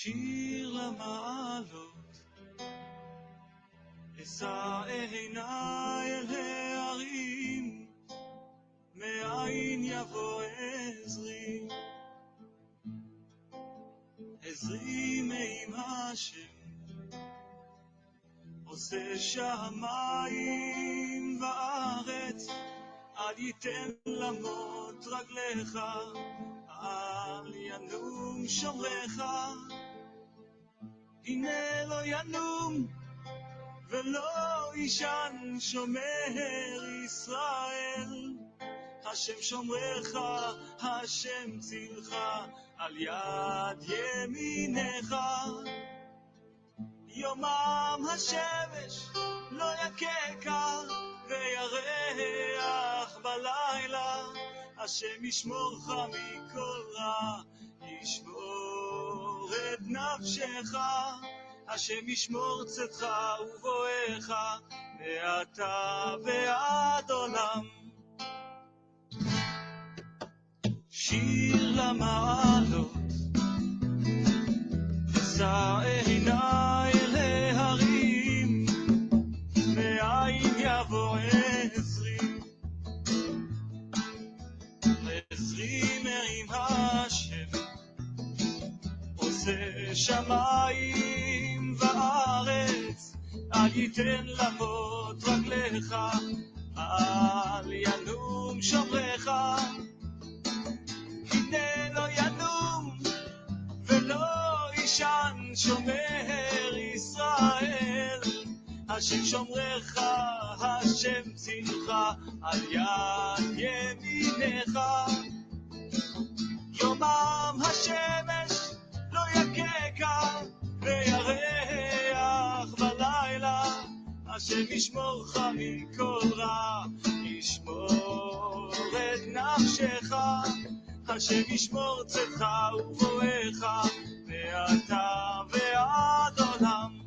שיר למעלות, אשא עיניי אל ההרים, מאין יבוא עזרי, עזרי מעם השם, עושה שמיים וארץ, אל ייתן למות רגליך, אל ינום שומרך, הנה לא ינום ולא ישן שומר ישראל, השם שומרך, השם צילך, על יד ימינך. יומם השמש לא יקקה, וירח בלילה, השם ישמורך מכל רע, ישמור את נפשך, השם ישמור צאתך ובואך, מעתה ועד עולם. שיר למעלות, אשא עיניי אל ההרים, מאין יבוא עזרי, עזרי מעם השם, עושה שמיים וארץ, אל ייתן למות רגליך, אל ינום שומרך, הנה לא ינום ולא ישן שומר ישראל, השם שומרך, השם צילך, על יד ימינך. יומם השמש לא יקקה, וירח בלילה, השם ישמורך מכל רע, ישמור את נפשך, השם ישמור צאתך ובואך, מעתה ועד עולם.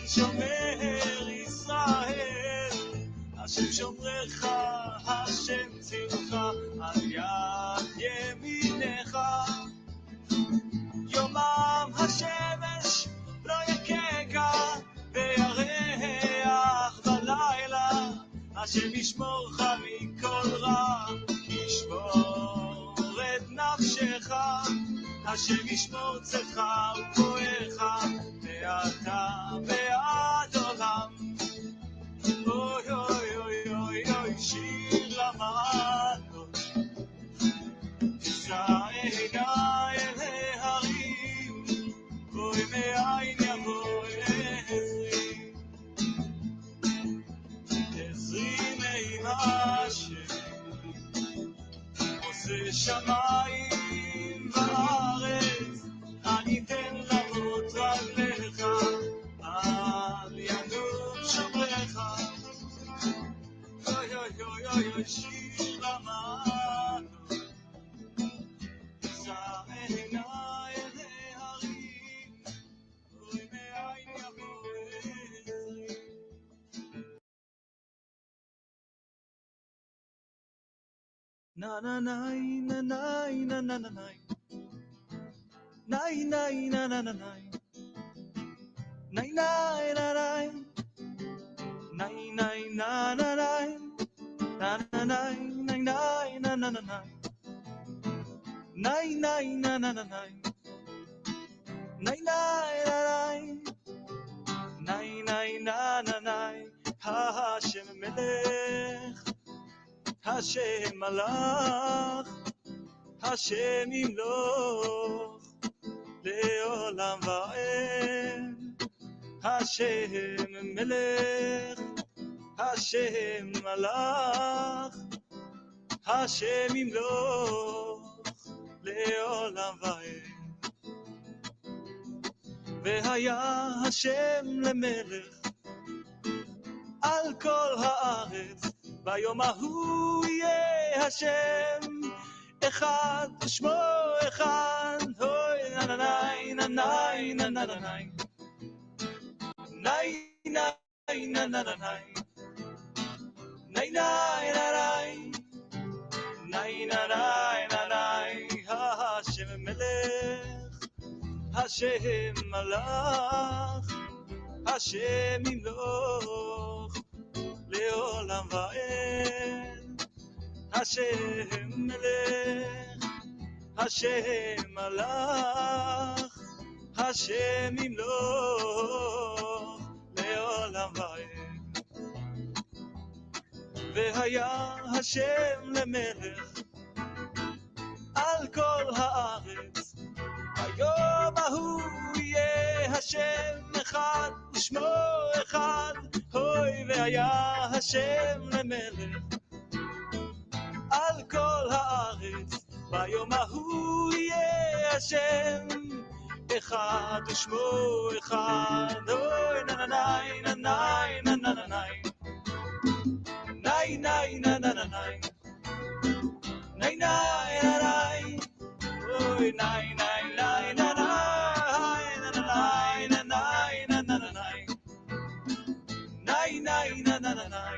שומר ישראל, השם שומרך, השם צילך, על יד ימינך. יומם השמש לא יקקה, וירח בלילה, השם ישמורך מכל רע, ישמור את נפשך, השם ישמור צאתך ובואך, מעתה ועד עולם. אוי אוי אוי אוי אוי, שיר למעלות, אשא עיניי אל ההרים, אוי מאין יבוא עזרי, עזרי מעם השם, עושה שמיים וארץ, אל ייתן למות רגליך, אל ינום שומרך. אוי אוי אוי אוי, שיר למעלות, אשא עיניי אל ההרים, אוי מאין יבוא עזרי. Na na na na na na na na na Nai nai na na na nai nai nai na nai nai nai na na nai na na nai nai nai na na na nai nai nai na na na nai nai nai na nai nai nai na na nai Hashem Melech, Hashem Malach, Hashem Yimloch לעולם ועד. השם מלך, השם מלך, השם ימלוך לעולם ועד. והיה השם למלך על כל הארץ, ביום ההוא יהיה השם אחד ושמו אחד. אוי ננאי ננאי ננאי נאי נאי נאי נאי נאי נאי נאי נאי. השם מלך, השם מלך, השם ימלוך לעולם ועד. השם מלך, השם מלך, השם ימלוך לעולם ועד. והיה השם למלך על כל הארץ, ביום ההוא יהיה השם אחד ושמו אחד. אוי והיה השם למלך על כל הארץ, ביום ההוא יהיה השם אחד ושמו אחד. אוי ננאי ננאי ננאי נאי נאי נאי נאי נאי נאי. אוי נאי נאי נאי נאי נאי נאי נאי נאי נאי נאי נאי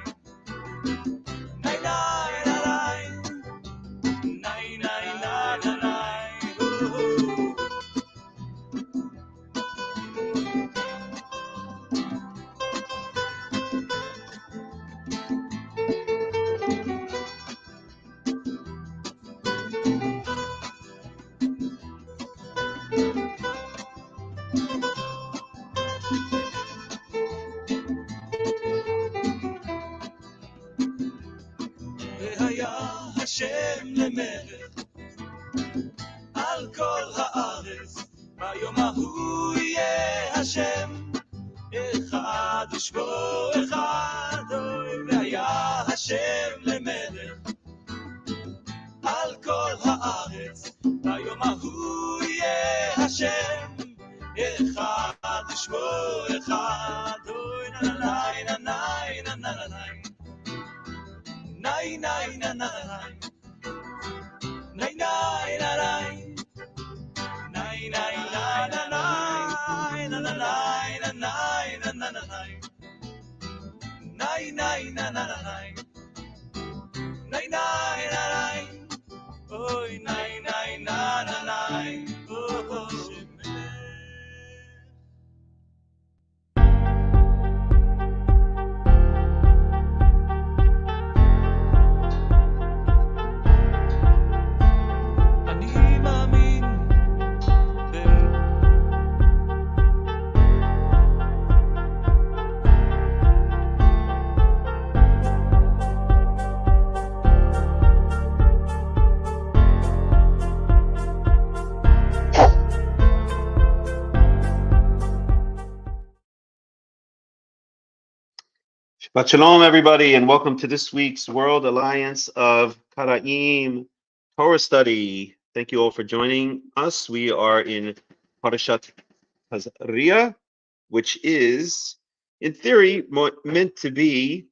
והיה השם למלך על כל הארץ, ביום ההוא יהיה השם אחד ושמו אחד. אוי והיה השם למלך על כל הארץ, ביום ההוא יהיה השם אחד ושמו אחד. אוי ננאי ננאי ננאי נאי נאי נאי נאי נאי נאי נאי נאי נאי נאי נאי נאי נאי. אוי נאי נאי נאי. אני מאמין Shabbat Shalom, everybody, and welcome to this week's World Alliance of Qara'im Torah study. Thank you all for joining us. We are in Parashat Tazria, which is, in theory, meant to be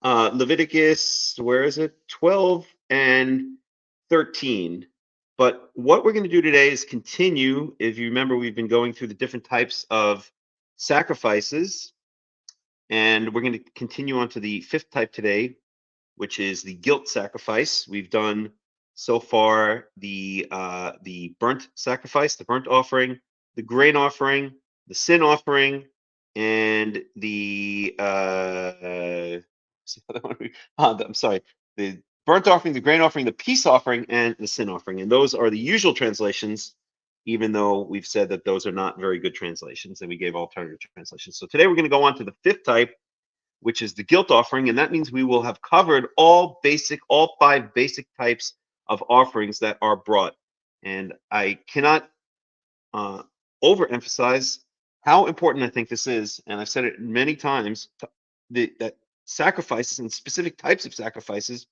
Leviticus, where is it? 12 and 13. But what we're going to do today is continue. If you remember, we've been going through the different types of sacrifices. And we're going to continue on to the fifth type today, which is the guilt sacrifice. We've done so far the burnt sacrifice, the burnt offering, the grain offering, the sin offering, and the I'm sorry, the burnt offering, the grain offering, the peace offering, and the sin offering. And those are the usual translations, even though we've said that those are not very good translations, and we gave alternative translations. So today we're going to go on to the fifth type, which is the guilt offering, and that means we will have covered all 5 basic types of offerings that are brought. And I cannot overemphasize how important I think this is, and I've said it many times, that sacrifices and specific types of sacrifices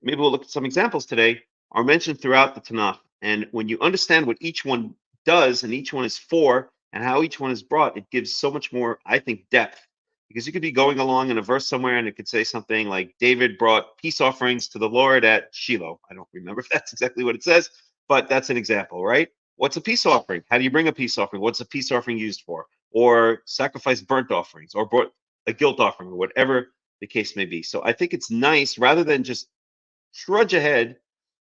maybe we'll look at some examples today, are mentioned throughout the Tanakh. And when you understand what each one does and each one is for and how each one is brought, it gives so much more, I think, depth. Because you could be going along in a verse somewhere and it could say something like David brought peace offerings to the Lord at Shiloh. I don't remember if that's exactly what it says, but that's an example, right? What's a peace offering? How do you bring a peace offering? What's a peace offering used for? Or sacrifice burnt offerings or brought a guilt offering or whatever the case may be. So I think it's nice rather than just trudge ahead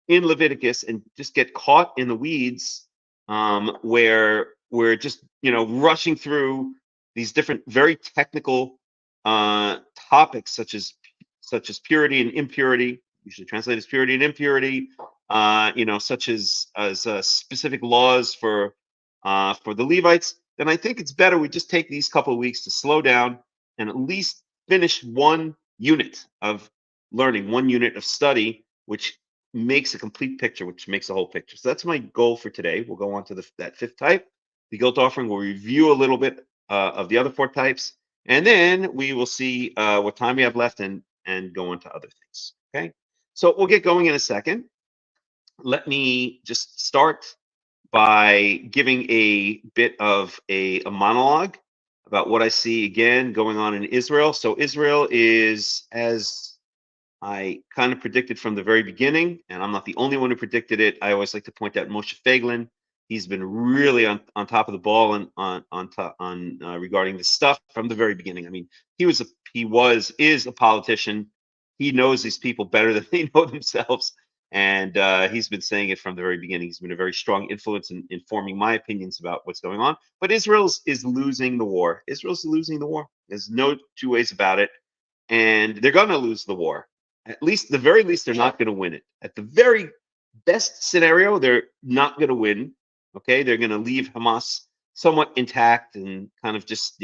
in Leviticus and just get caught in the weeds, where we're just rushing through these different very technical topics such as purity and impurity, usually translated as purity and impurity, such as specific laws for the Levites. Then I think it's better we just take these couple of weeks to slow down and at least finish one unit of learning, one unit of study, which makes a complete picture, which makes a whole picture. So that's my goal for today. We'll go on to that fifth type, the guilt offering. We'll review a little bit of the other four types, and then we will see what time we have left and go into other things. Okay, so we'll get going in a second. Let me just start by giving a bit of a monologue about what I see again going on in Israel. So Israel is, as I kind of predicted from the very beginning, and I'm not the only one who predicted it. I always like to point out Moshe Feiglin. He's been really on top of the ball and on regarding this stuff from the very beginning. I mean, is a politician. He knows these people better than they know themselves, and he's been saying it from the very beginning. He's been a very strong influence in informing my opinions about what's going on. But Israel is losing the war. Israel's losing the war. There's no two ways about it, and they're going to lose the war. At least, the very least, they're not going to win it. At the very best scenario, they're not going to win. Okay, they're going to leave Hamas somewhat intact and kind of just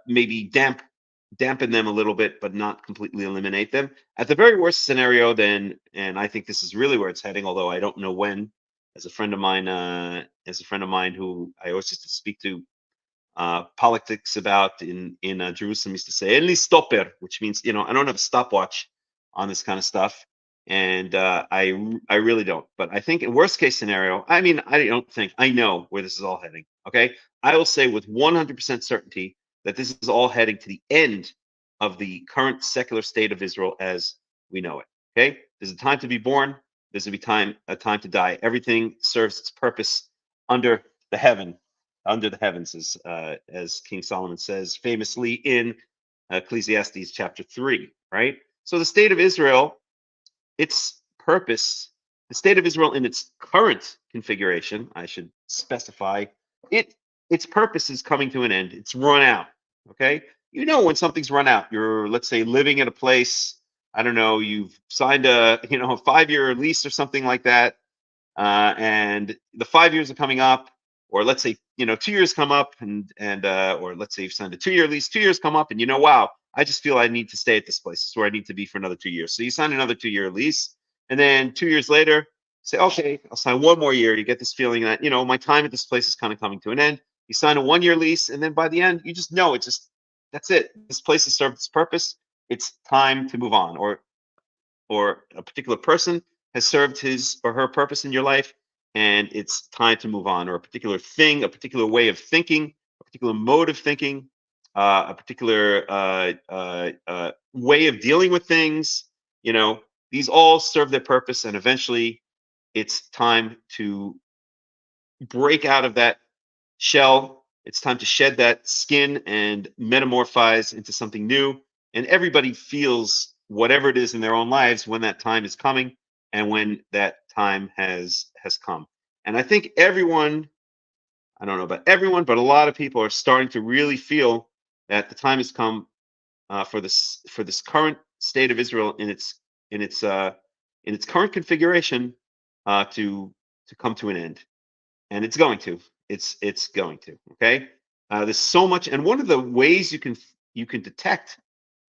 maybe dampen them a little bit, but not completely eliminate them. At the very worst scenario, then, and I think this is really where it's heading, although I don't know when. As a friend of mine who I always used to speak to politics about in Jerusalem used to say "Enli stopper," which means I don't have a stopwatch on this kind of stuff, and I really don't. But I think in worst case scenario, I mean I know where this is all heading. Okay, I will say with 100% certainty that this is all heading to the end of the current secular state of Israel as we know it. Okay, there's a time to be born. There's a time to die. Everything serves its purpose under the heavens, as King Solomon says famously in Ecclesiastes chapter 3, right? So the state of Israel, its purpose, the state of Israel in its current configuration, I should specify, its purpose is coming to an end. It's run out, okay? When something's run out, you're, let's say, living in a place, I don't know, you've signed a 5-year lease or something like that, and the 5 years are coming up, or let's say 2 years come up, or let's say you've signed a 2-year lease, 2 years come up, and wow, I just feel I need to stay at this place. This is where I need to be for another 2 years. So you sign another 2-year lease, and then 2 years later, say, okay, I'll sign one more year. You get this feeling that my time at this place is kind of coming to an end. You sign a 1-year lease, and then by the end, you just know that's it. This place has served its purpose. It's time to move on, or a particular person has served his or her purpose in your life, and it's time to move on, or a particular thing, a particular way of thinking, a particular mode of thinking, a particular way of dealing with things. These all serve their purpose, and eventually it's time to break out of that shell. It's time to shed that skin and metamorphose into something new. And everybody feels whatever it is in their own lives when that time is coming and when that time has come. And I think everyone, I don't know about everyone, but a lot of people are starting to really feel that the time has come for this current state of Israel in its current configuration to come to an end. And it's going to. It's going to. Okay. There's so much, and one of the ways you can detect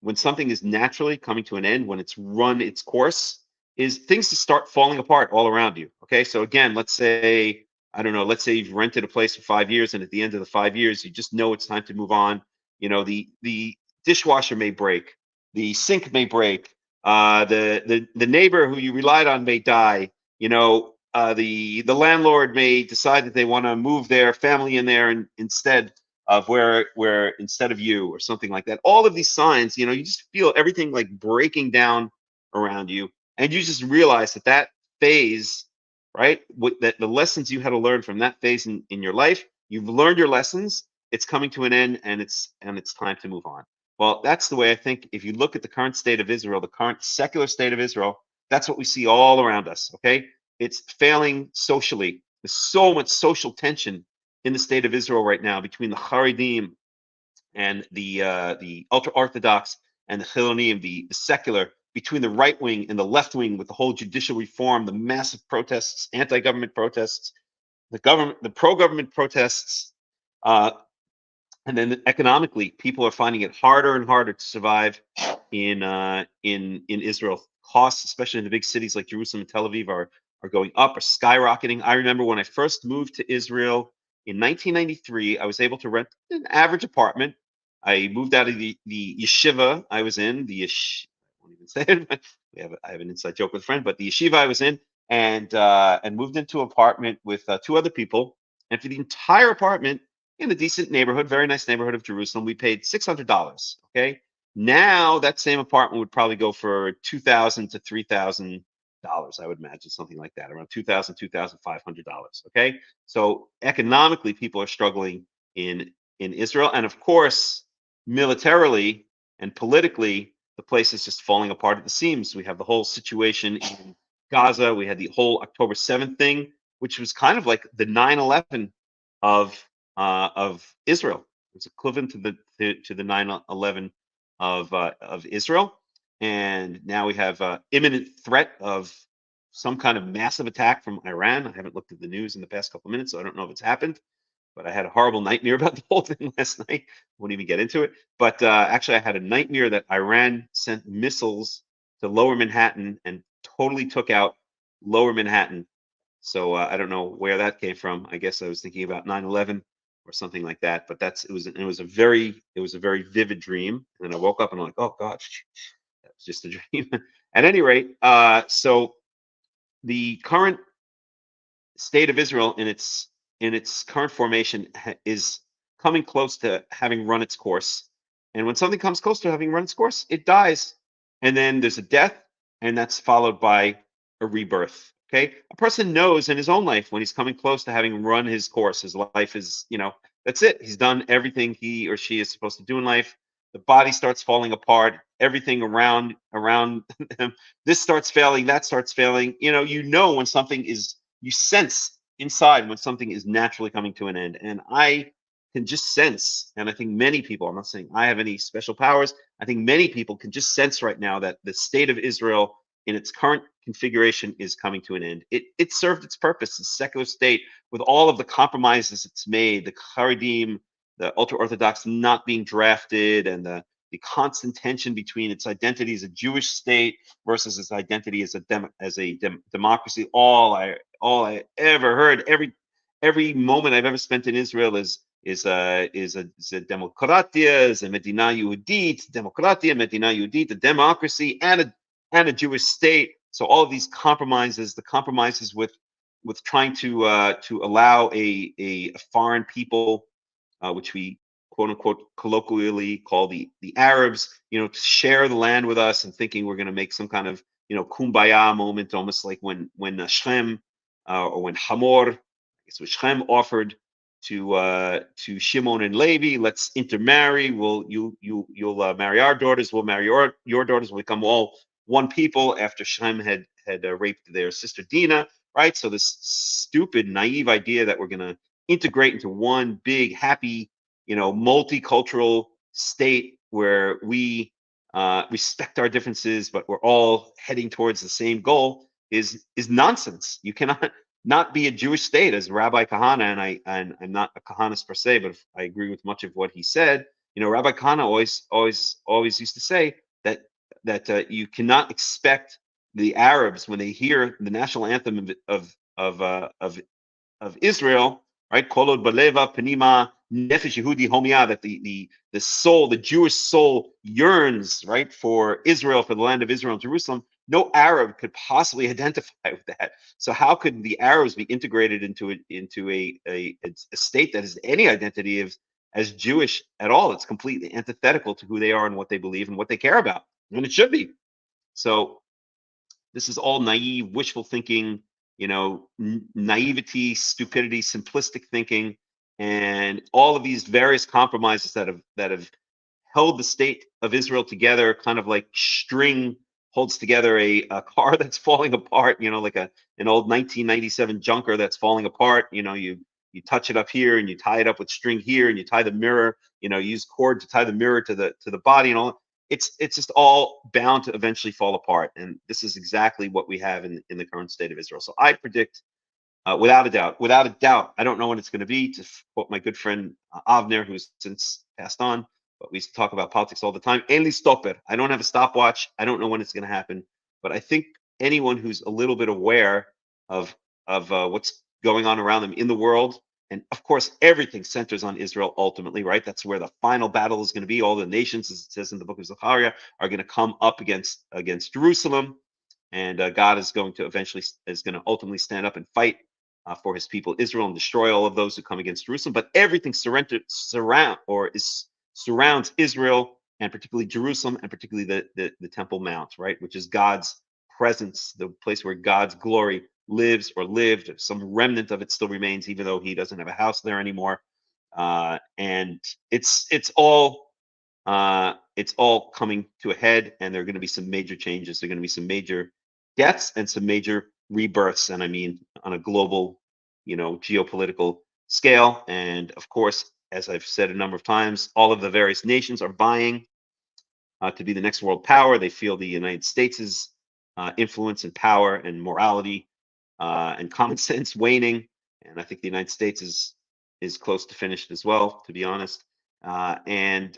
when something is naturally coming to an end, when it's run its course, is things to start falling apart all around you. Okay. So again, let's say you've rented a place for 5 years, and at the end of the 5 years, you just know it's time to move on. The dishwasher may break, the sink may break, The neighbor who you relied on may die. The landlord may decide that they want to move their family in there instead of where instead of you, or something like that. All of these signs, you just feel everything like breaking down around you, and you just realize that phase, right? That the lessons you had to learn from that phase in your life, you've learned your lessons. It's coming to an end, and it's time to move on. Well, that's the way I think. If you look at the current state of Israel, the current secular state of Israel, that's what we see all around us. Okay, it's failing socially. There's so much social tension in the state of Israel right now between the Haredim and the ultra orthodox and the Chilonim, the secular, between the right wing and the left wing, with the whole judicial reform, the massive protests, anti-government protests, the pro-government protests. And then economically, people are finding it harder and harder to survive in Israel. Costs, especially in the big cities like Jerusalem and Tel Aviv, are going up, are skyrocketing. I remember when I first moved to Israel in 1993, I was able to rent an average apartment. I moved out of the yeshiva I was in. I won't even say it. But I have an inside joke with a friend, but the yeshiva I was in, and moved into an apartment with two other people. And for the entire apartment, in a decent neighborhood, very nice neighborhood of Jerusalem, we paid $600. Okay, now that same apartment would probably go for $2,000 to $3,000. I would imagine something like that, around $2,000, $2,500. Okay, so economically, people are struggling in Israel, and of course, militarily and politically, the place is just falling apart at the seams. We have the whole situation in Gaza. We had the whole October 7th thing, which was kind of like the 9/11 of Israel. It's equivalent to the 9/11 of Israel, and now we have imminent threat of some kind of massive attack from Iran. I haven't looked at the news in the past couple of minutes, so I don't know if it's happened. But I had a horrible nightmare about the whole thing last night. Won't even get into it. But actually, I had a nightmare that Iran sent missiles to Lower Manhattan and totally took out Lower Manhattan. So I don't know where that came from. I guess I was thinking about 9/11 or something like that. But it was a very vivid dream. And then I woke up and I'm like, oh gosh, that was just a dream. At any rate, so the current state of Israel in its current formation is coming close to having run its course. And when something comes close to having run its course, it dies. And then there's a death, and that's followed by a rebirth. Okay. A person knows in his own life when he's coming close to having run his course. His life is, that's it. He's done everything he or she is supposed to do in life. The body starts falling apart. Everything around them. This starts failing. That starts failing. When something is, you sense inside when something is naturally coming to an end. And I can just sense, and I think many people, I'm not saying I have any special powers, I think many people can just sense right now that the state of Israel in its current configuration is coming to an end. It served its purpose, the secular state, with all of the compromises it's made, the Haredim, the ultra-Orthodox not being drafted, and the constant tension between its identity as a Jewish state versus its identity as a democracy. All I ever heard, every moment I've ever spent in Israel is a demokratia, is a Medina Yehudit, demokratia, Medina Yehudit, a democracy and a Jewish state. So all of these compromises, the compromises with trying to allow a foreign people, which we quote unquote colloquially call the Arabs, to share the land with us, and thinking we're going to make some kind of kumbaya moment, almost like when Shem or when Hamor, I guess when Shem offered to Shimon and Levi, let's intermarry. You'll marry our daughters, we'll marry your daughters. We'll become all one people after Shem had raped their sister Dinah, right? So this stupid, naive idea that we're going to integrate into one big, happy, multicultural state where we respect our differences, but we're all heading towards the same goal is nonsense. You cannot not be a Jewish state, as Rabbi Kahana, and I'm not a Kahanist per se, but I agree with much of what he said. Rabbi Kahana always used to say that you cannot expect the Arabs, when they hear the national anthem of Israel, right? Kolod baleva panima nefesh Yehudi homia, that the soul, the Jewish soul, yearns, right, for Israel, for the land of Israel and Jerusalem. No Arab could possibly identify with that. So how could the Arabs be integrated into a state that has any identity of as Jewish at all? It's completely antithetical to who they are and what they believe and what they care about, and it should be. So this is all naive, wishful thinking, naivety, stupidity, simplistic thinking, and all of these various compromises that have held the state of Israel together, kind of like string holds together a car that's falling apart, like an old 1997 junker that's falling apart. You touch it up here and you tie it up with string here and you tie the mirror, use cord to tie the mirror to the body and all. It's just all bound to eventually fall apart. And this is exactly what we have in the current state of Israel. So I predict, without a doubt, I don't know when it's going to be. To quote my good friend Avner, who's since passed on, but we used to talk about politics all the time. Eli stopper. I don't have a stopwatch. I don't know when it's going to happen. But I think anyone who's a little bit aware of what's going on around them in the world, and of course everything centers on Israel ultimately, right? That's where the final battle is going to be. All the nations, as it says in the book of Zechariah, are going to come up against Jerusalem, and God is going to ultimately stand up and fight for his people Israel and destroy all of those who come against Jerusalem. But everything surrounds Israel, and particularly Jerusalem, and particularly the Temple Mount, right, which is God's presence, the place where God's glory lives or lived. Some remnant of it still remains, even though he doesn't have a house there anymore. And it's all coming to a head, and there are going to be some major changes. There are going to be some major deaths and some major rebirths, and I mean on a global, geopolitical scale. And of course, as I've said a number of times, all of the various nations are vying to be the next world power. They feel the United States' influence and power and morality and common sense waning, and I think the United States is close to finished as well, to be honest. And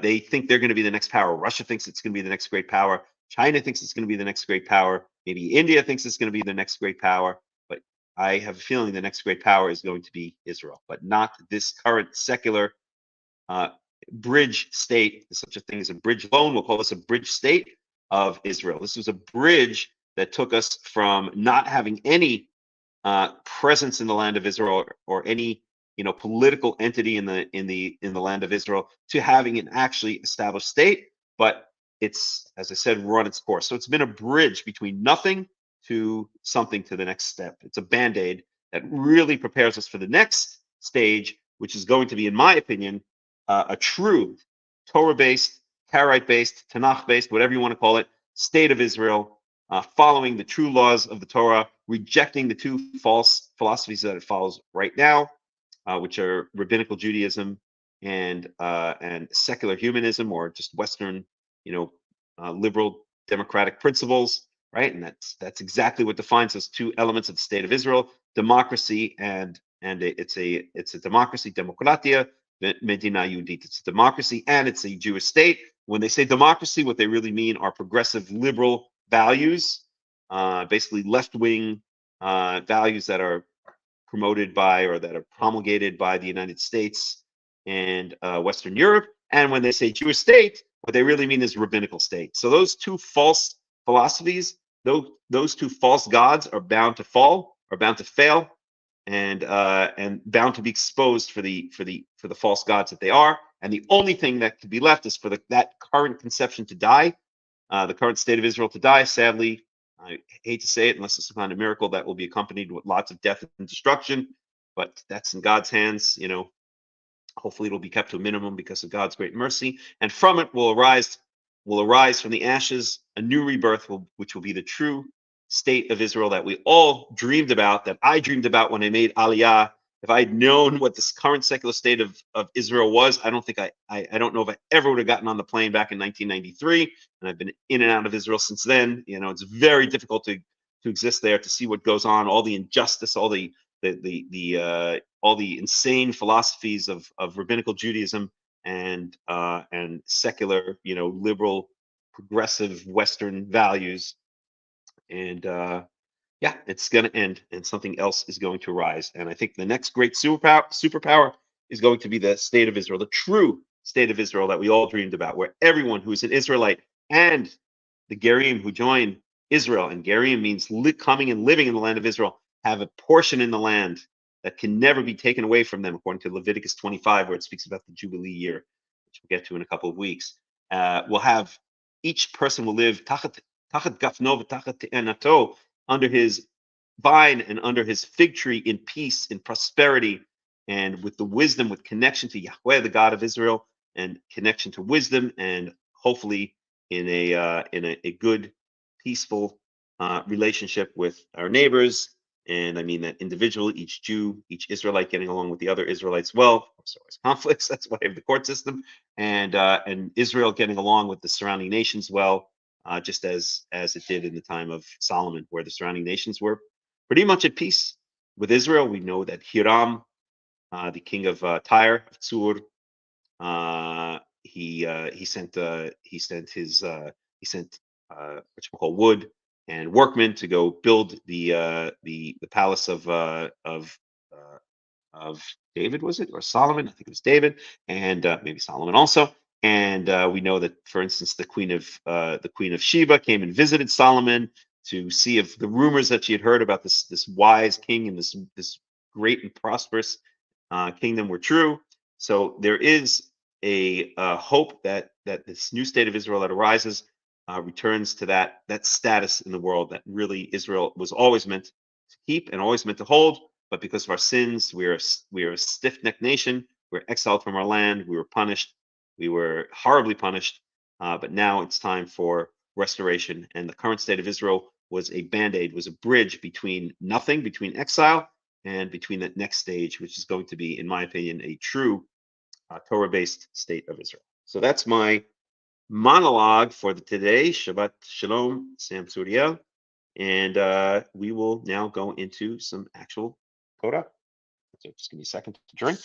they think they're going to be the next power. Russia thinks it's going to be the next great power. China thinks it's going to be the next great power. Maybe India thinks it's going to be the next great power. But I have a feeling the next great power is going to be Israel, but not this current secular bridge state. There's such a thing as a bridge loan. We'll call this a bridge state of Israel. This was a bridge that took us from not having any presence in the land of Israel, or any political entity in the land of Israel, to having an actually established state. But it's, as I said, run its course. So it's been a bridge between nothing to something, to the next step. It's a band-aid that really prepares us for the next stage, which is going to be, in my opinion, a true Torah-based, Karaite-based, Tanach-based, whatever you want to call it, state of Israel, following the true laws of the Torah, rejecting the two false philosophies that it follows right now, which are rabbinical Judaism and secular humanism, or just Western, liberal democratic principles, right? And that's exactly what defines those two elements of the state of Israel: democracy it's a democracy, demokratia, Medina Yehudit. It's a democracy and it's a Jewish state. When they say democracy, what they really mean are progressive liberal values, basically left-wing values that are promoted by, or that are promulgated by, the United States and Western Europe. And when they say Jewish state, what they really mean is rabbinical state. So those two false philosophies, those two false gods, are bound to fall, are bound to fail, and bound to be exposed for the false gods that they are. And the only thing that could be left is for that current conception to die, the current state of Israel to die. Sadly, I hate to say it, unless it's some kind of miracle that will be accompanied with lots of death and destruction, but that's in God's hands. Hopefully it'll be kept to a minimum because of God's great mercy, and from it will arise from the ashes a new rebirth, which will be the true state of Israel that we all dreamed about, that I dreamed about when I made Aliyah. If I had known what this current secular state of Israel was, I don't know if I ever would have gotten on the plane back in 1993, and I've been in and out of Israel since then. It's very difficult to exist there, to see what goes on, all the injustice, all the insane philosophies of rabbinical Judaism and secular, liberal, progressive Western values. And it's going to end, and something else is going to rise. And I think the next great superpower is going to be the state of Israel, the true state of Israel that we all dreamed about, where everyone who is an Israelite and the Gerim who join Israel, and Gerim means coming and living in the land of Israel, have a portion in the land that can never be taken away from them, according to Leviticus 25, where it speaks about the Jubilee year, which we'll get to in a couple of weeks. We'll have each person will live tachat gafno v'tachat te'enato, under his vine and under his fig tree, in peace, in prosperity, and with the wisdom, with connection to Yahweh, the God of Israel, and connection to wisdom, and hopefully in a good, peaceful relationship with our neighbors. And I mean that individual, each Jew, each Israelite getting along with the other Israelites well. There's always conflicts. That's why I have the court system, and Israel getting along with the surrounding nations well, just as it did in the time of Solomon, where the surrounding nations were pretty much at peace with Israel. We know that Hiram, the king of Tyre, of Tsur, he sent what you call wood and workmen to go build the palace of David, was it, or Solomon? I think it was David, and maybe Solomon also. And we know that, for instance, the queen of Sheba came and visited Solomon to see if the rumors that she had heard about this wise king and this great and prosperous kingdom were true. So there is a hope that this new state of Israel that arises returns to that status in the world that really Israel was always meant to keep and always meant to hold. But because of our sins, we are a stiff-necked nation. We're exiled from our land. We were punished. We were horribly punished. But now it's time for restoration. And the current state of Israel was a band-aid, was a bridge between nothing, between exile, and between that next stage, which is going to be, in my opinion, a true Torah-based state of Israel. So that's my monologue for today. Shabbat Shalom, Sam Tazria. And we will now go into some actual Torah. So just give me a second to drink.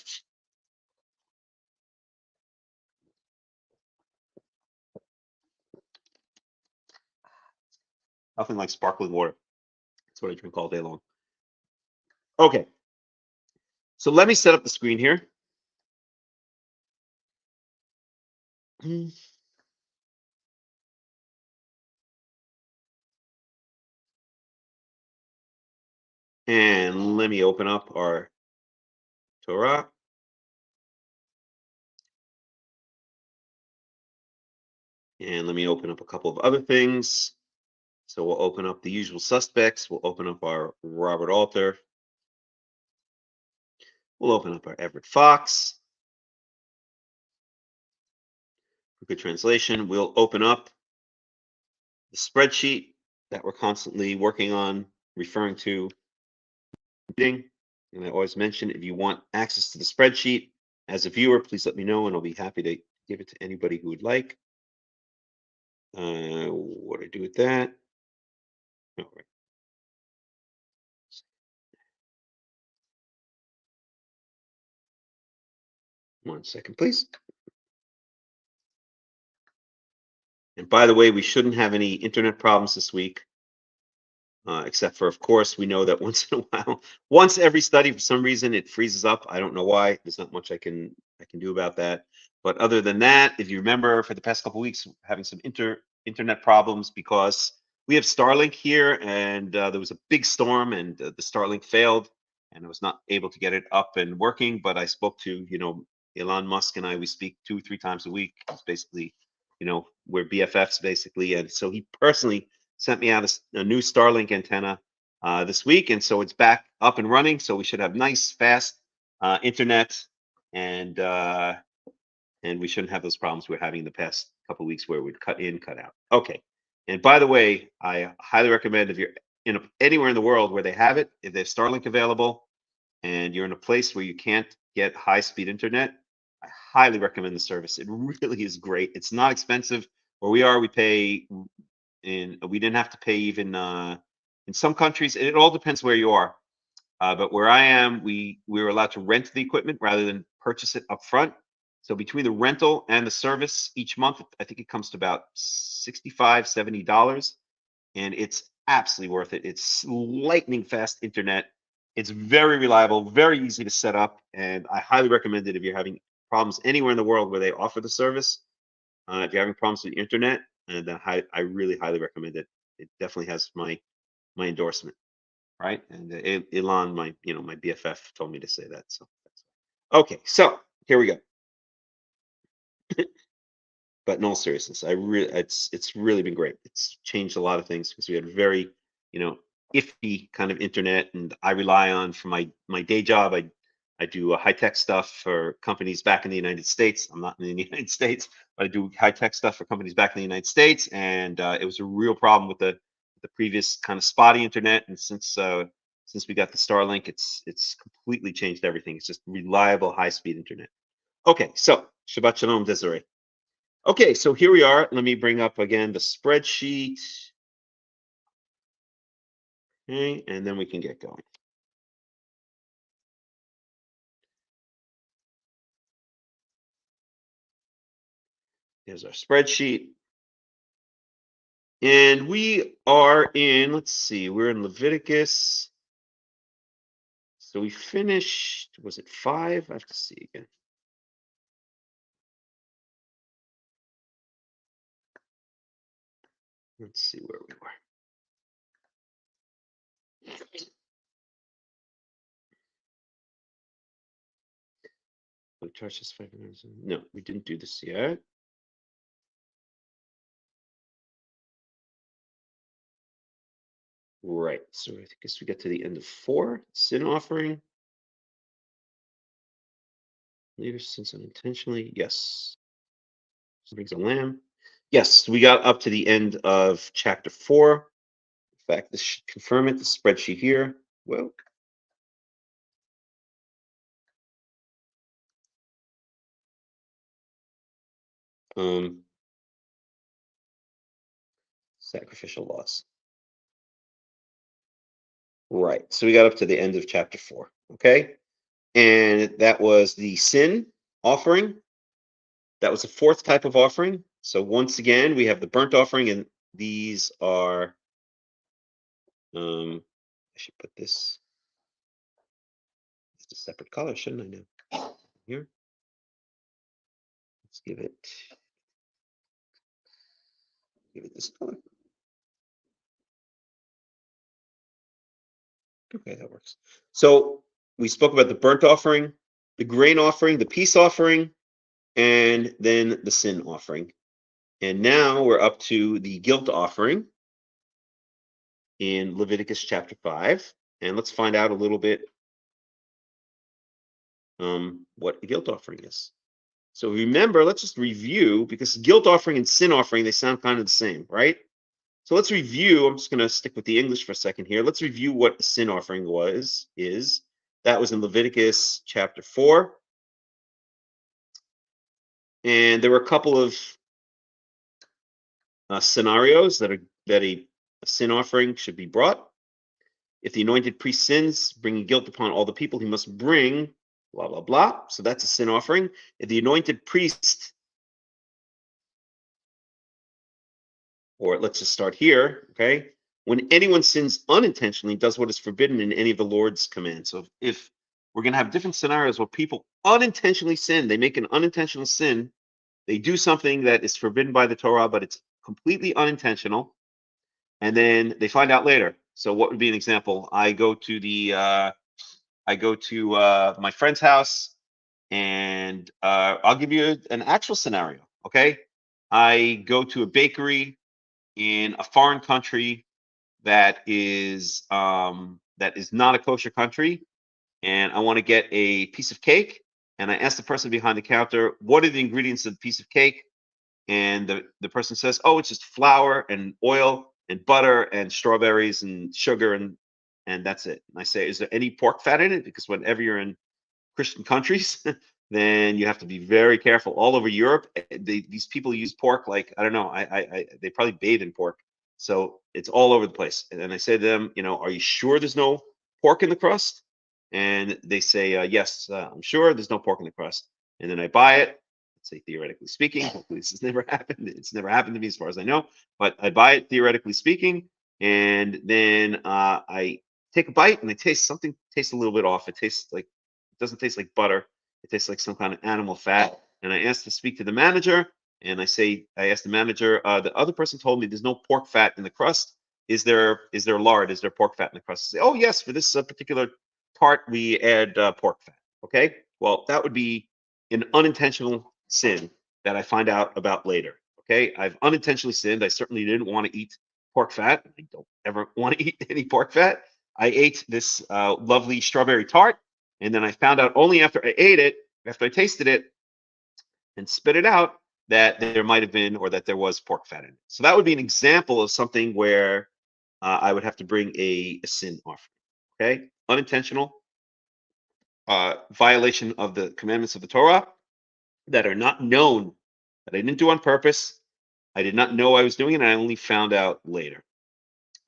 Nothing like sparkling water. That's what I drink all day long. Okay. So let me set up the screen here. And let me open up our Torah. And let me open up a couple of other things. So we'll open up the usual suspects. We'll open up our Robert Alter. We'll open up our Everett Fox. For good translation, we'll open up the spreadsheet that we're constantly working on, referring to. And I always mention, if you want access to the spreadsheet as a viewer, please let me know, and I'll be happy to give it to anybody who would like. What do I do with that? All right. 1 second, please. And by the way, we shouldn't have any internet problems this week, except for, of course, we know that once in a while, once every study, for some reason, it freezes up. I don't know why. There's not much I can do about that. But other than that, if you remember, for the past couple of weeks, having some internet problems because we have Starlink here, and there was a big storm, and the Starlink failed, and I was not able to get it up and working. But I spoke to, Elon Musk and I. We speak 2 or 3 times a week. It's basically, we're BFFs basically, and so he personally sent me out a new Starlink antenna this week, and so it's back up and running. So we should have nice, fast internet, and we shouldn't have those problems we're having the past couple of weeks where we'd cut in, cut out. Okay. And by the way, I highly recommend, if you're anywhere in the world where they have it, if they have Starlink available, and you're in a place where you can't get high-speed internet, I highly recommend the service. It really is great. It's not expensive. Where we are, we pay we didn't have to pay even in some countries. It all depends where you are. But where I am, we were allowed to rent the equipment rather than purchase it up front. So between the rental and the service each month, I think it comes to about $65, $70, and it's absolutely worth it. It's lightning fast internet, It's very reliable, very easy to set up, and I highly recommend it if you're having problems anywhere in the world where they offer the service. If you're having problems with the internet, and I really highly recommend it. It definitely has my endorsement, right? And Elon, my BFF, told me to say that. So okay, so here we go. But in all seriousness, it's really been great. It's changed a lot of things because we had very, iffy kind of internet, and I rely on for my day job. I do high tech stuff for companies back in the United States. I'm not in the United States, but I do high tech stuff for companies back in the United States, and it was a real problem with the previous kind of spotty internet. And since we got the Starlink, it's completely changed everything. It's just reliable, high speed internet. Okay, so Shabbat Shalom, Desiree. Okay, so here we are. Let me bring up again the spreadsheet. Okay, and then we can get going. Here's our spreadsheet. And we are in, let's see, we're in Leviticus. So we finished, was it 5? I have to see again. Let's see where we were. We touched this 5 minutes. No, we didn't do this yet. Right, so I guess we get to the end of 4, sin offering. Leader sins unintentionally, yes. Brings a lamb. Yes, we got up to the end of chapter 4. In fact, this should confirm it, the spreadsheet here. Well, sacrificial laws. Right. So we got up to the end of chapter 4. Okay. And that was the sin offering. That was the 4th type of offering. So once again, we have the burnt offering, and these are, I should put this, it's a separate color, shouldn't I now? Here. Let's give it this color. Okay, that works. So we spoke about the burnt offering, the grain offering, the peace offering, and then the sin offering. And now we're up to the guilt offering in Leviticus chapter 5. And let's find out a little bit what a guilt offering is. So remember, let's just review, because guilt offering and sin offering, they sound kind of the same, right? So let's review. I'm just going to stick with the English for a second here. Let's review what a sin offering is. That was in Leviticus chapter 4. And there were a couple of scenarios that a sin offering should be brought. If the anointed priest sins, bringing guilt upon all the people, he must bring blah, blah, blah. So that's a sin offering. If the anointed priest, or let's just start here, okay? When anyone sins unintentionally, does what is forbidden in any of the Lord's commands. So if we're going to have different scenarios where people unintentionally sin, they make an unintentional sin, they do something that is forbidden by the Torah, but it's completely unintentional, and then they find out later. So what would be an example? I go to my friend's house, and I'll give you an actual scenario. Okay, I go to a bakery in a foreign country that is not a kosher country, and I want to get a piece of cake. And I ask the person behind the counter, what are the ingredients of the piece of cake? And the person says, oh, it's just flour and oil and butter and strawberries and sugar, and that's it. And I say, is there any pork fat in it? Because whenever you're in Christian countries, then you have to be very careful. All over Europe, these people use pork like, I don't know, they probably bathe in pork. So it's all over the place. And then I say to them, are you sure there's no pork in the crust? And they say, yes, I'm sure there's no pork in the crust. And then I buy it. Let's say, theoretically speaking, hopefully this has never happened. It's never happened to me as far as I know, but I buy it, theoretically speaking. And then I take a bite and I taste something tastes a little bit off. It doesn't taste like butter. It tastes like some kind of animal fat. And I asked to speak to the manager, and I asked the manager, the other person told me there's no pork fat in the crust. Is there lard? Is there pork fat in the crust? I say, oh yes, for this particular tart we add pork fat. Okay, well that would be an unintentional sin that I find out about later. Okay, I've unintentionally sinned. I certainly didn't want to eat pork fat. I don't ever want to eat any pork fat. I ate this lovely strawberry tart, and then I found out only after I ate it, after I tasted it and spit it out, that there might have been or that there was pork fat in it. So that would be an example of something where I would have to bring a sin offering. Okay, unintentional violation of the commandments of the Torah that are not known, that I didn't do on purpose. I did not know I was doing it, and I only found out later.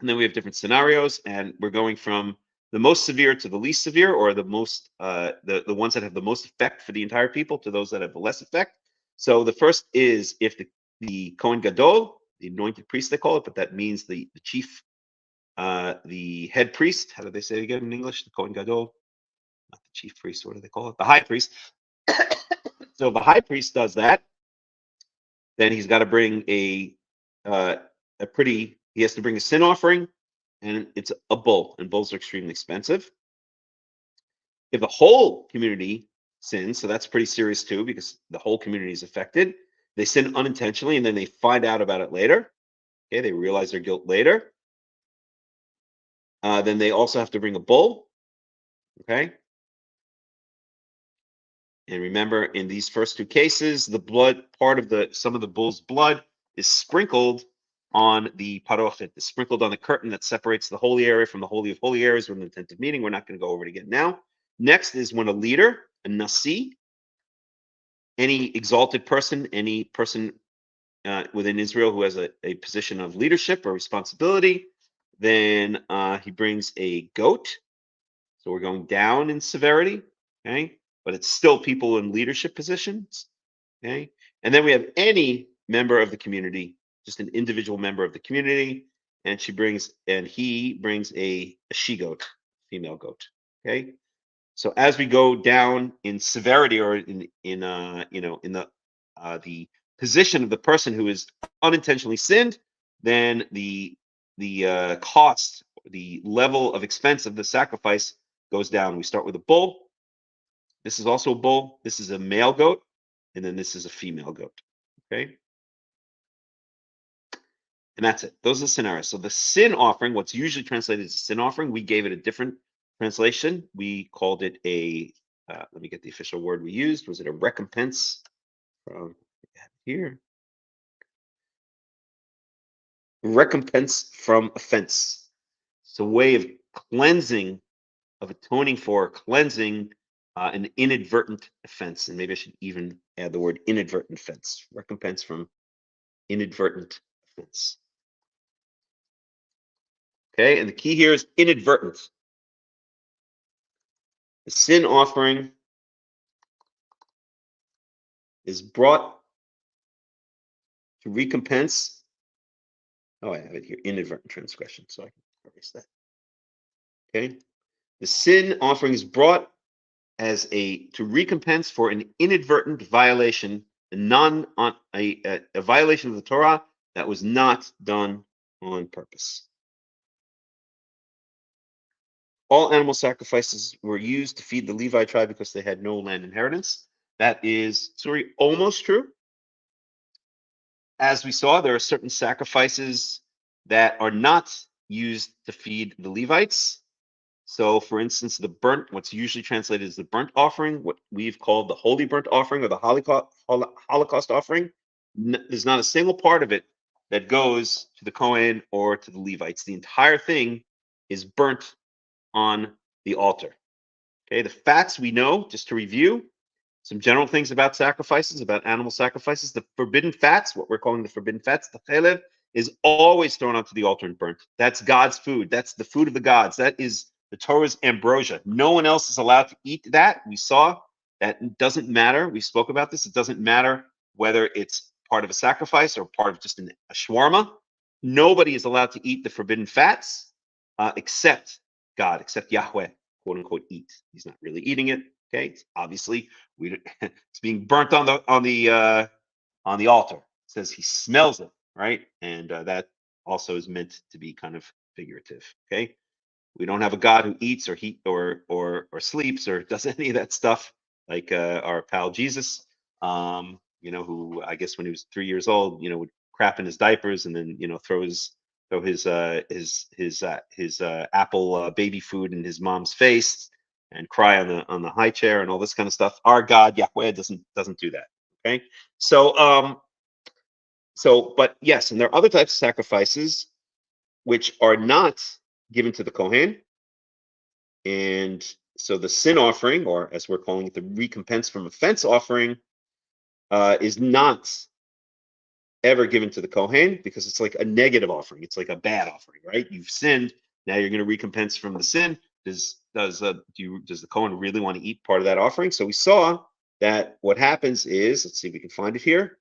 And then we have different scenarios, and we're going from the most severe to the least severe, or the most the ones that have the most effect for the entire people to those that have the less effect. So the first is if the Kohen Gadol, the anointed priest they call it, but that means the chief, the head priest. How do they say it again in English? The Kohen Gadol, not the chief priest. What do they call it? The high priest. So the high priest does that. Then he's got to bring he has to bring a sin offering, and it's a bull, and bulls are extremely expensive. If the whole community sins, so that's pretty serious too, because the whole community is affected. They sin unintentionally, and then they find out about it later. Okay, they realize their guilt later. Then they also have to bring a bull. Okay. And remember, in these first two cases, the blood, some of the bull's blood is sprinkled on the parochet, is sprinkled on the curtain that separates the holy area from the holy of holy areas with an intent of meeting. We're not going to go over it again now. Next is when a leader, a nasi, any exalted person, any person within Israel who has a position of leadership or responsibility, then he brings a goat. So we're going down in severity, okay? But it's still people in leadership positions, okay? And then we have any member of the community, just an individual member of the community, and he brings a she-goat, female goat, okay? So as we go down in severity, or in the position of the person who is unintentionally sinned, then the cost, the level of expense of the sacrifice goes down. We start with a bull. This is also a bull. This is a male goat, and then this is a female goat. Okay, and that's it. Those are the scenarios. So the sin offering, what's usually translated as a sin offering, we gave it a different translation. We called it a. Let me get the official word we used. Was it a recompense from here? Recompense from offense. It's a way of cleansing, of atoning for, cleansing an inadvertent offense. And maybe I should even add the word inadvertent offense. Recompense from inadvertent offense. Okay, and the key here is inadvertent. The sin offering is brought to recompense. Oh, I have it here, inadvertent transgression, so I can erase that. Okay, the sin offering is brought as to recompense for an inadvertent violation, a violation of the Torah that was not done on purpose. All animal sacrifices were used to feed the Levi tribe because they had no land inheritance. That is, almost true. As we saw, there are certain sacrifices that are not used to feed the Levites. So, for instance, what's usually translated as the burnt offering, what we've called the holy burnt offering or the Holocaust offering, there's not a single part of it that goes to the Kohen or to the Levites. The entire thing is burnt on the altar. Okay, the fats we know, just to review, some general things about sacrifices, about animal sacrifices. The forbidden fats, what we're calling the forbidden fats, the chelev, is always thrown onto the altar and burnt. That's God's food. That's the food of the gods. That is the Torah's ambrosia. No one else is allowed to eat that. We saw that it doesn't matter. We spoke about this. It doesn't matter whether it's part of a sacrifice or part of just a shawarma. Nobody is allowed to eat the forbidden fats except God except Yahweh, quote unquote, eat. He's not really eating it. Okay, it's obviously it's being burnt on the altar. It says he smells it, right? And that also is meant to be kind of figurative. Okay, we don't have a God who eats or sleeps or does any of that stuff like our pal Jesus. Who I guess when he was 3 years old, would crap in his diapers and then throw his apple baby food in his mom's face and cry on the high chair and all this kind of stuff. Our God Yahweh doesn't do that. Okay, but yes, and there are other types of sacrifices which are not given to the Kohen. And so the sin offering, or as we're calling it, the recompense from offense offering, is not ever given to the Kohen because it's like a negative offering. It's like a bad offering, right? You've sinned. Now you're going to recompense from the sin. Does the Kohen really want to eat part of that offering? So we saw that what happens is, let's see if we can find it here.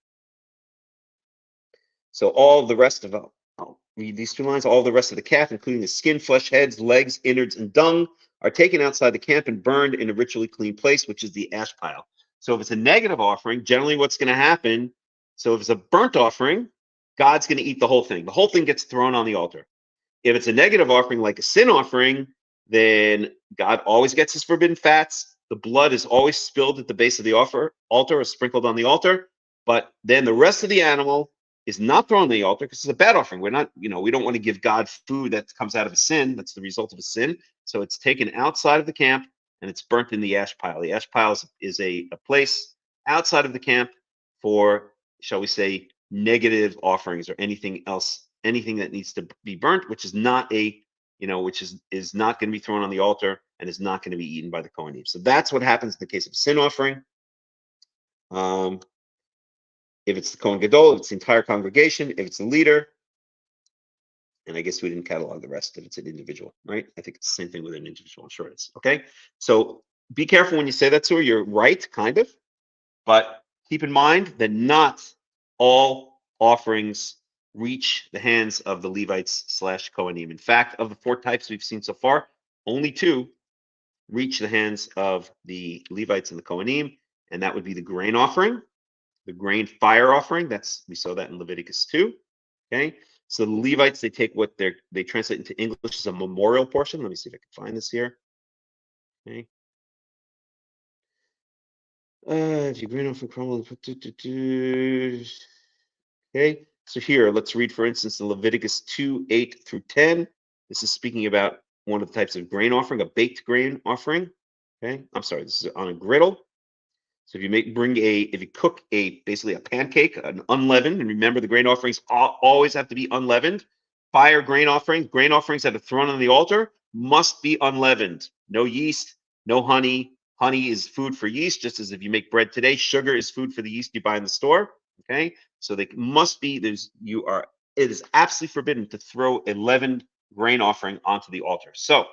So all the rest of I'll read these 2 lines. All the rest of the calf, including the skin, flesh, heads, legs, innards, and dung, are taken outside the camp and burned in a ritually clean place, which is the ash pile. So if it's a negative offering, generally what's going to happen, so if it's a burnt offering, God's going to eat the whole thing. The whole thing gets thrown on the altar. If it's a negative offering, like a sin offering, then God always gets his forbidden fats. The blood is always spilled at the base of the altar or sprinkled on the altar. But then the rest of the animal is not thrown on the altar because it's a bad offering. We're not, we don't want to give God food that comes out of a sin. That's the result of a sin. So it's taken outside of the camp and it's burnt in the ash pile. The ash pile is a place outside of the camp for, shall we say, negative offerings or anything else, anything that needs to be burnt, which is not which is not going to be thrown on the altar and is not going to be eaten by the Kohanim. So that's what happens in the case of sin offering. If it's the Kohen Gadol, if it's the entire congregation, if it's the leader, and I guess we didn't catalog the rest if it's an individual, right? I think it's the same thing with an individual. I'm sure it is. Okay, so be careful when you say that, Sue. You're right, kind of, but keep in mind that not all offerings reach the hands of the Levites / Kohanim. In fact, of the 4 types we've seen so far, only 2 reach the hands of the Levites and the Kohanim, and that would be the grain offering, the grain fire offering. We saw that in Leviticus 2. Okay, so the Levites, they take what they translate into English as a memorial portion. Let me see if I can find this here. Okay. If you grain offering crumble, okay. So here, let's read, for instance, in Leviticus 2:8-10. This is speaking about one of the types of grain offering, a baked grain offering. Okay, I'm sorry, this is on a griddle. So if you cook basically a pancake, an unleavened, and remember the grain offerings always have to be unleavened. Fire grain offerings that are thrown on the altar must be unleavened. No yeast, no honey. Honey is food for yeast, just as if you make bread today, sugar is food for the yeast you buy in the store. Okay, so they must be. It is absolutely forbidden to throw a leavened grain offering onto the altar. So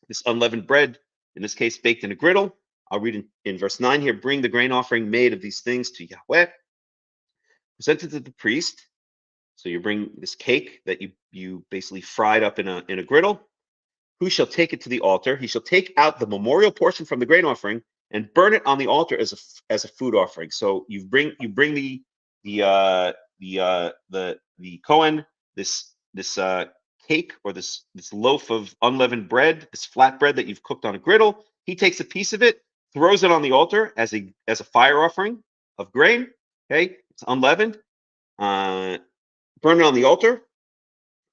this unleavened bread, in this case, baked in a griddle. I'll read in verse 9 here. Bring the grain offering made of these things to Yahweh. Present it to the priest. So you bring this cake that you basically fried up in a griddle. Who shall take it to the altar? He shall take out the memorial portion from the grain offering and burn it on the altar as a food offering. So you bring the Kohen this cake or this loaf of unleavened bread, this flat bread that you've cooked on a griddle. He takes a piece of it, throws it on the altar as a fire offering of grain. Okay, it's unleavened. Burn it on the altar.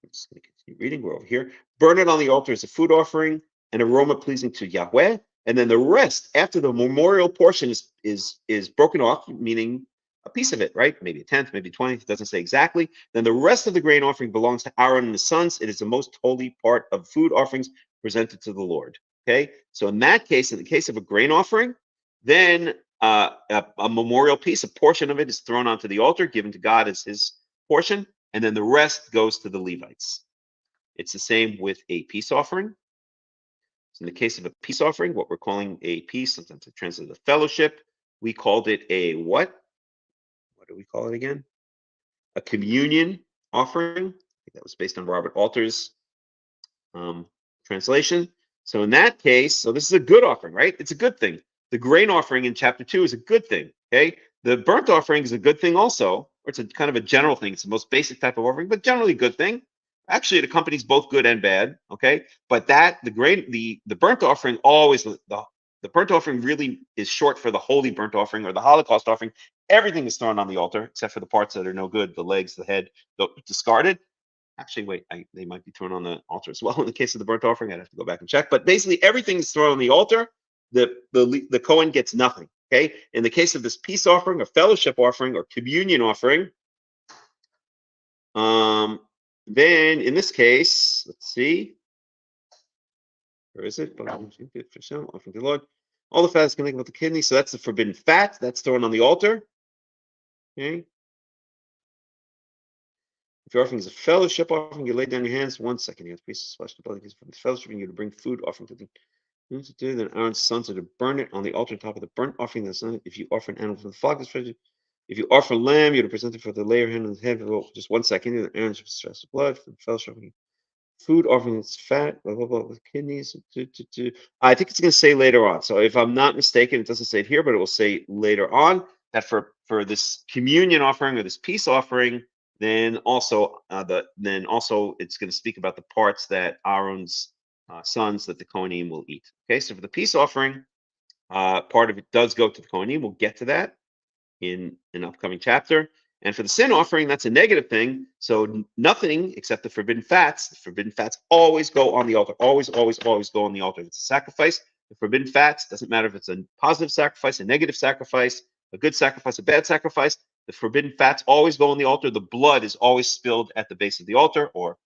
I'm just going to continue reading. We're over here. Burn it on the altar as a food offering, an aroma pleasing to Yahweh. And then the rest, after the memorial portion is broken off, meaning a piece of it, right? Maybe a tenth, maybe 20th, it doesn't say exactly. Then the rest of the grain offering belongs to Aaron and his sons. It is the most holy part of food offerings presented to the Lord. Okay, so in that case, in the case of a grain offering, then a memorial piece, a portion of it is thrown onto the altar, given to God as his portion, and then the rest goes to the Levites. It's the same with a peace offering. So in the case of a peace offering, what we're calling a peace, sometimes it translates as a fellowship, we called it a what? What do we call it again? A communion offering. I think that was based on Robert Alter's translation. So in that case, so this is a good offering, right? It's a good thing. The grain offering in chapter 2 is a good thing. Okay. The burnt offering is a good thing also, or it's a kind of a general thing. It's the most basic type of offering, but generally a good thing. Actually, it accompanies both good and bad. Okay. But the burnt offering always, the burnt offering really is short for the holy burnt offering or the Holocaust offering. Everything is thrown on the altar except for the parts that are no good, the legs, the head, discarded. Actually, wait, they might be thrown on the altar as well. In the case of the burnt offering, I'd have to go back and check. But basically, everything is thrown on the altar. The Kohen gets nothing. Okay. In the case of this peace offering, or fellowship offering, or communion offering, then in this case, let's see, where is it? Offering to the Lord. All the fat is connected with the kidney, so that's the forbidden fat. That's thrown on the altar. Okay. If your offering is a fellowship offering, you lay down your hands. 1 second. You have to splash the blood from the fellowship, and you to bring food offering to the. Then Aaron's sons are to burn it on the altar on top of the burnt offering. If you offer an animal from the flock, if you offer lamb, you're to present it for the layer hand on the head. Just 1 second. And Aaron's stress the blood from the fellowship. Food offering that's fat, blah blah blah, with kidneys. I think it's going to say later on. So if I'm not mistaken, it doesn't say it here, but it will say later on that for this communion offering or this peace offering, then also it's going to speak about the parts that Aaron's sons that the Kohanim will eat. Okay, so for the peace offering, part of it does go to the Kohanim. We'll get to that in an upcoming chapter. And for the sin offering, that's a negative thing. So nothing except the forbidden fats. The forbidden fats always go on the altar. Always, always, always go on the altar. If it's a sacrifice, the forbidden fats, doesn't matter if it's a positive sacrifice, a negative sacrifice, a good sacrifice, a bad sacrifice, the forbidden fats always go on the altar. The blood is always spilled at the base of the altar, or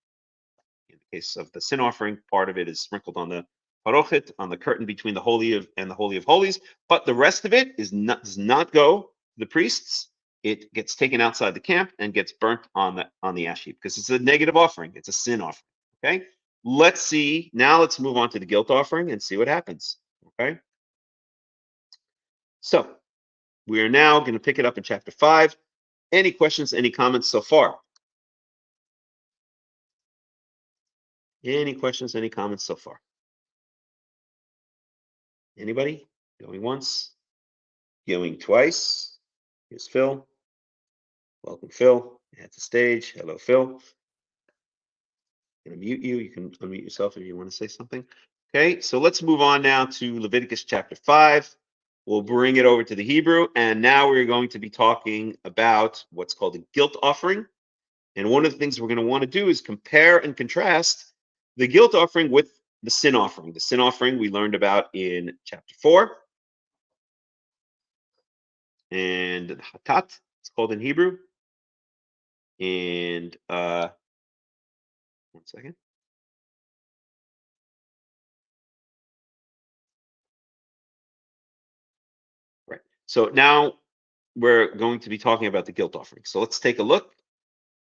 in the case of the sin offering, part of it is sprinkled on the parochet, on the curtain between the Holy of and the Holy of Holies. But the rest of it does not go to the priests. It gets taken outside the camp and gets burnt on the ash heap because it's a negative offering. It's a sin offering. Okay. Let's see. Now let's move on to the guilt offering and see what happens. Okay. So we are now going to pick it up in chapter 5. Any questions, any comments so far? Any questions, any comments so far? Anybody? Going once? Going twice? Here's Phil. Welcome, Phil. At the stage. Hello, Phil. I'm going to mute you. You can unmute yourself if you want to say something. Okay, so let's move on now to Leviticus chapter 5. We'll bring it over to the Hebrew. And now we're going to be talking about what's called a guilt offering. And one of the things we're going to want to do is compare and contrast the guilt offering with the sin offering. The sin offering we learned about in chapter 4. And hatat, it's called in Hebrew. And 1 second. Right. So now we're going to be talking about the guilt offering. So let's take a look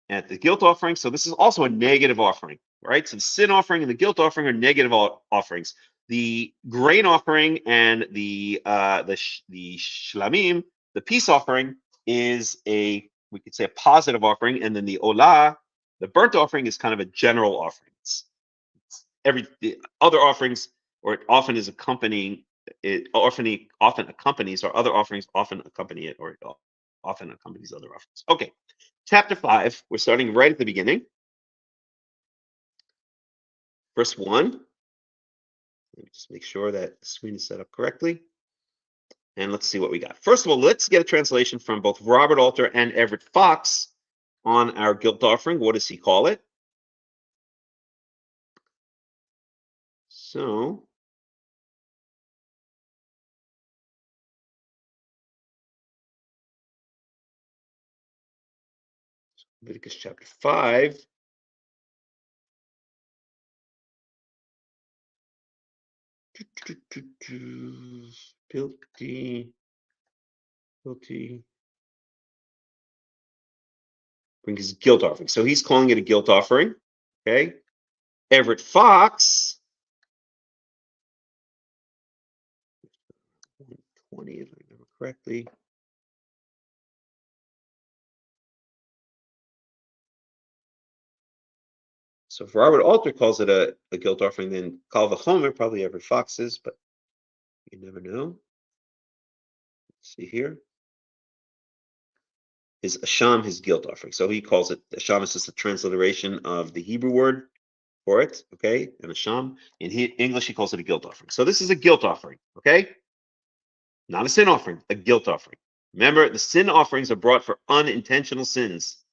at the guilt offering. So this is also a negative offering, right? So the sin offering and the guilt offering are negative offerings. The grain offering and the shlamim, the peace offering, is we could say a positive offering, and then the olah, the burnt offering, is kind of a general offering. The other offerings, or it often is accompanying. It often accompanies, or other offerings often accompany it, or it often accompanies other offerings. Okay, chapter 5. We're starting right at the beginning. Verse 1. Let me just make sure that the screen is set up correctly. And let's see what we got. First of all, let's get a translation from both Robert Alter and Everett Fox on our guilt offering. What does he call it? So, Leviticus chapter 5. Guilty. Bring his guilt offering. So he's calling it a guilt offering. Okay. Everett Fox. 120, if I remember correctly. So if Robert Alter calls it a guilt offering, then Kal V'chomer, probably every fox is, but you never know. Let's see here. Is Asham his guilt offering? So he calls it, Asham is just a transliteration of the Hebrew word for it, okay? And Asham, in English, he calls it a guilt offering. So this is a guilt offering, okay? Not a sin offering, a guilt offering. Remember, the sin offerings are brought for unintentional sins.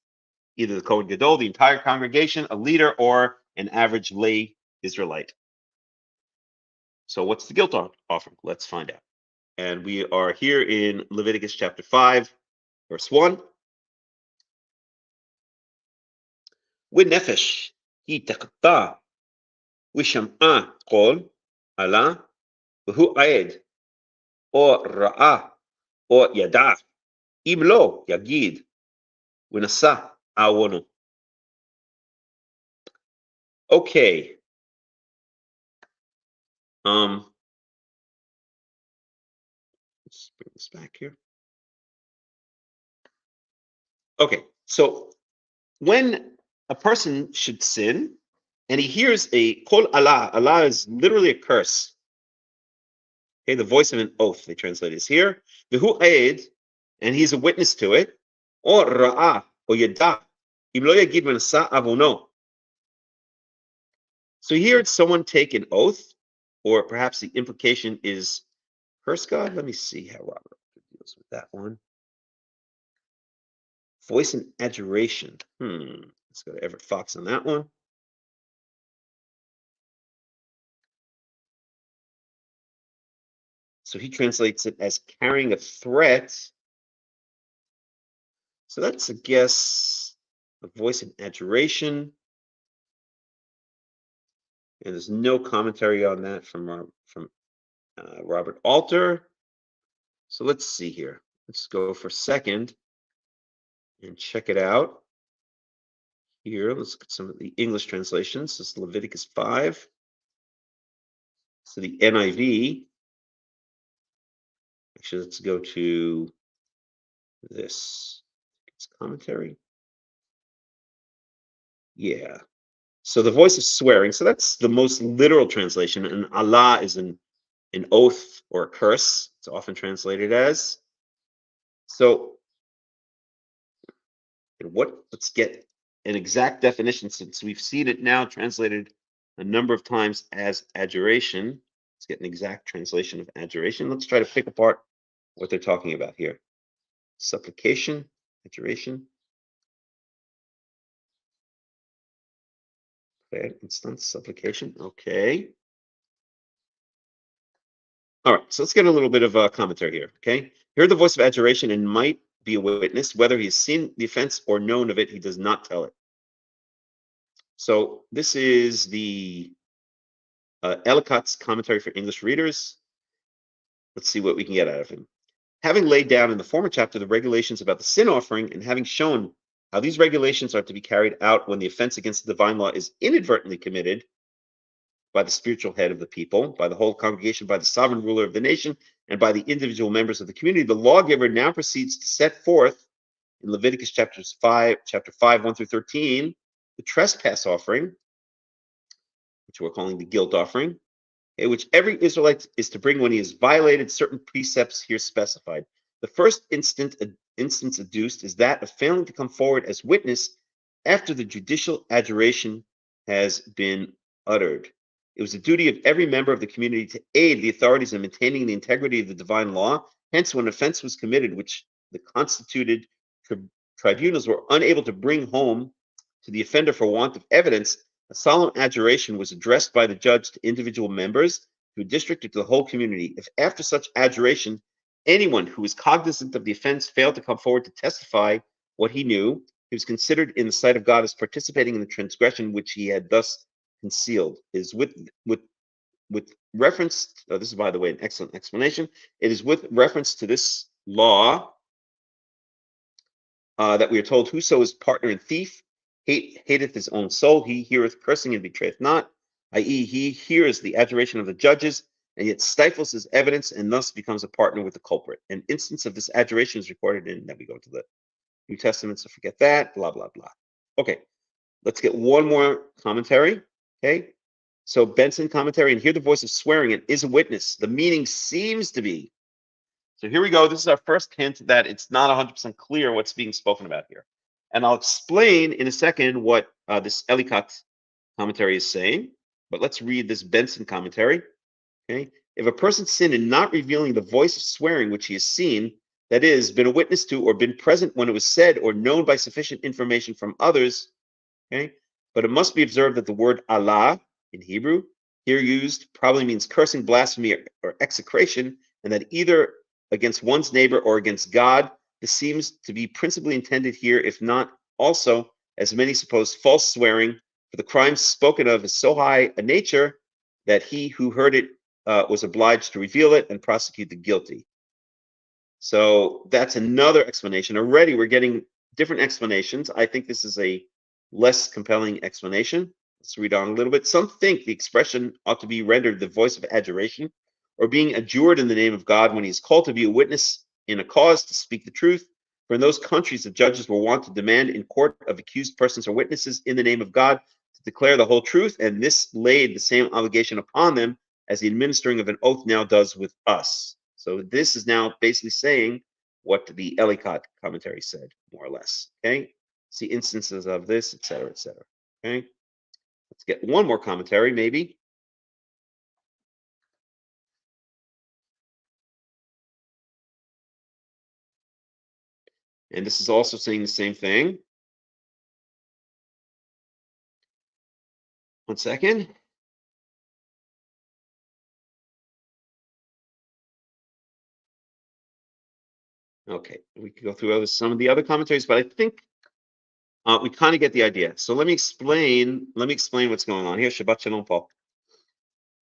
Either the Kohen Gadol, the entire congregation, a leader, or an average lay Israelite. So what's the guilt offering? Let's find out. And we are here in Leviticus chapter 5, verse 1. ונפש היא תקטע ושמעה קול עלה והוא עד או ראה או ידע אם לא יגיד ונשא עוונו. Okay. Let's bring this back here. Okay, so when a person should sin and he hears a kol Allah, Allah is literally a curse. Okay, the voice of an oath, they translate is here. V'hu aid, and he's a witness to it. Or ra'ah, or yada, im lo yagid v'nasa avono. So here it's someone take an oath, or perhaps the implication is curse God. Let me see how Robert deals with that one. Voice and adjuration. Let's go to Everett Fox on that one. So he translates it as carrying a threat. So that's, I guess, a voice and adjuration. And there's no commentary on that from Robert Alter. So let's see here. Let's go for a second and check it out. Here, let's look at some of the English translations. This is Leviticus 5. So the NIV. Actually, let's go to this. It's commentary. Yeah. So the voice of swearing. So that's the most literal translation. And Allah is an oath or a curse. It's often translated as. So let's get an exact definition, since we've seen it now translated a number of times as adjuration. Let's get an exact translation of adjuration. Let's try to pick apart what they're talking about here. Supplication, adjuration. Okay, instance, supplication. Okay. All right, so let's get a little bit of a commentary here. Okay. Hear the voice of adjuration and might be a witness. Whether he's seen the offense or known of it, he does not tell it. So this is the Ellicott's commentary for English readers. Let's see what we can get out of him. Having laid down in the former chapter the regulations about the sin offering, and having shown how these regulations are to be carried out when the offense against the divine law is inadvertently committed by the spiritual head of the people, by the whole congregation, by the sovereign ruler of the nation, and by the individual members of the community, the lawgiver now proceeds to set forth in Leviticus chapter 5, 1 through 13, the trespass offering, which we're calling the guilt offering, which every Israelite is to bring when he has violated certain precepts here specified. The first instance adduced is that of failing to come forward as witness after the judicial adjuration has been uttered. It was the duty of every member of the community to aid the authorities in maintaining the integrity of the divine law. Hence, when an offense was committed, which the constituted tribunals were unable to bring home to the offender for want of evidence, a solemn adjuration was addressed by the judge to individual members, to a district, or to the whole community. If after such adjuration, anyone who was cognizant of the offense failed to come forward to testify what he knew, he was considered in the sight of God as participating in the transgression which he had thus concealed. Is with reference, this is, by the way, an excellent explanation. It is with reference to this law that we are told, whoso is partner and thief hateth his own soul, he heareth cursing and betrayeth not, i.e., he hears the adjuration of the judges and yet stifles his evidence and thus becomes a partner with the culprit. An instance of this adjuration is recorded in, then we go to the New Testament, so forget that, blah, blah, blah. Okay, Let's get one more commentary. Okay. So Benson commentary, and hear the voice of swearing and is a witness. The meaning seems to be. So here we go. This is our first hint that it's not 100% clear what's being spoken about here. And I'll explain in a second what this Ellicott commentary is saying. But let's read this Benson commentary. Okay. If a person sinned in not revealing the voice of swearing which he has seen, that is, been a witness to or been present when it was said or known by sufficient information from others, okay, but it must be observed that the word Allah in Hebrew here used probably means cursing, blasphemy, or execration, and that either against one's neighbor or against God. This seems to be principally intended here, if not also, as many suppose, false swearing, for the crime spoken of is so high a nature that he who heard it was obliged to reveal it and prosecute the guilty. So that's another explanation. Already we're getting different explanations. I think this is a less compelling explanation. Let's read on a little bit. Some think the expression ought to be rendered the voice of adjuration, or being adjured in the name of God when he is called to be a witness in a cause to speak the truth. For in those countries, the judges were wont to demand in court of accused persons or witnesses in the name of God to declare the whole truth, and this laid the same obligation upon them as the administering of an oath now does with us. So this is now basically saying what the Ellicott commentary said, more or less. Okay, see instances of this, etc., etc. Okay, let's get one more commentary, maybe. And this is also saying the same thing. One second. Okay, we can go through some of the other commentaries, but I think we kind of get the idea. So let me explain what's going on here. Shabbat shalom, Paul.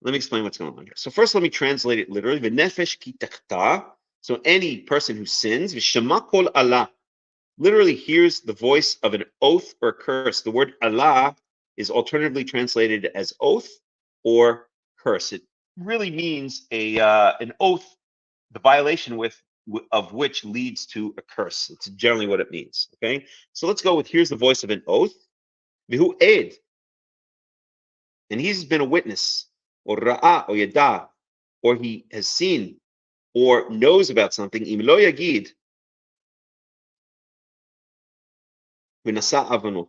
Let me explain what's going on here. So first, let me translate it literally. V'nefesh ki tachta. So any person who sins, v'shema kol Allah, literally hears the voice of an oath or curse. The word Allah is alternatively translated as oath or curse. It really means an oath, the violation of which leads to a curse. It's generally what it means. Okay, so let's go with here's the voice of an oath. Vihu ed, and he's been a witness, or ra'a, or yada, or he has seen or knows about something. Im lo yagid, v'nasa avanu.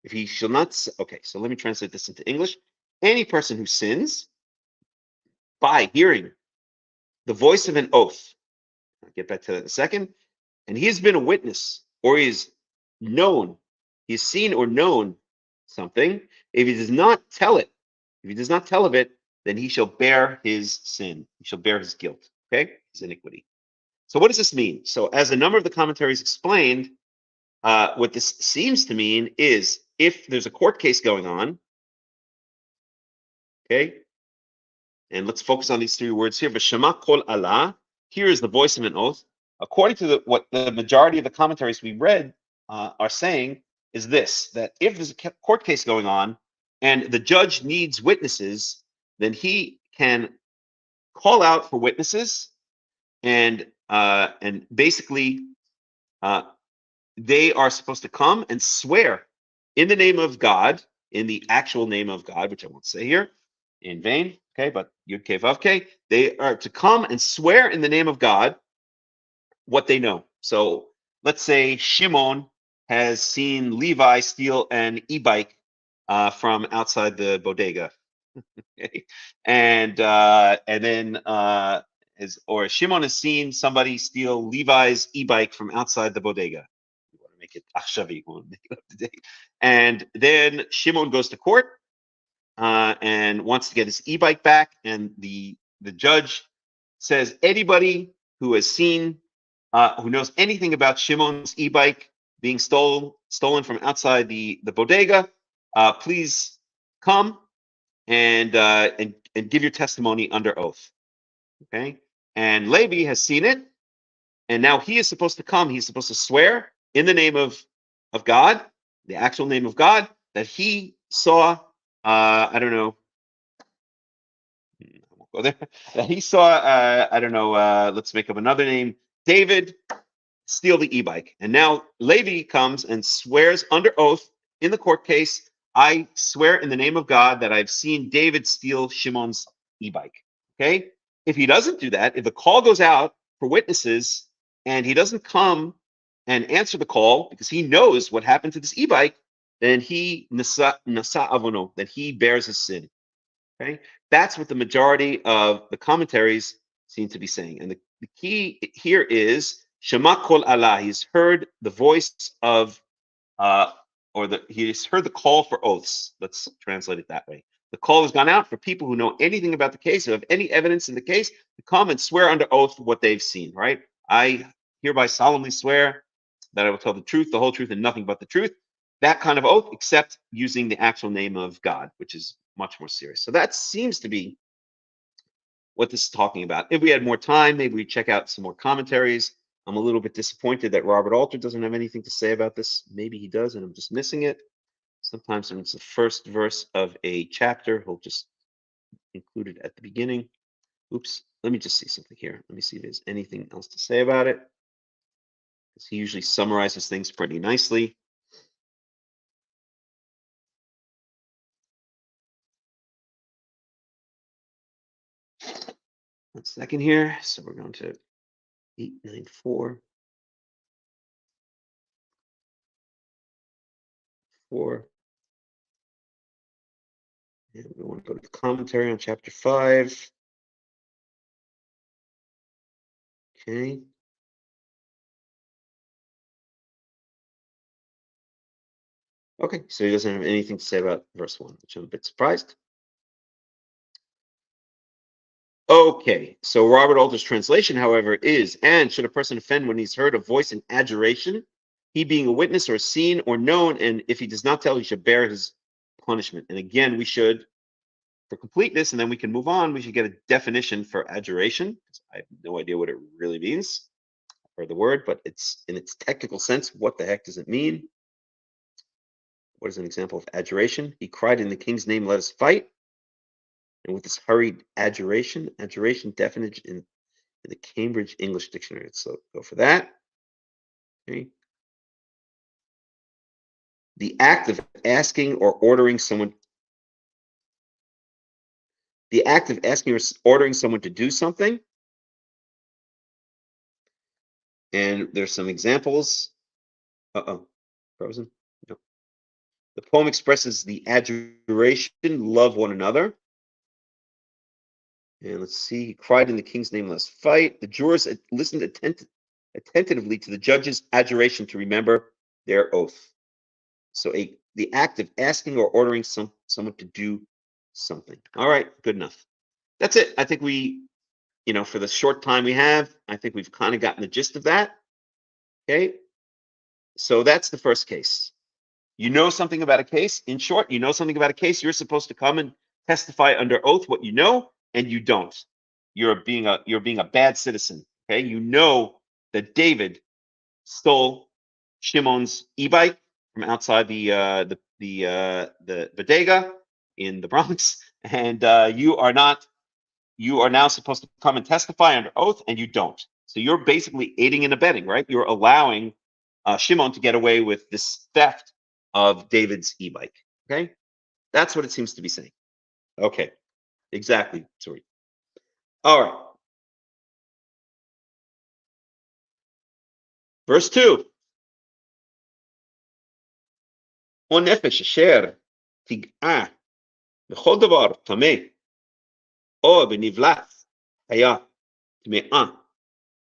If he shall not, okay, so let me translate this into English. Any person who sins by hearing the voice of an oath, I'll get back to that in a second, and he has been a witness or he is known, he's seen or known something, if he does not tell it, if he does not tell of it, then he shall bear his sin. He shall bear his guilt, okay? His iniquity. So what does this mean? So as a number of the commentaries explained, what this seems to mean is if there's a court case going on, okay, and let's focus on these three words here. V'shema kol Allah. Here is the voice of an oath. According to what the majority of the commentaries we read are saying, is this: that if there's a court case going on and the judge needs witnesses, then he can call out for witnesses, and basically they are supposed to come and swear in the name of God, in the actual name of God, which I won't say here in vain, okay, but Yud Kei Vav Kei, they are to come and swear in the name of God what they know. So let's say Shimon has seen Levi steal an e-bike from outside the bodega, okay? And then or Shimon has seen somebody steal Levi's e-bike from outside the bodega. We want to make it achshavi, we want to make it up to date. And then Shimon goes to court and wants to get his e-bike back, and the judge says anybody who has seen, who knows anything about Shimon's e-bike being stolen from outside the bodega, please come and give your testimony under oath. Okay, and Levi has seen it, and now he is supposed to come. He's supposed to swear in the name of God, the actual name of God, that he saw. I don't know. I won't go there. That he saw. I don't know. Let's make up another name. David steal the e-bike, and now Levi comes and swears under oath in the court case, I swear in the name of God that I've seen David steal Shimon's e-bike. Okay? If he doesn't do that, if the call goes out for witnesses and he doesn't come and answer the call because he knows what happened to this e-bike, then he nasa avono, that he bears his sin. Okay? That's what the majority of the commentaries seem to be saying. And the key here is Shema kol Allah. He's heard the voice of he's heard the call for oaths. Let's translate it that way. The call has gone out for people who know anything about the case, who have any evidence in the case, to come and swear under oath what they've seen, right? I hereby solemnly swear that I will tell the truth, the whole truth, and nothing but the truth. That kind of oath, except using the actual name of God, which is much more serious. So that seems to be what this is talking about. If we had more time, maybe we'd check out some more commentaries. I'm a little bit disappointed that Robert Alter doesn't have anything to say about this. Maybe he does, and I'm just missing it. Sometimes when it's the first verse of a chapter, he'll just include it at the beginning. Oops, let me just see something here. Let me see if there's anything else to say about it, because he usually summarizes things pretty nicely. One second here. So we're going to 894. 4. And we want to go to the commentary on chapter 5. Okay. Okay, so he doesn't have anything to say about verse 1, which I'm a bit surprised. Okay, so Robert Alter's translation, however, is, and should a person offend when he's heard a voice in adjuration, he being a witness or seen or known, and if he does not tell, he should bear his punishment. And again, we should, for completeness, and then we can move on, we should get a definition for adjuration. I have no idea what it really means, or the word, but it's in its technical sense, what the heck does it mean? What is an example of adjuration? He cried in the king's name, let us fight. And with this hurried adjuration definition in the Cambridge English Dictionary. So go for that. Okay. The act of asking or ordering someone. The act of asking or ordering someone to do something. And there's some examples. Uh-oh, frozen. No. The poem expresses the adjuration, love one another. And let's see, he cried in the king's name, let's fight. The jurors listened attentively to the judge's adjuration to remember their oath. So the act of asking or ordering someone to do something. All right, good enough. That's it. I think we, for the short time we have, I think we've kind of gotten the gist of that. Okay, so that's the first case. You know something about a case. In short, you know something about a case. You're supposed to come and testify under oath what you know, and you don't. You're being a bad citizen. Okay, you know that David stole Shimon's e-bike from outside the bodega in the Bronx, and you are now supposed to come and testify under oath, and you don't. So you're basically aiding and abetting, right? You're allowing Shimon to get away with this theft of David's e-bike. Okay, that's what it seems to be saying. Okay, exactly. Sorry. All right. Verse 2. O nefesh asher tig'ah b'chol davar tameh או בנבלת חיה טמאה,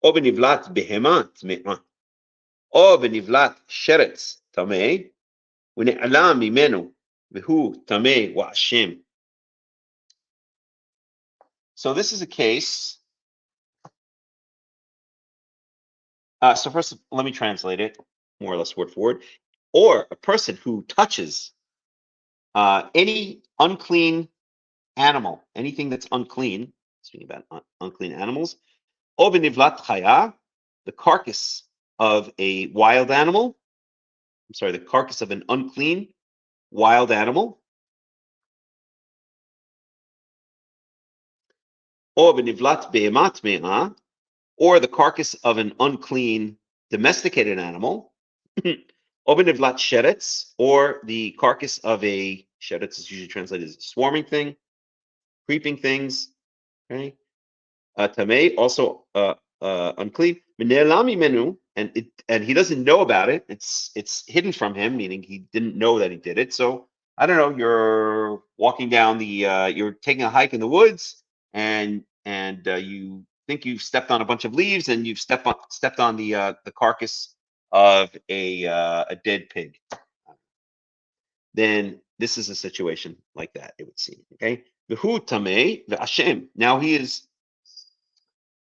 או בנבלת בהמה טמאה, או בנבלת שרץ טמא, ונעלם ממנו, והוא טמא ואשם. So this is a case. So first, let me translate it more or less word for word. Or a person who touches any unclean animal, anything that's unclean, speaking about unclean animals, או בנבלת חיה, the carcass of a wild animal, the carcass of an unclean wild animal, or benivlat behemat me'ah, or the carcass of an unclean domesticated animal, Obenivlat sheretz, or the carcass of a sheretz is usually translated as a swarming thing, creeping things. Okay. Tamei, also unclean. Minelami menu, and he doesn't know about it. It's hidden from him, meaning he didn't know that he did it. So I don't know. You're walking down you're taking a hike in the woods, and you think you've stepped on a bunch of leaves, and you've stepped on the carcass of a dead pig. Then this is a situation like that, it would seem. Okay. V'hu tamei v'ashem. Now he is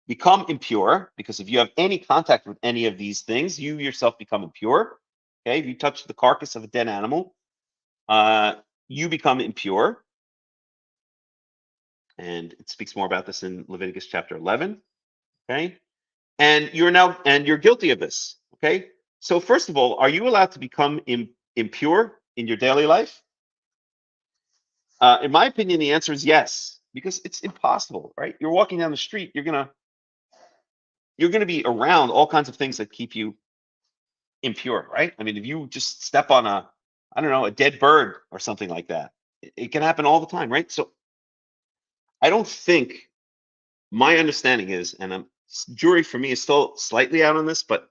become impure, because if you have any contact with any of these things, you yourself become impure. Okay, if you touch the carcass of a dead animal, you become impure. And it speaks more about this in Leviticus chapter 11. Okay, and you're guilty of this. Okay, so first of all, are you allowed to become impure in your daily life? In my opinion, the answer is yes, because it's impossible, right? You're walking down the street, you're gonna be around all kinds of things that keep you impure, right? I mean, if you just step on I don't know, a dead bird or something like that, it can happen all the time, right? So I don't think, my understanding is, and jury for me is still slightly out on this, but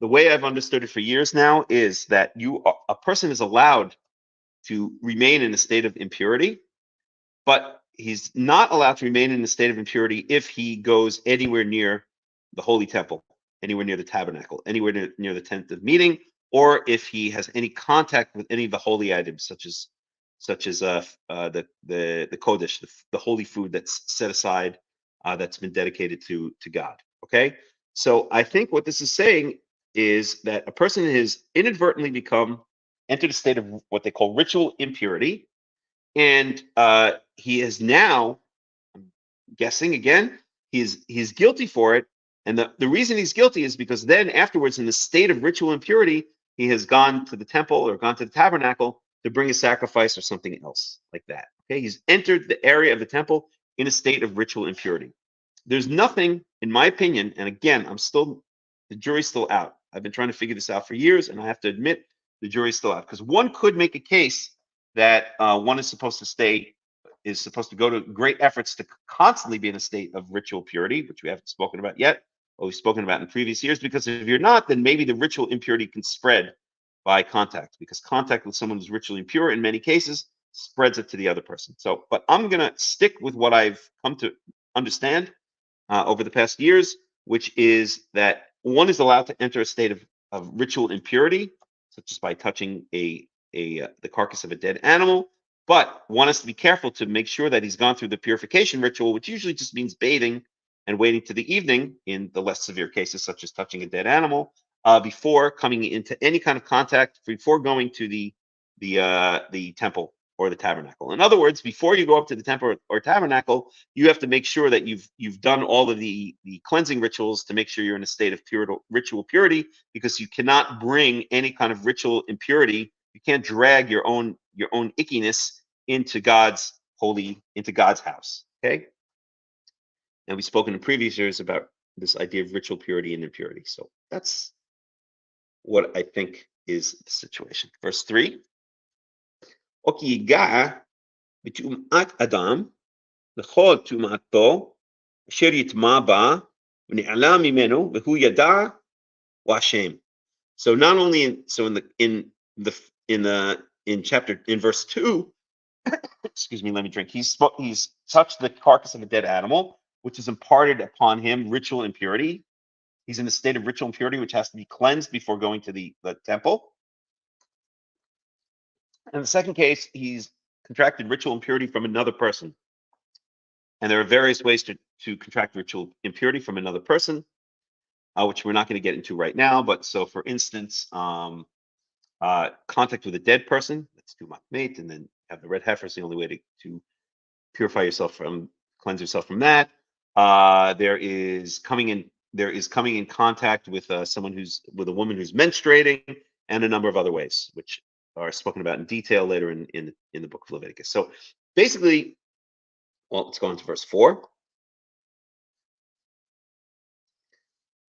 the way I've understood it for years now is that a person is allowed to remain in a state of impurity, but he's not allowed to remain in a state of impurity if he goes anywhere near the holy temple, anywhere near the tabernacle, anywhere near the tent of meeting, or if he has any contact with any of the holy items, such as the kodesh, the holy food that's set aside, that's been dedicated to God. Okay, so I think what this is saying is that a person has inadvertently entered a state of what they call ritual impurity, and he is now, I'm guessing again, he's guilty for it. And the reason he's guilty is because then afterwards, in the state of ritual impurity, he has gone to the temple or gone to the tabernacle to bring a sacrifice or something else like that. Okay, he's entered the area of the temple in a state of ritual impurity. There's nothing, in my opinion, and again, the jury's still out. I've been trying to figure this out for years, and I have to admit the jury's still out, because one could make a case that one is supposed to go to great efforts to constantly be in a state of ritual purity, which we haven't spoken about yet, or we've spoken about in previous years, because if you're not, then maybe the ritual impurity can spread by contact, because contact with someone who's ritually impure in many cases spreads it to the other person. So, but I'm going to stick with what I've come to understand over the past years, which is that one is allowed to enter a state of ritual impurity, such as by touching the carcass of a dead animal. But one has to be careful to make sure that he's gone through the purification ritual, which usually just means bathing and waiting to the evening in the less severe cases, such as touching a dead animal, before coming into any kind of contact, before going to the temple or the tabernacle. In other words, before you go up to the temple or tabernacle, you have to make sure that you've done all of the cleansing rituals to make sure you're in a state of ritual purity, because you cannot bring any kind of ritual impurity. You can't drag your own ickiness into God's house. Okay, and we've spoken in previous years about this idea of ritual purity and impurity. So that's what I think is the situation. Verse 3. בטומאת אדם, לכל טומאתו, אשר יטמא בה, ונעלם ממנו, והוא ידע, הוא אשם. So not only in verse 2, excuse me, let me drink. He's touched the carcass of a dead animal, which has imparted upon him ritual impurity. He's in a state of ritual impurity, which has to be cleansed before going to the temple. In the second case, he's contracted ritual impurity from another person. And there are various ways to contract ritual impurity from another person, which we're not going to get into right now. But so, for instance, contact with a dead person, that's tumat mate, and then have the red heifer is the only way to purify yourself cleanse yourself from that. There is coming in contact with with a woman who's menstruating, and a number of other ways, which are spoken about in detail later in the book of Leviticus. So basically, well, let's go on to verse 4.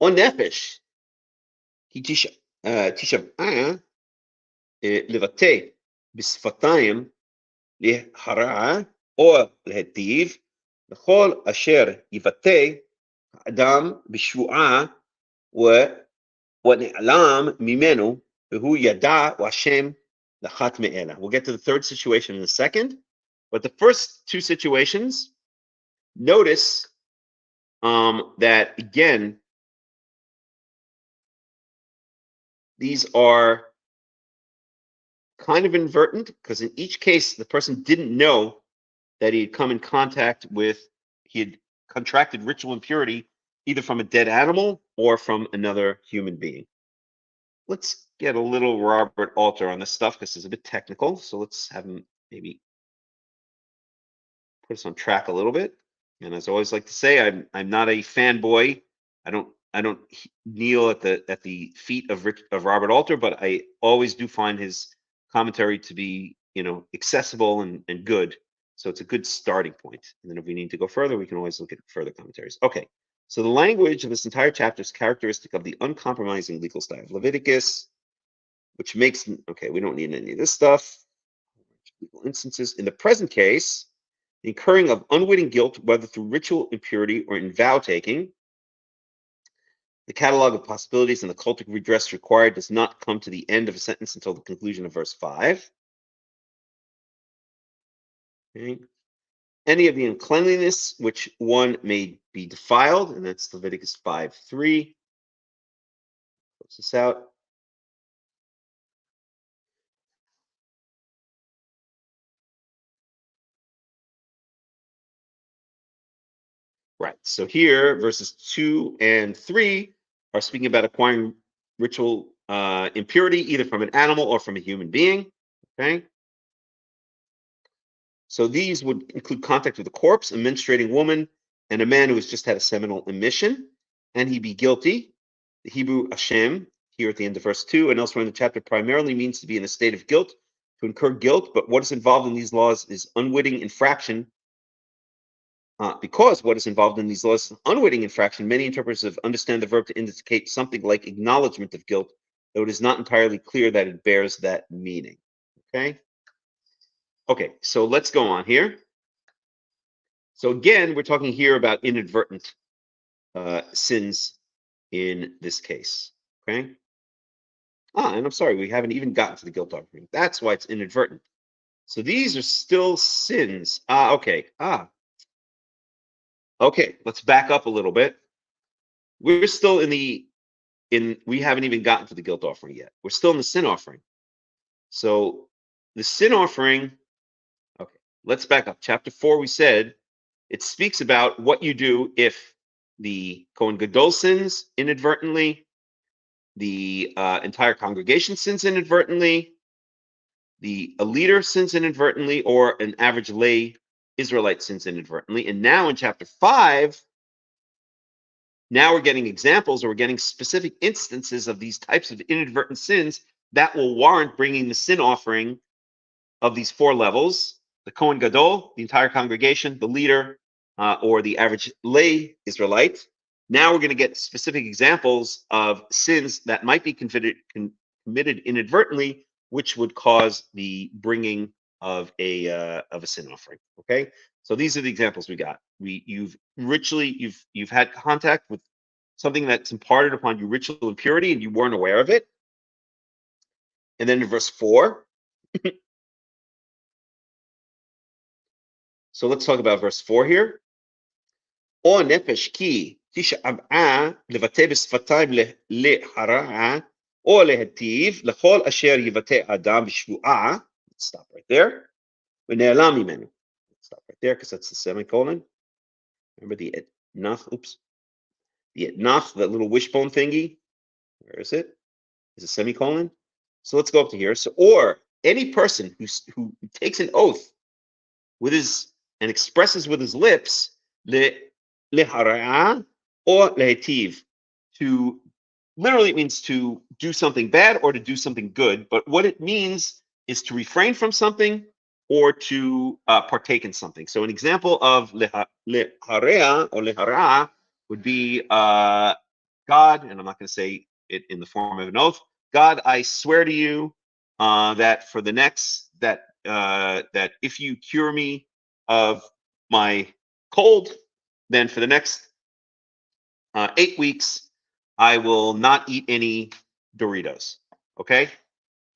On nefesh, he tishab'ah לבטא בשפתיים להרע או להיטיב לכל אשר יבטא האדם בשבועה ונעלם ממנו והוא ידע או השם לאחת מאלה. We'll get to the third situation in a second, but the first two situations, notice that again, these are kind of inadvertent because in each case, the person didn't know that he had come in contact with, he had contracted ritual impurity either from a dead animal or from another human being. Let's get a little Robert Alter on this stuff because it's a bit technical. So let's have him maybe put us on track a little bit. And as I always like to say, I'm not a fanboy. I don't kneel at the feet of Robert Alter, but I always do find his commentary to be, accessible and good. So it's a good starting point. And then if we need to go further, we can always look at further commentaries. Okay. So the language of this entire chapter is characteristic of the uncompromising legal style of Leviticus, which makes, okay, we don't need any of this stuff. Legal instances. In the present case, the incurring of unwitting guilt, whether through ritual impurity or in vow taking, the catalog of possibilities and the cultic redress required does not come to the end of a sentence until the conclusion of verse 5. Okay. Any of the uncleanliness which one may be defiled, and that's Leviticus 5:3. Close this out. Right. So here, verses 2 and 3 are speaking about acquiring ritual impurity, either from an animal or from a human being. Okay. So these would include contact with a corpse, a menstruating woman, and a man who has just had a seminal emission, and he be guilty. The Hebrew Hashem, here at the end of verse 2 and elsewhere in the chapter, primarily means to be in a state of guilt, to incur guilt, but what is involved in these laws is unwitting infraction. Because what is involved in these laws is unwitting infraction, many interpreters understand the verb to indicate something like acknowledgement of guilt, though it is not entirely clear that it bears that meaning. Okay? Okay, so let's go on here. So again, we're talking here about inadvertent sins in this case. Okay? And I'm sorry, we haven't even gotten to the guilt offering. That's why it's inadvertent. So these are still sins. Okay. Okay, let's back up a little bit. We're still we haven't even gotten to the guilt offering yet. We're still in the sin offering. So the sin offering, okay, let's back up. Chapter 4, we said it speaks about what you do if the Kohen Gadol sins inadvertently, the entire congregation sins inadvertently, a leader sins inadvertently, or an average lay Israelite sins inadvertently. And now in chapter 5, now we're getting examples, or we're getting specific instances of these types of inadvertent sins that will warrant bringing the sin offering of these 4 levels: the Kohen Gadol, the entire congregation, the leader, or the average lay Israelite. Now we're going to get specific examples of sins that might be committed inadvertently, which would cause the bringing of a sin offering. Okay, so these are the examples we got. You've had contact with something that's imparted upon you ritual impurity, and you weren't aware of it. And then in verse 4. So let's talk about verse 4 here. או נפש כי תשבעה לבטא בשפתיים להרע או להיטיב לכל אשר יבטא אדם בשבועה. Let's stop right there. ונעלם ממנו. Let's stop right there because that's the semicolon. Remember the etnach, the etnach, that little wishbone thingy. Where is it? Is a semicolon. So let's go up to here. So, or any person who takes an oath with and expresses with his lips lehara'ah or lehetiv, to literally it means to do something bad or to do something good, but what it means is to refrain from something or to partake in something. So an example of lehara'ah or lehara'ah would be God, and I'm not going to say it in the form of an oath. God, I swear to you that for the next that if you cure me of my cold, then for the next 8 weeks I will not eat any Doritos. Okay,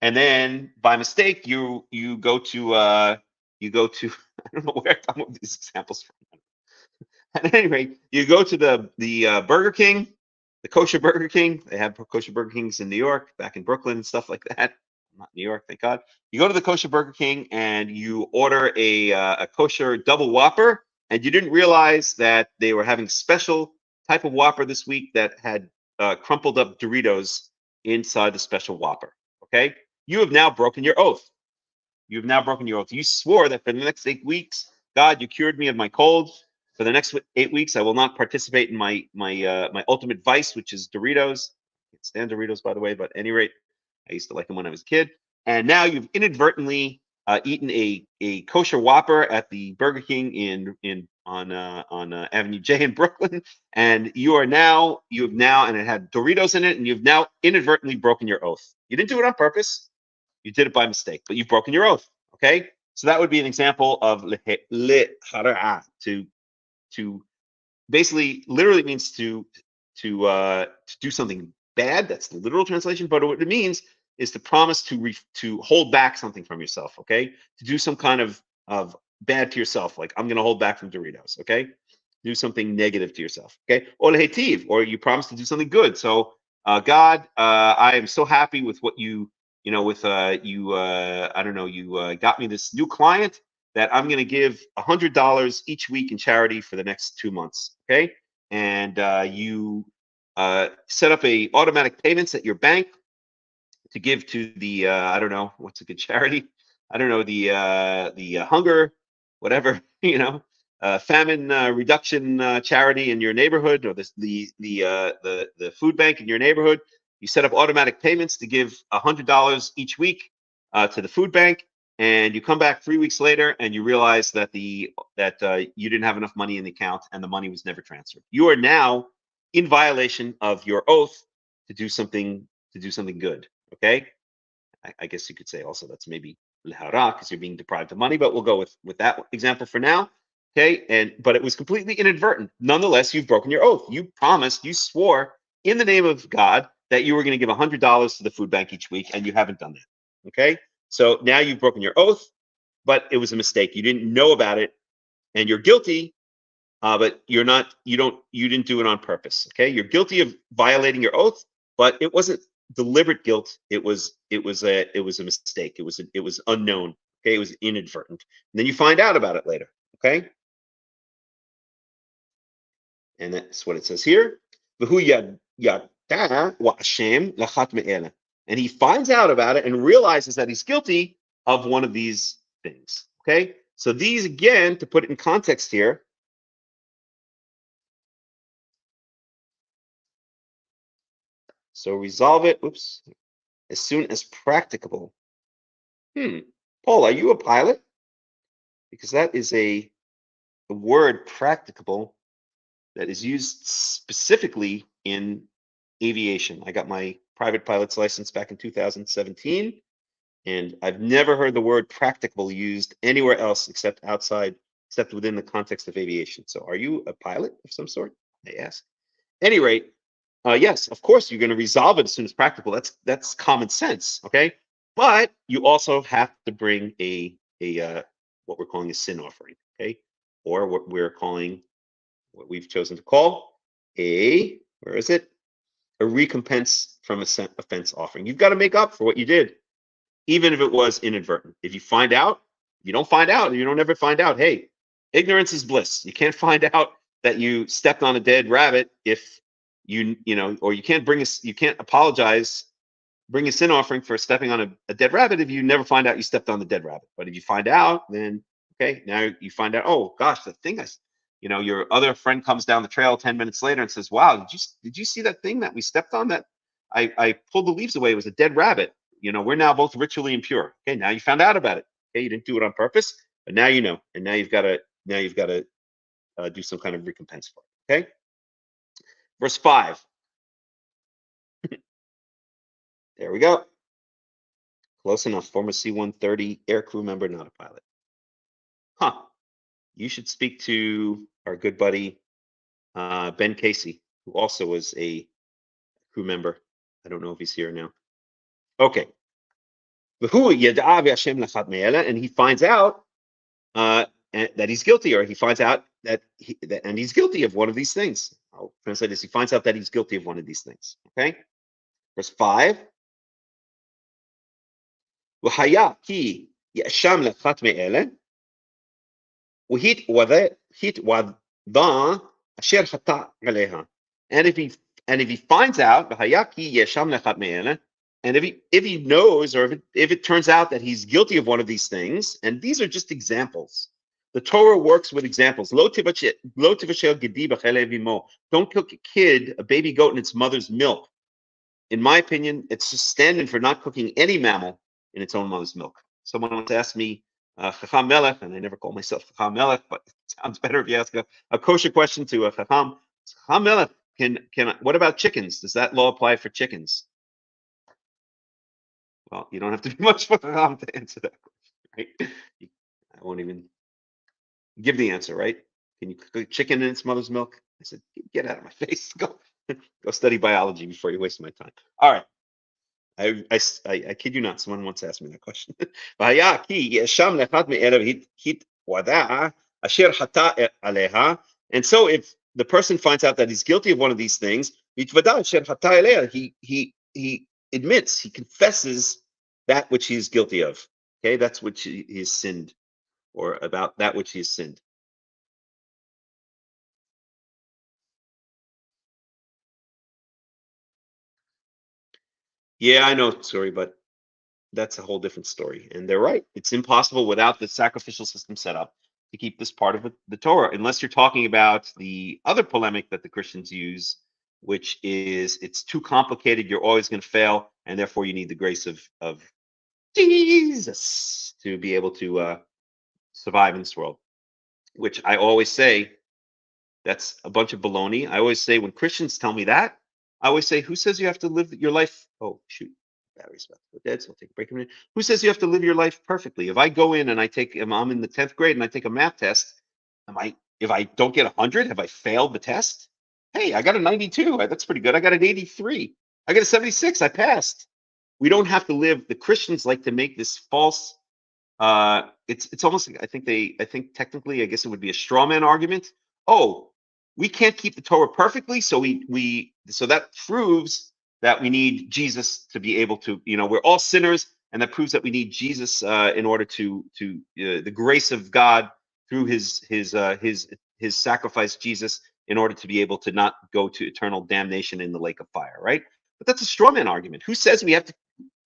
and then by mistake you go to I don't know where I'm with these examples from. At any rate, you go to the Burger King, the kosher Burger King. They have kosher Burger Kings in New York, back in Brooklyn, and stuff like that. Not New York, thank God. You go to the kosher Burger King and you order a kosher double Whopper, and you didn't realize that they were having special type of Whopper this week that had crumpled up Doritos inside the special Whopper. Okay, you have now broken your oath. You have now broken your oath. You swore that for the next 8 weeks, God, you cured me of my cold. For the next 8 weeks, I will not participate in my ultimate vice, which is Doritos. I can't stand Doritos, by the way, but at any rate, I used to like them when I was a kid. And now you've inadvertently eaten a kosher Whopper at the Burger King on Avenue J in Brooklyn, and you have now, and it had Doritos in it, and you've now inadvertently broken your oath. You didn't do it on purpose. You did it by mistake, but you've broken your oath. Okay, so that would be an example of lehara'ah, to basically literally means to do something bad. That's the literal translation. But what it means is to promise to hold back something from yourself. Okay, to do some kind of bad to yourself, like I'm going to hold back from Doritos. Okay, do something negative to yourself. Okay, or lehetiv, or you promise to do something good. So God, I am so happy with what with I don't know, you got me this new client that I'm going to give $100 each week in charity for the next 2 months. Okay, and you set up a automatic payments at your bank to give to the I don't know what's a good charity. I don't know, the hunger, whatever, famine reduction charity in your neighborhood, or the food bank in your neighborhood. You set up automatic payments to give $100 each week to the food bank, and you come back 3 weeks later and you realize that you didn't have enough money in the account and the money was never transferred. You are now in violation of your oath to do something good. Okay, I guess you could say also that's maybe lehara, because you're being deprived of money, but we'll go with that example for now. Okay, but it was completely inadvertent. Nonetheless, you've broken your oath. You promised, you swore in the name of God that you were going to give $100 to the food bank each week, and you haven't done that. Okay, so now you've broken your oath, but it was a mistake. You didn't know about it, and you're guilty. But you're not. You didn't do it on purpose. Okay, you're guilty of violating your oath, but it wasn't deliberate guilt. It was a mistake. It was unknown. Okay, it was inadvertent. And then you find out about it later. Okay, and that's what it says here. And he finds out about it and realizes that he's guilty of one of these things. Okay, so these, again, to put it in context here. So resolve it. Oops. As soon as practicable. Paul, are you a pilot? Because that is the word practicable that is used specifically in aviation. I got my private pilot's license back in 2017, and I've never heard the word practicable used anywhere else except within the context of aviation. So are you a pilot of some sort? They ask. Any rate, yes, of course you're going to resolve it as soon as practical. That's common sense, okay? But you also have to bring a what we're calling a sin offering, okay? Or what we've chosen to call a recompense from offense offering. You've got to make up for what you did, even if it was inadvertent. If you find out, you don't find out, you don't ever find out. Hey, ignorance is bliss. You can't find out that you stepped on a dead rabbit if or you can't apologize, bring a sin offering for stepping on a dead rabbit if you never find out you stepped on the dead rabbit. But if you find out, then okay, now you find out, oh gosh, the thing your other friend comes down the trail 10 minutes later and says, wow, did you see that thing that we stepped on, that I pulled the leaves away? It was a dead rabbit. We're now both ritually impure. Okay, now you found out about it. Okay, you didn't do it on purpose, but now you know, and now you've got to do some kind of recompense for it. Okay, verse 5. There we go. Close enough. Former C-130 air crew member, not a pilot. Huh. You should speak to our good buddy Ben Casey, who also was a crew member. I don't know if he's here now. Okay. And he finds out that he's guilty, or he finds out that and he's guilty of one of these things. I'll translate this. He finds out that he's guilty of one of these things. Okay. Verse 5. והיה כי יאשם לאחת מאלה, והתוודע אשר חטא עליה. And if he finds out, והיה כי יאשם לאחת מאלה, and if he knows, or if it turns out that he's guilty of one of these things, and these are just examples. The Torah works with examples. Lo tivashel gedi b'chelev imo. Don't cook a kid, a baby goat, in its mother's milk. In my opinion, it's just standard for not cooking any mammal in its own mother's milk. Someone once asked me, Hakham Melech, and I never call myself Hakham Melech, but it sounds better if you ask a kosher question to a Hakham. Hakham Melech, what about chickens? Does that law apply for chickens? Well, you don't have to be much for Hakham to answer that question, right? I won't even give the answer, right? Can you cook a chicken in its mother's milk? I said, get out of my face. Go study biology before you waste my time. All right. I kid you not. Someone once asked me that question. And so if the person finds out that he's guilty of one of these things, he admits, he confesses that which he is guilty of. Okay, that's which he has sinned, or about that which he has sinned. Yeah, I know, sorry, but that's a whole different story. And they're right. It's impossible without the sacrificial system set up to keep this part of the Torah, unless you're talking about the other polemic that the Christians use, which is it's too complicated, you're always going to fail, and therefore you need the grace of Jesus to be able to survive in this world, which I always say that's a bunch of baloney. I always say when Christians tell me that, I always say, who says you have to live your life? Oh, shoot. Battery's about to go dead, so I'll take a break in a minute. Who says you have to live your life perfectly? If I go in and I'm in the 10th grade and I take a math test, if I don't get 100, have I failed the test? Hey, I got a 92. That's pretty good. I got an 83. I got a 76. I passed. We don't have to live. The Christians like to make this false. It's almost like I think technically, I guess it would be a straw man argument. Oh, we can't keep the Torah perfectly, so so that proves that we need Jesus to be able to, we're all sinners, and that proves that we need Jesus in order to the grace of God through his sacrifice, Jesus, in order to be able to not go to eternal damnation in the lake of fire, right? But that's a straw man argument. Who says we have to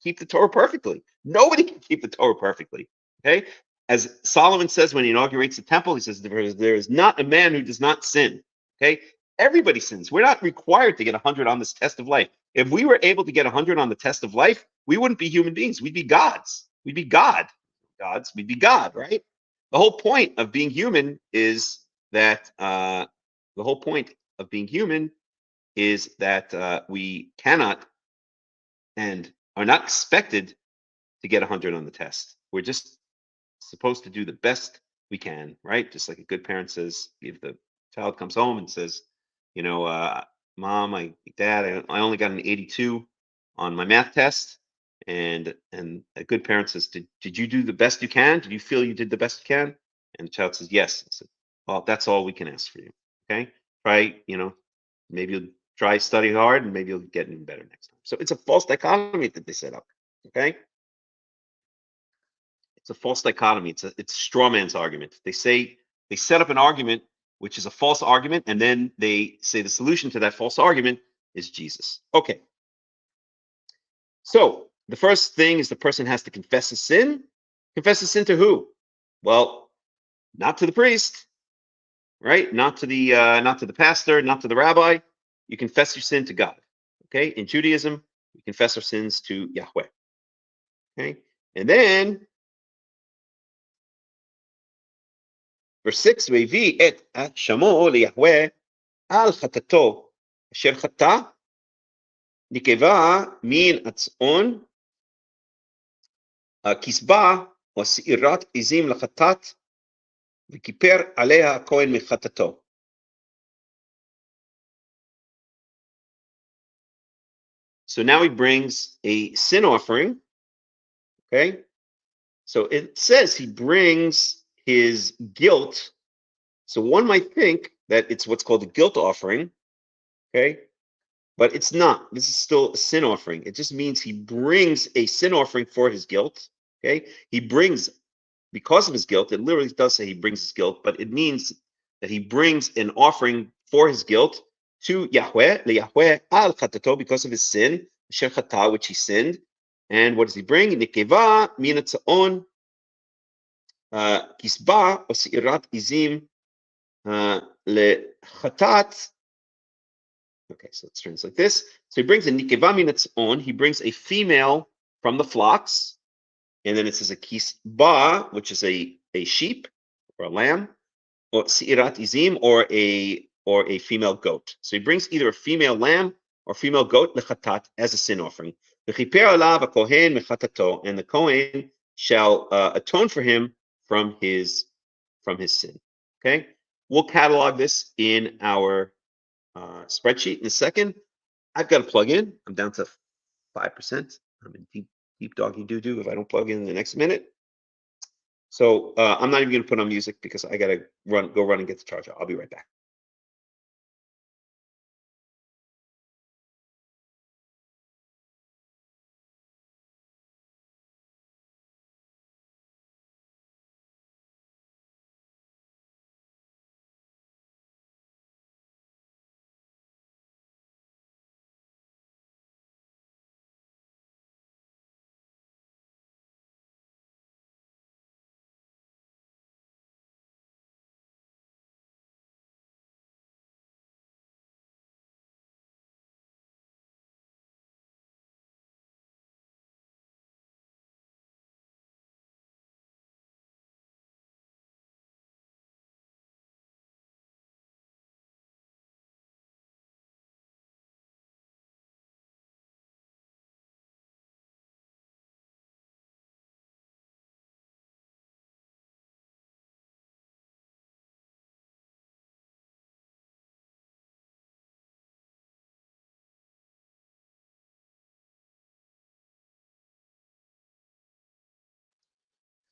keep the Torah perfectly? Nobody can keep the Torah perfectly. Okay, as Solomon says when he inaugurates the temple, he says there is not a man who does not sin. Okay, everybody sins. We're not required to get 100 on this test of life. If we were able to get 100 on the test of life, we wouldn't be human beings. We'd be gods. We'd be God. Gods. We'd be God, right? The whole point of being human is that we cannot and are not expected to get 100 on the test. We're just supposed to do the best we can, right? Just like a good parent says, if the child comes home and says, Mom, Dad, I only got an 82 on my math test, and a good parent says, did you do the best you can? Did you feel you did the best you can? And the child says, yes. I said, well, that's all we can ask for you. Okay, try, maybe you'll try study hard, and maybe you'll get even better next time. So it's a false dichotomy that they set up. Okay. It's a false dichotomy. It's a straw man's argument. They set up an argument which is a false argument, and then they say the solution to that false argument is Jesus. Okay. So the first thing is the person has to confess his sin. Confess his sin to who? Well, not to the priest, right? Not to the pastor, not to the rabbi. You confess your sin to God. Okay. In Judaism, we confess our sins to Yahweh. Okay. And then verse 6, והביא את שמו ליהווה על חטאתו אשר חטא, נקבה מן הצאן kisba or si'irat izim lachatat v'kiper alea kohen mechatato. So now he brings a sin offering. Okay, so it says he brings his guilt. So one might think that it's what's called a guilt offering. Okay, but it's not. This is still a sin offering. It just means he brings a sin offering for his guilt. Okay, he brings, because of his guilt, it literally does say he brings his guilt, but it means that he brings an offering for his guilt to Yahweh, Yahweh al chatato, because of his sin, asher chata, which he sinned. And what does he bring? Nikeva min hatzaon, kisba or si'irat izim lechatat. Okay, so let's translate this. So he brings a nikeva min hatzaon. He brings a female from the flocks, and then it says a kisba, which is a sheep or a lamb, or si'irat izim, or a female goat. So he brings either a female lamb or female goat lechatat as a sin offering. V'chiper alav hakohen mechatato, and the kohen shall atone for him from his sin. Okay, we'll catalog this in our spreadsheet in a second. I've got to plug in. I'm down to 5%. I'm in deep doggy doo-doo if I don't plug in the next minute. So I'm not even going to put on music because I got to go run and get the charger. I'll be right back.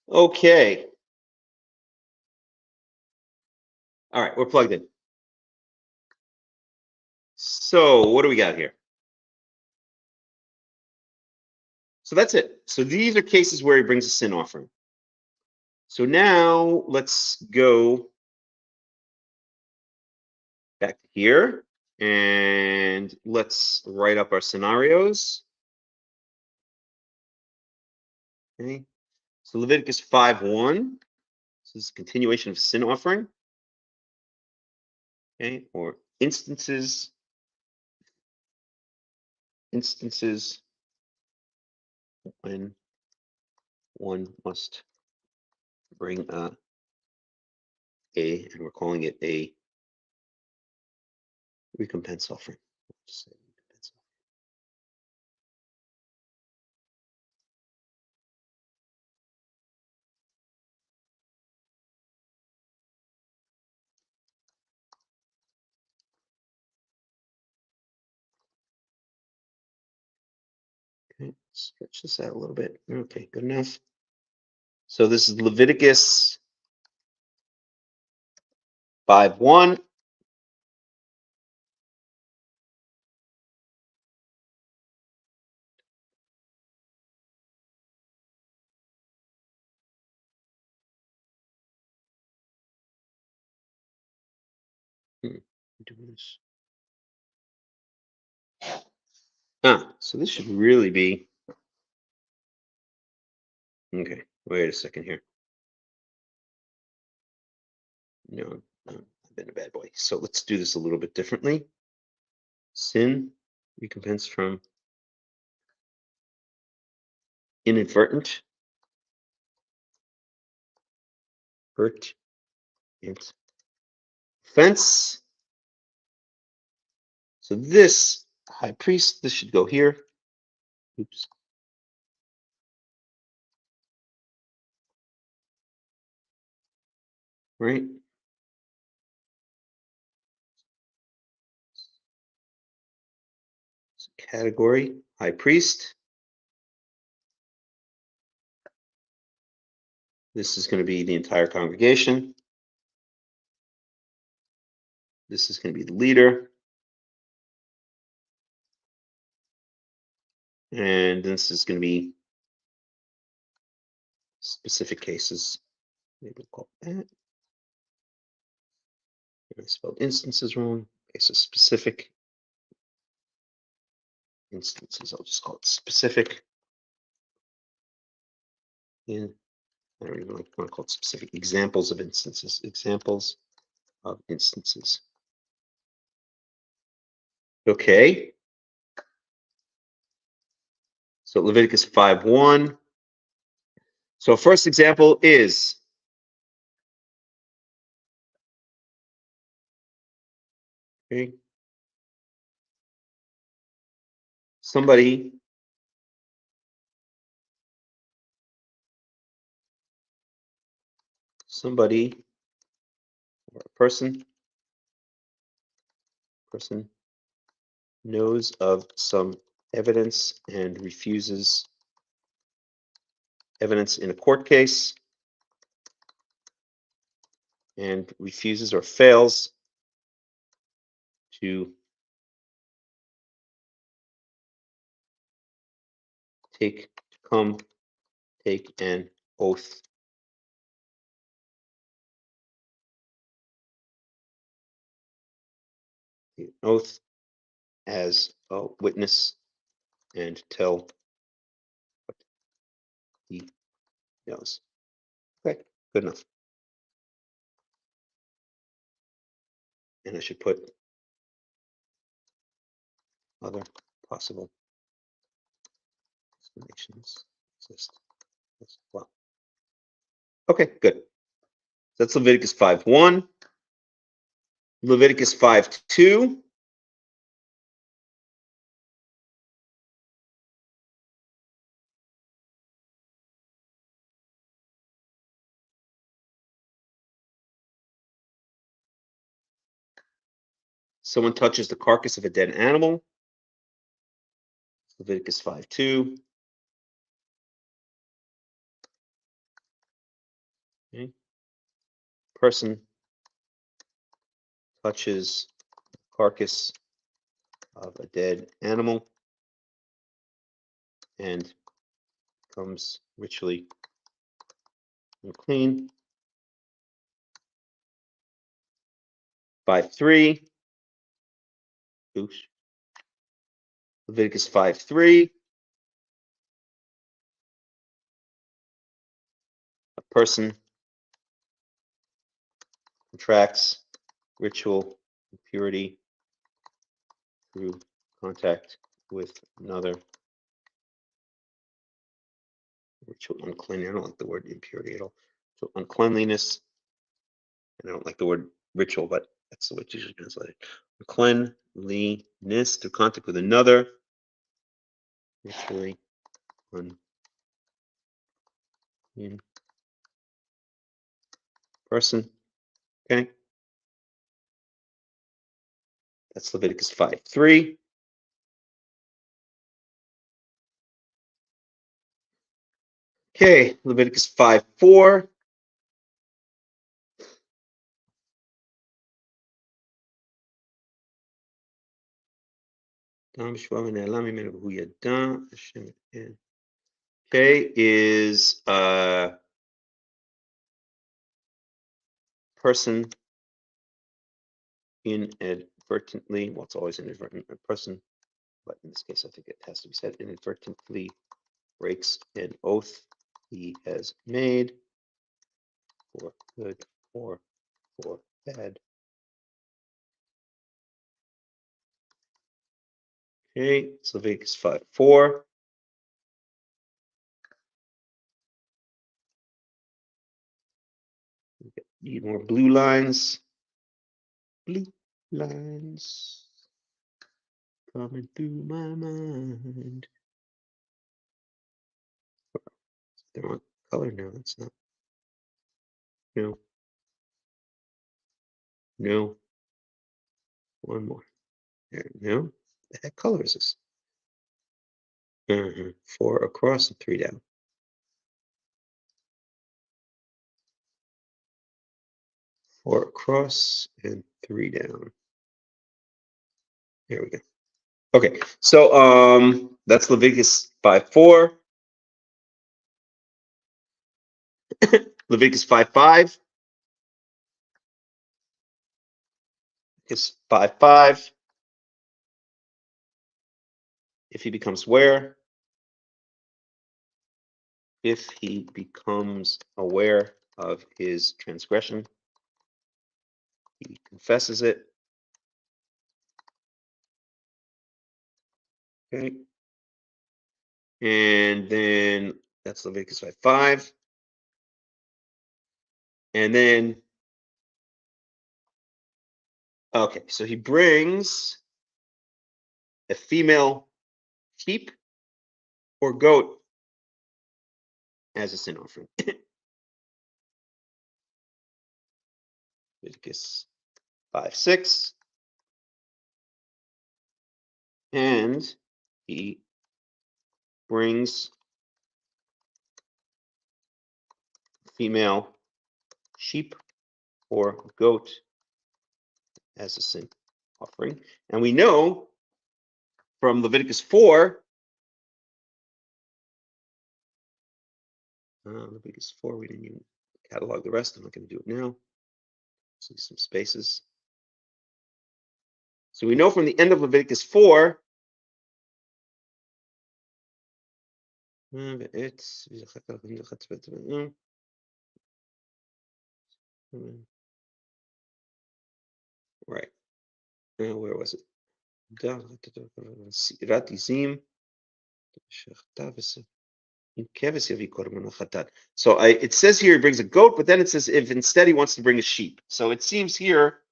Okay. All right, we're plugged in. So what do we got here? So that's it. So these are cases where he brings a sin offering. So now let's go back here and let's write up our scenarios. Okay. So Leviticus 5:1. This is a continuation of sin offering. Okay, or instances when one must bring and we're calling it a recompense offering. Okay, stretch this out a little bit. Okay, good enough. So this is Leviticus 5:1. Do this. So this should really be okay. Wait a second here. No, I've been a bad boy. So let's do this a little bit differently. Sin, recompense from inadvertent hurt and offense. So this high priest, this should go here. Oops. right? Category, high priest. This is going to be the entire congregation. This is going to be the leader. And this is going to be specific cases. Maybe we'll call it that. I spelled instances wrong. Okay, so specific instances. I'll just call it specific. Yeah, I don't even want to call it specific. Examples of instances. Examples of instances. Okay. So Leviticus 5:1. So first example is okay, somebody or a person knows of some evidence and refuses evidence in a court case and refuses or fails to take an oath. An oath as a witness and tell what he knows. Okay, good enough. And I should put other possible explanations exist as well. Okay, good. That's Leviticus 5:1. Leviticus 5:2. Someone touches the carcass of a dead animal. Leviticus 5:2. Okay. Person touches the carcass of a dead animal and becomes ritually unclean. 5:3. Oops. Leviticus 5:3. A person contracts ritual impurity through contact with another ritual uncleanness. I don't like the word impurity at all. So uncleanliness, and I don't like the word ritual, but that's the way it's usually translated. Uncleanliness through contact with another ritually unclean person. Okay. That's Leviticus 5:3. Okay, Leviticus 5:4. Okay, is person inadvertently, well, it's always inadvertent, a person, but in this case, I think it has to be said, inadvertently breaks an oath he has made for good or for bad. Okay, it's Leviticus 5:4. Need more blue lines. Blue lines coming through my mind. They're on color now. That's not, you know. No. One more. There. No. The heck color is this? 4 across and 3 down. 4 across and 3 down. There we go. Okay, so that's Leviticus 5:4. Leviticus 5:5. Leviticus 5:5. If he becomes where? If he becomes aware of his transgression, he confesses it. Okay. And then that's Leviticus 5:5. And then, okay, so he brings a female sheep or goat as a sin offering. Leviticus 5:6. And he brings female sheep or goat as a sin offering. And we know from Leviticus 4, Leviticus 4, we didn't even catalog the rest. I'm not going to do it now. See some spaces. So we know from the end of Leviticus 4, right. Where was it? So it says here he brings a goat, but then it says if instead he wants to bring a sheep. So it seems here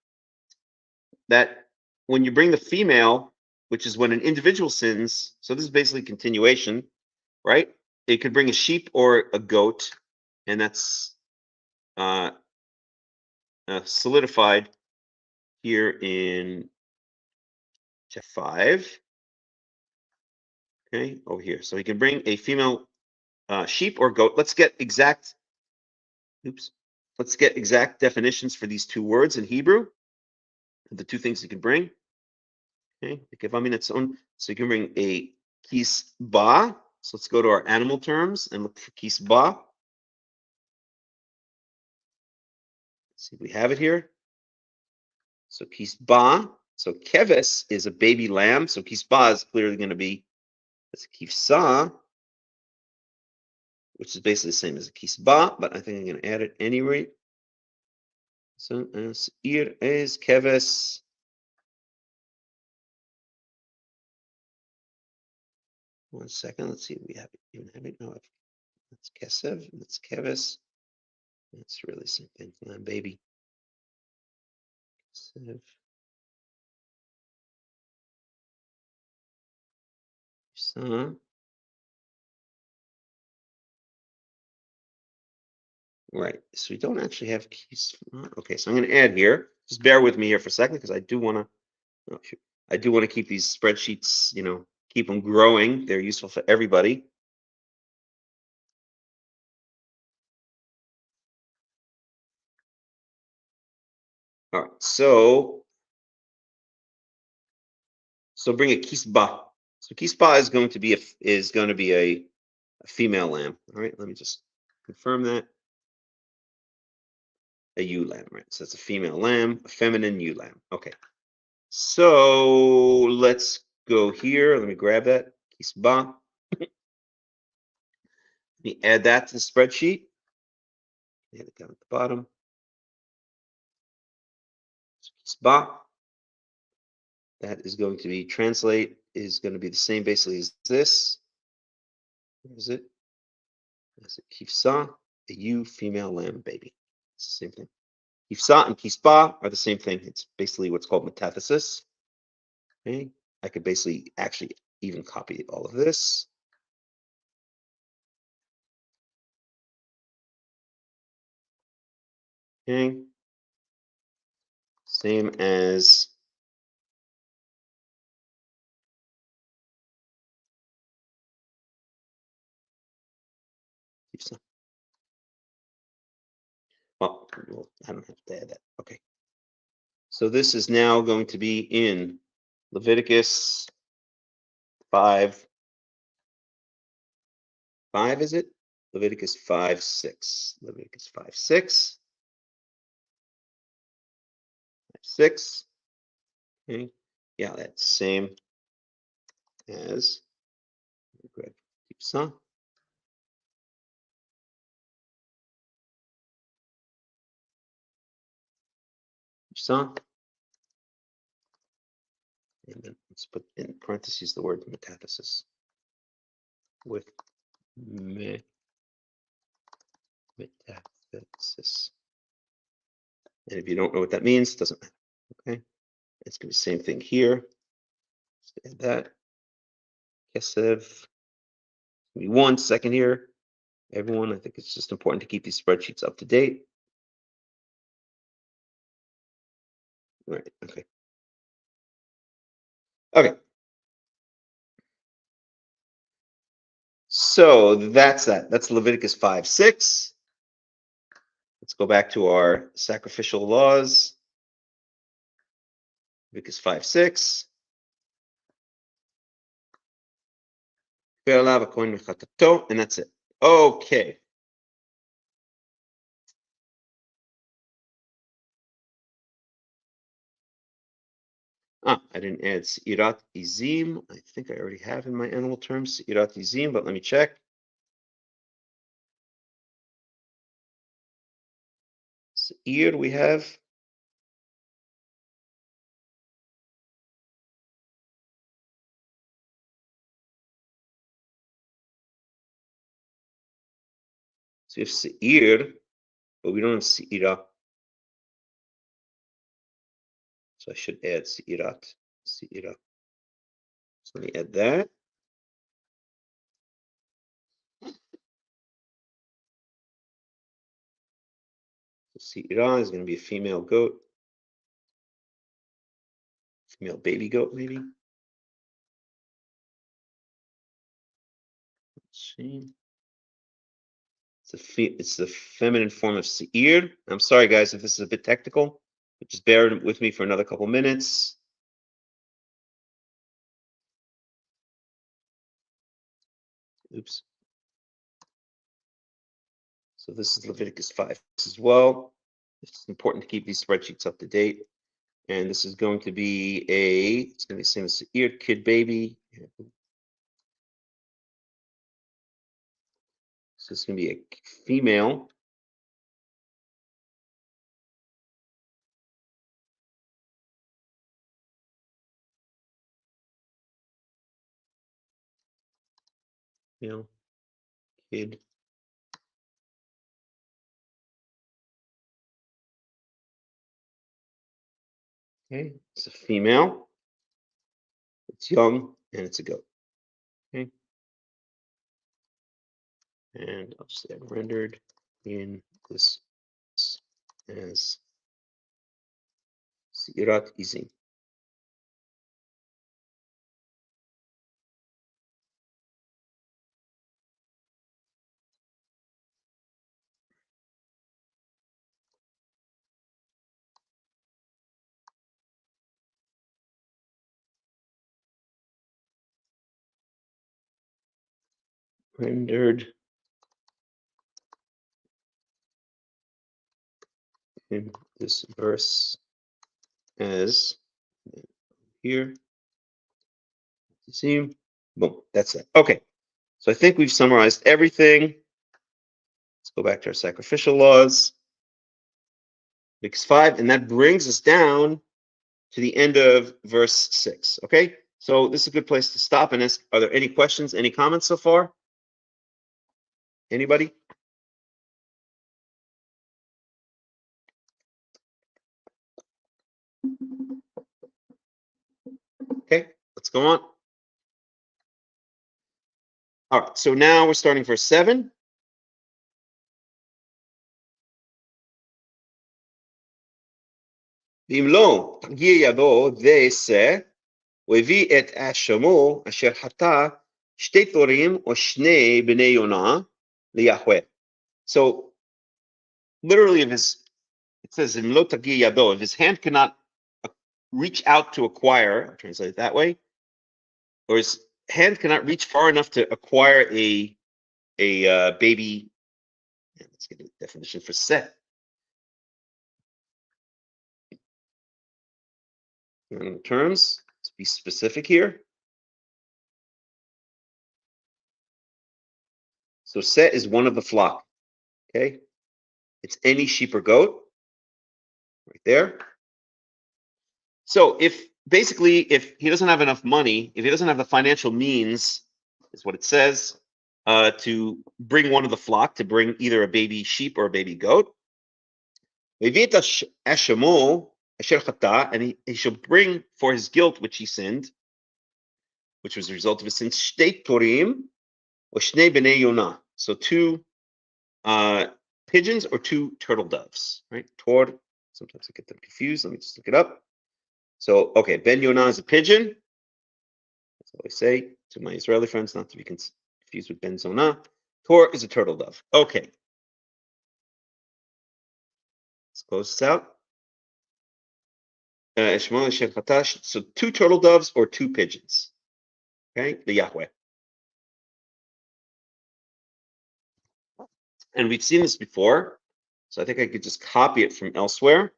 that when you bring the female, which is when an individual sins, so this is basically continuation, right? It could bring a sheep or a goat, and that's solidified here in chapter 5. Okay, over here. So he can bring a female sheep or goat. Let's get exact. Let's get exact definitions for these two words in Hebrew. The two things he can bring. Okay, so you can bring a kisba. So let's go to our animal terms and look for kisba. Let's see if we have it here. So kisba. So keves is a baby lamb. So kisba is clearly going to be as kifsa, which is basically the same as a kisba, but I think I'm going to add it anyway. So ir is keves. One second. Let's see if we have it. Even have it. No, that's kesev. That's keves. That's really something. Lamb baby. Kesev. So, right. So we don't actually have keys. Okay, so I'm going to add here. Just bear with me here for a second because I do want to. I do want to keep these spreadsheets. Keep them growing. They're useful for everybody. All right. So bring a kisba. So kisba is going to be a female lamb. All right. Let me just confirm that. A ewe lamb, right? So it's a female lamb, a feminine ewe lamb. Okay. So let's go here. Let me grab that. Kisba. Let me add that to the spreadsheet. Add it down at the bottom. Kisba. That is going to be is going to be the same basically as this. Where is it? Is it kifsa? A ewe female lamb baby. It's the same thing. Kifsa and kisba are the same thing. It's basically what's called metathesis. Okay. I could basically actually even copy all of this. Okay. Same as well, I don't have to add that. Okay. So this is now going to be in Leviticus 5. 5 is it? Leviticus 5:6. Leviticus 5:6. 5:6. Okay. Yeah, that's same as Greg Gibson. Gibson. And then let's put in parentheses the word metathesis with metathesis. And if you don't know what that means, it doesn't matter. Okay. It's going to be the same thing here. Just add that. Kesev. Give me 1 second here. Everyone, I think it's just important to keep these spreadsheets up to date. All right. Okay. Okay. So that's that. That's Leviticus 5:6. Let's go back to our sacrificial laws. Leviticus 5:6. And that's it. Okay. I didn't add Seirat Izim. I think I already have in my animal terms Seirat Izim, but let me check. Seir we have. So we have Seir, but we don't have Seira. So I should add Seirat. Seira. So let me add that. Seira is going to be a female goat. Female baby goat, maybe. Let's see. It's the feminine form of Seir. I'm sorry, guys, if this is a bit technical, but just bear with me for another couple minutes. Oops. So this is Leviticus 5 as well. It's important to keep these spreadsheets up to date. And this is going to be it's going to be the same as Seir, kid baby. So it's going to be a female. Male kid. Okay, it's a female. It's young and it's a goat. Okay. And I'll just add rendered in this as Seirat Izim. Rendered in this verse as here. See? Boom, that's it. Okay, so I think we've summarized everything. Let's go back to our sacrificial laws. Leviticus 5, and that brings us down to the end of verse 6. Okay, so this is a good place to stop and ask, are there any questions, any comments so far? Anybody? Okay, let's go on. All right, so now we're starting verse 7. ואם לא, תגיע ידו ועשה, הוא הביא את אשמו אשר חטא שתי תורים או שני בני יונה ליהווה. So, literally, if it says, אם לא תגיע ידו, if his hand cannot reach out to acquire, I'll translate it that way, or his hand cannot reach far enough to acquire a baby. Let's get a definition for set. In terms, let's be specific here. So set is one of the flock. Okay, it's any sheep or goat, right there. So if he doesn't have enough money, if he doesn't have the financial means, is what it says, to bring one of the flock, to bring either a baby sheep or a baby goat, and he shall bring for his guilt which he sinned, which was the result of his sin, shtei torim or shnei b'nei yonah. So two pigeons or two turtle doves, right? Tor, sometimes I get them confused. Let me just look it up. So, okay, ben yonah is a pigeon. That's what I say to my Israeli friends, not to be confused with ben zonah. Tor is a turtle dove. Okay. Let's close this out. So two turtle doves or two pigeons. Okay, the Yahweh. And we've seen this before, so I think I could just copy it from elsewhere.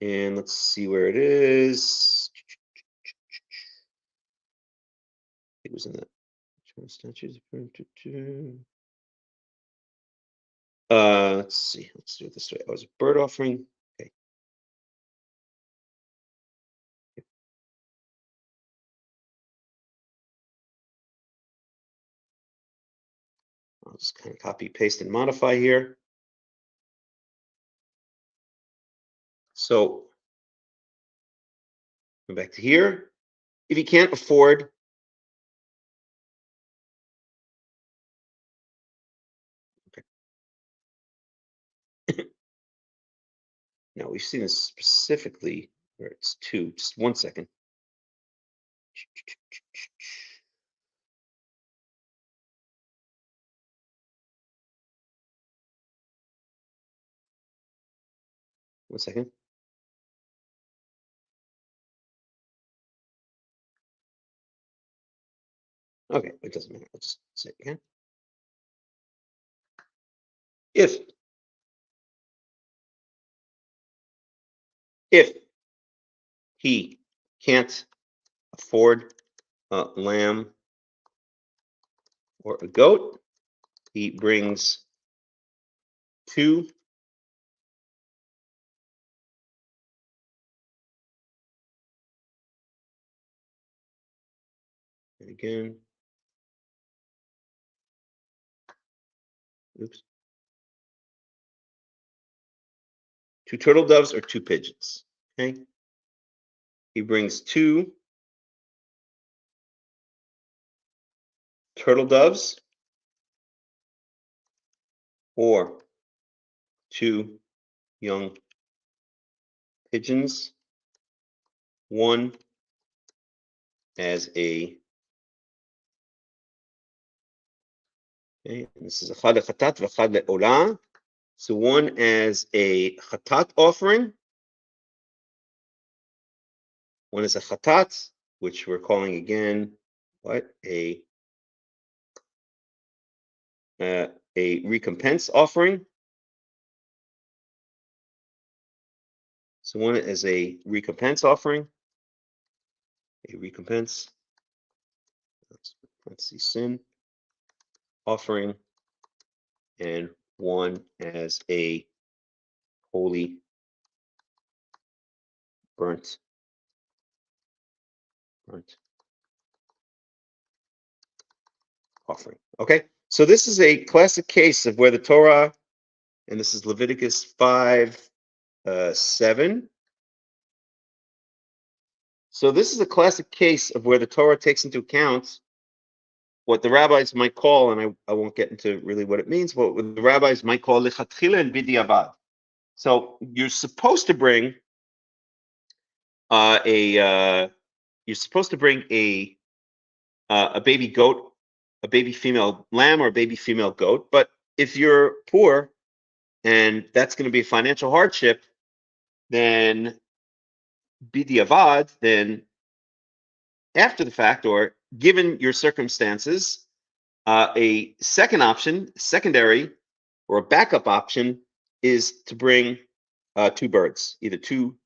And let's see where it is. It was in that statues. Let's see. Let's do it this way. I was a bird offering. Okay. I'll just kind of copy, paste, and modify here. So go back to here. If you can't afford, okay. Now we've seen this specifically where it's two. Just 1 second. One second. Okay, it doesn't matter. I'll just say it again. If he can't afford a lamb or a goat, he brings two and again. Oops. Two turtle doves or two pigeons. Okay. He brings two turtle doves or two young pigeons, one as a, okay, and this is echad lechatat v'echad le'olah. So one as a chatat offering, one is a chatat, which we're calling again, what? A recompense offering. So one is a recompense offering, a recompense, let's see, sin offering, and one as a holy burnt offering. Okay, so this is a classic case of where the Torah, and this is Leviticus 5:7. So this is a classic case of where the Torah takes into account what the rabbis might call, and I won't get into really what it means, but what the rabbis might call lichatchila and bidiavad. So you're supposed to bring you're supposed to bring a baby goat, a baby female lamb, or a baby female goat. But if you're poor and that's going to be a financial hardship, then b'diavad, then after the fact, or given your circumstances, a second option, secondary, or a backup option is to bring two birds, either two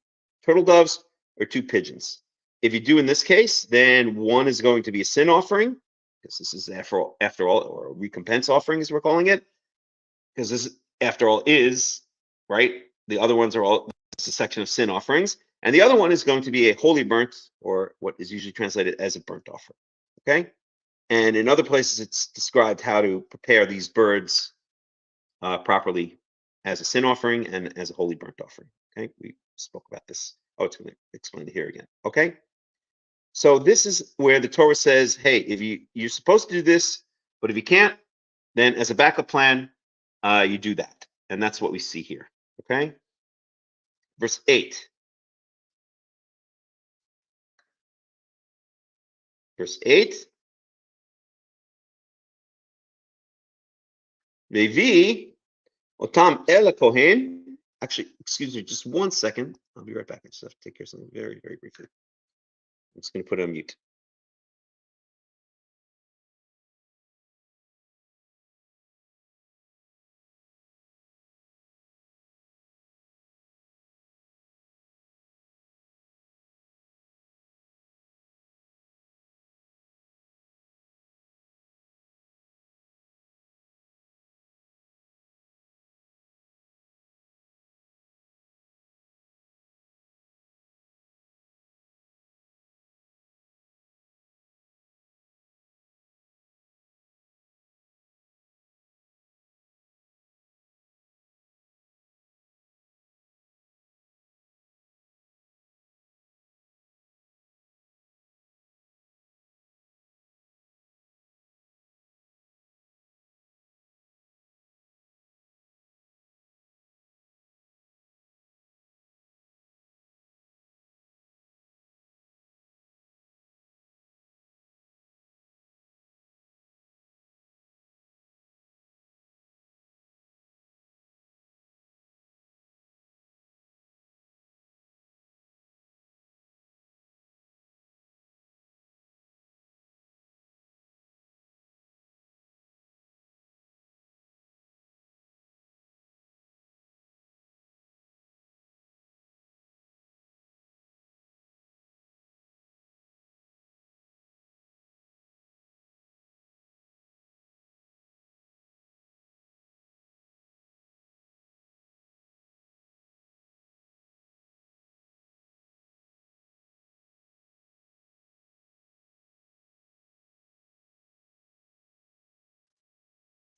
turtle doves or two pigeons. If you do in this case, then one is going to be a sin offering, because this is after all, or a recompense offering, as we're calling it, because this, after all, is right. The other ones are all, this is a section of sin offerings, and the other one is going to be a holy burnt, or what is usually translated as a burnt offering. Okay, and in other places, it's described how to prepare these birds properly as a sin offering and as a holy burnt offering. Okay, we spoke about this. Oh, it's going to explain it here again. Okay, so this is where the Torah says, hey, if you're supposed to do this, but if you can't, then as a backup plan, you do that. And that's what we see here. Okay, verse 8. Verse 8. Levi, otam el kohen. Actually, excuse me, just 1 second. I'll be right back. I just have to take care of something very, very briefly. I'm just going to put it on mute.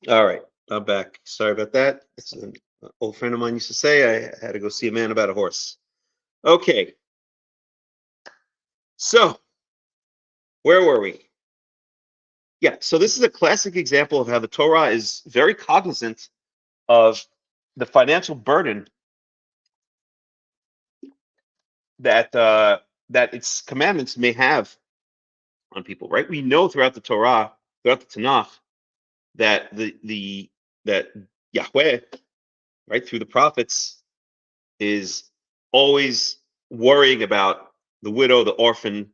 All right, I'm back. Sorry about that. It's an old friend of mine used to say I had to go see a man about a horse. Okay, so where were we? Yeah, so this is a classic example of how the Torah is very cognizant of the financial burden that that its commandments may have on people. Right? We know throughout the Torah, throughout the Tanakh, that that Yahweh, right, through the prophets, is always worrying about the widow, the orphan,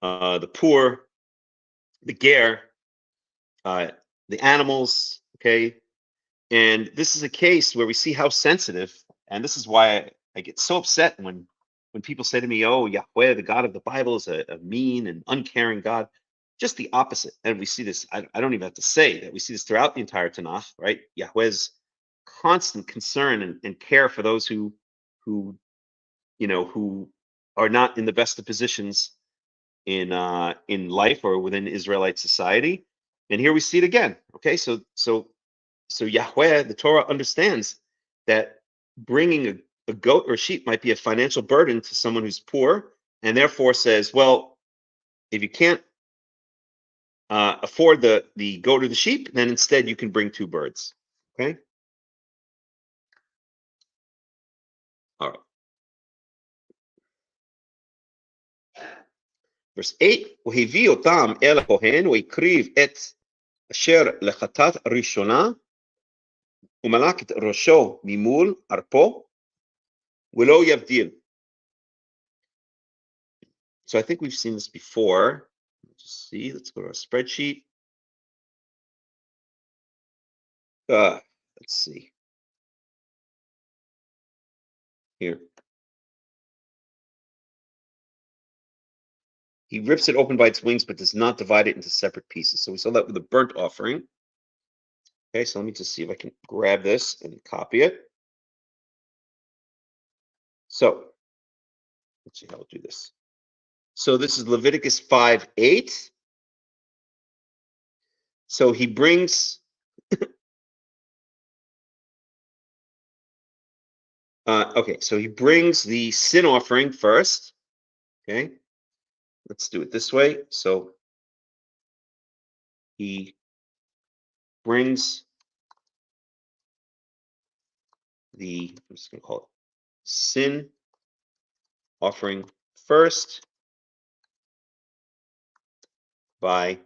the poor, the ger, the animals. Okay, and this is a case where we see how sensitive, and this is why I get so upset when people say to me, "Oh, Yahweh, the God of the Bible, is a mean and uncaring God." Just the opposite, and we see this. I don't even have to say that we see this throughout the entire Tanakh, right? Yahweh's constant concern and care for those who who are not in the best of positions in life or within Israelite society. And here we see it again. Okay, so Yahweh, the Torah understands that bringing a goat or sheep might be a financial burden to someone who's poor, and therefore says, well, if you can't afford the goat or the sheep, then instead you can bring two birds. Okay. All right. Verse 8, והביא אותם אל הכהן, והקריב את אשר לחטאת ראשונה, ומלק את ראשו ממול ארפו, ולא יבדיל. So I think we've seen this before. Let's see, let's go to our spreadsheet. Let's see. Here. He rips it open by its wings, but does not divide it into separate pieces. So we saw that with the burnt offering. Okay, so let me just see if I can grab this and copy it. So let's see how we'll do this. So this is Leviticus 5:8. So he brings okay, so he brings the sin offering first. Okay, let's do it this way. So he brings the, I'm just going to call it sin offering first by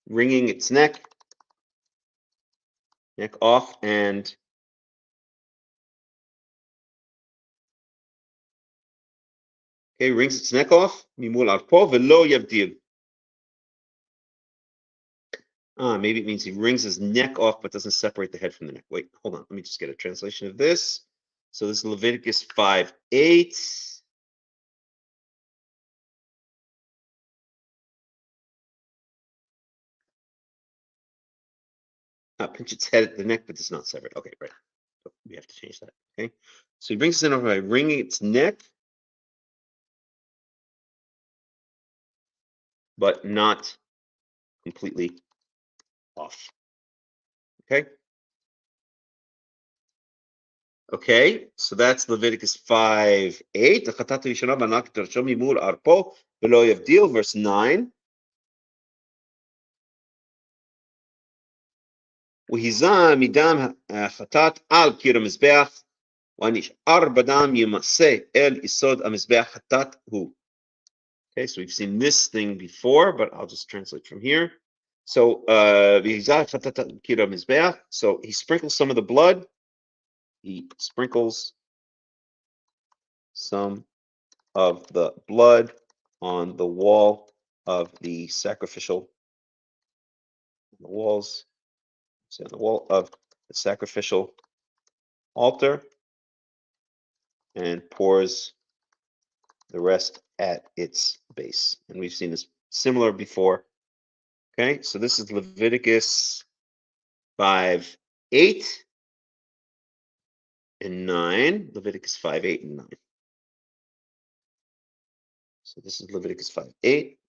wringing its neck off, and okay, wrings its neck off. Mimul arpo velo yavdil. Maybe it means he wrings his neck off but doesn't separate the head from the neck. Wait, hold on. Let me just get a translation of this. So this is Leviticus 5:8. Pinch its head at the neck, but does not sever it. Okay, right. So we have to change that. Okay. So he brings this in over by wringing its neck, but not completely off. Okay. Okay, so that's Leviticus 5:8. Verse 9. והיזה מדם החטאת על קיר המזבח, ונשאר בדם ימסה אל יסוד המזבח חטאת הוא. Okay, so we've seen this thing before, but I'll just translate from here. So, והיזה חטאת על קיר המזבח. So he sprinkles some of the blood. He sprinkles some of the blood on the wall of the sacrificial, the walls, on the wall of the sacrificial altar, and pours the rest at its base. And we've seen this similar before. Okay, so this is Leviticus 5:8 and 9. Leviticus 5:8 and 9. So this is Leviticus 5:8.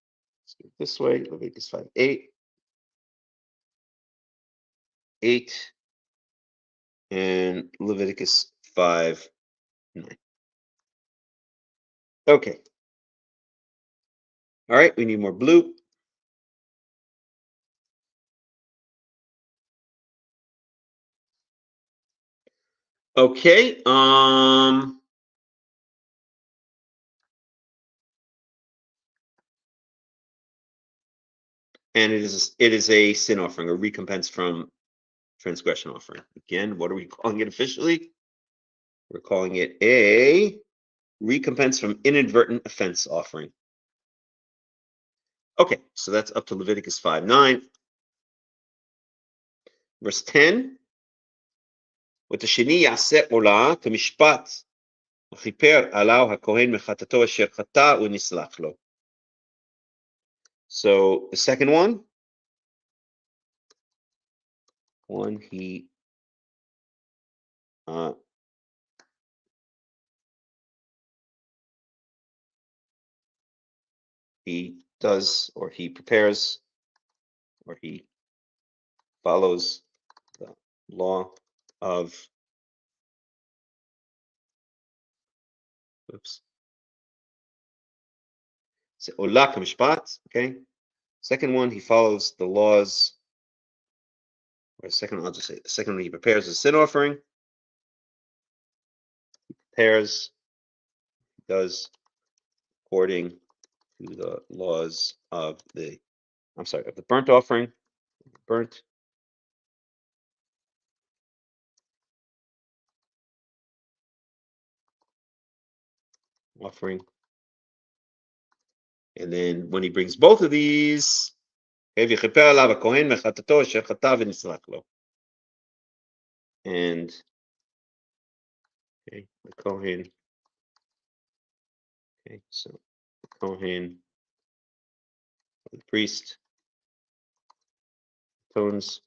Let's do it this way. Leviticus 5:8. 8 and Leviticus 5:9. Okay. All right, we need more blue. Okay. And it is a sin offering, a recompense from transgression offering. Again, what are we calling it officially? We're calling it a recompense from inadvertent offense offering. Okay, so that's up to Leviticus 5:9. Verse 10. ותשני יעשה עולה כמשפט, וכיפר עליו הכהן מחטאתו אשר חטא ונסלח לו. So the second one, he does, or he prepares, or he follows the law of, oops, so עולה כמשפט, okay. Second one, he follows the laws, or second, I'll just say, the second one, he prepares a sin offering. prepares, does according to the laws of the burnt offering, burnt offering. And then when he brings both of these, and okay, the Kohen, okay, so the Kohen, the priest, atones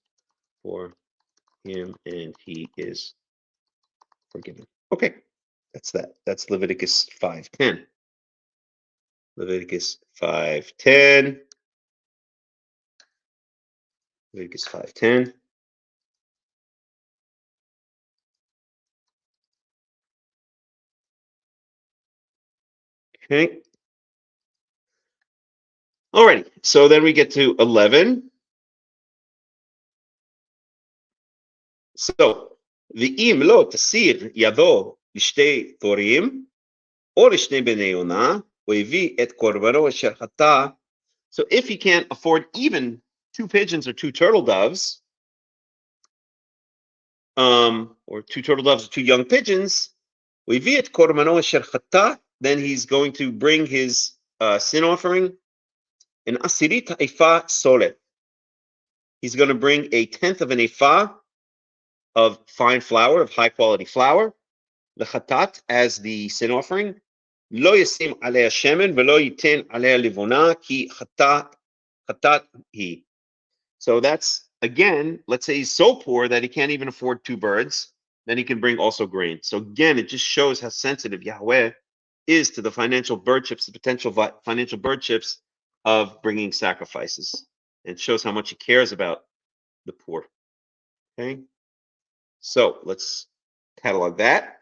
for him and he is forgiven. Okay, that's that. That's Leviticus 5:10. Leviticus 5:10. Leviticus 5:10. Okay. Alrighty. So then we get to 11. So ואם לא תסיר ידו לשתי תורים או לשני בני יונה, הוא הביא את קורבנו אשר חטא. So if he can't afford even 2 pigeons or 2 turtle doves, or 2 turtle doves or 2 young pigeons, הוא הביא את קורבנו אשר חטא, then he's going to bring his sin offering, an asirit ha'efa solet. He's going to bring 1/10 of an ephah of fine flour, of high quality flour, lechatat, as the sin offering. Lo yasim alea shemen velo yiten alea livona ki chatat hi. So that's, again, let's say he's so poor that he can't even afford 2 birds, then he can bring also grain. So again, it just shows how sensitive Yahweh is to the financial bird chips, the potential financial bird chips of bringing sacrifices. It shows how much he cares about the poor. Okay, so let's catalog that.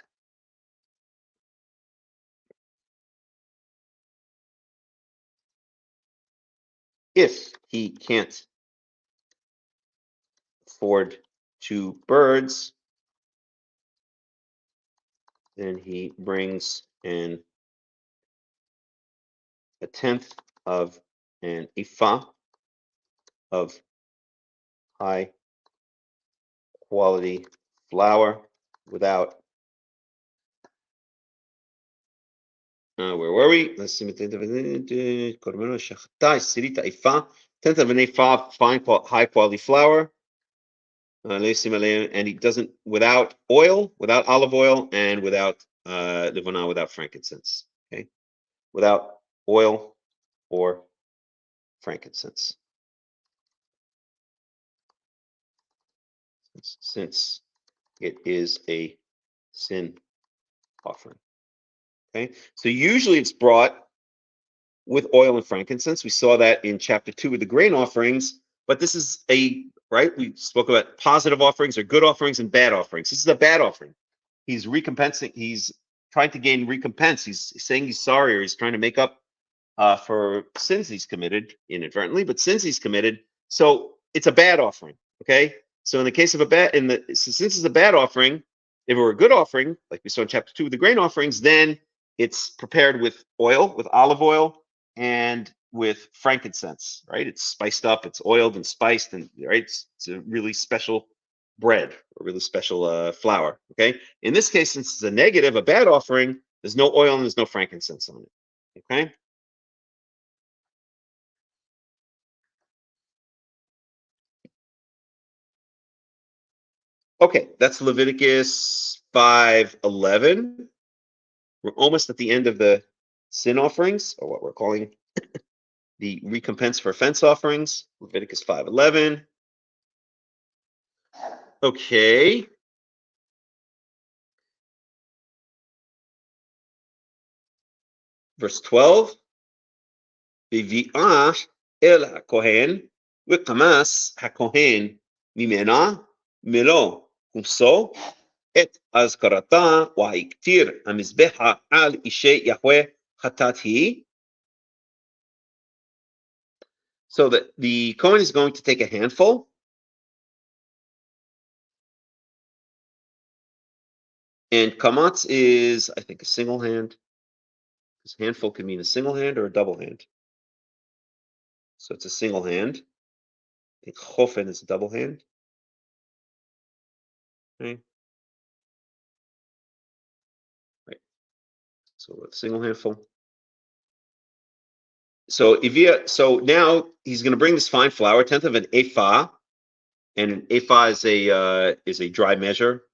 If he can't afford 2 birds, then he brings a 1/10 of an ephah of high quality flour without, where were we? Let's see. 1/10 of an ephah of fine, high quality flour. And he doesn't, without oil, without olive oil, and without livona, without frankincense. Okay, without oil or frankincense, since it is a sin offering. Okay, so usually it's brought with oil and frankincense. We saw that in chapter 2 with the grain offerings, but this is right? We spoke about positive offerings or good offerings and bad offerings. This is a bad offering. He's recompensing, he's trying to gain recompense. He's saying he's sorry, or he's trying to make up for sins he's committed inadvertently, but sins he's committed. So it's a bad offering. Okay. So in the case of since it's a bad offering, if it were a good offering, like we saw in chapter 2 with the grain offerings, then it's prepared with oil, with olive oil, and with frankincense, right? It's spiced up, it's oiled and spiced, and right, it's a really special bread, a really special flour. Okay. In this case, since it's a negative, a bad offering, there's no oil and there's no frankincense on it. Okay. Okay, that's Leviticus 5:11. We're almost at the end of the sin offerings, or what we're calling the recompense for offense offerings. Leviticus 5:11. Okay. Verse 12. Vivi'ah el hakohen v'kamas hakohen mimena melo kumso et azkarata wa'iktir hamizbeha al ishe Yahweh chatat hi. So the Kohen is going to take a handful And kamatz is, I think, a single hand. Because handful can mean a single hand or a double hand. So it's a single hand. I think chofen is a double hand. Okay. Right. So a single handful. So so now he's going to bring this fine flour, 1/10 of an ephah, and an ephah is a dry measure,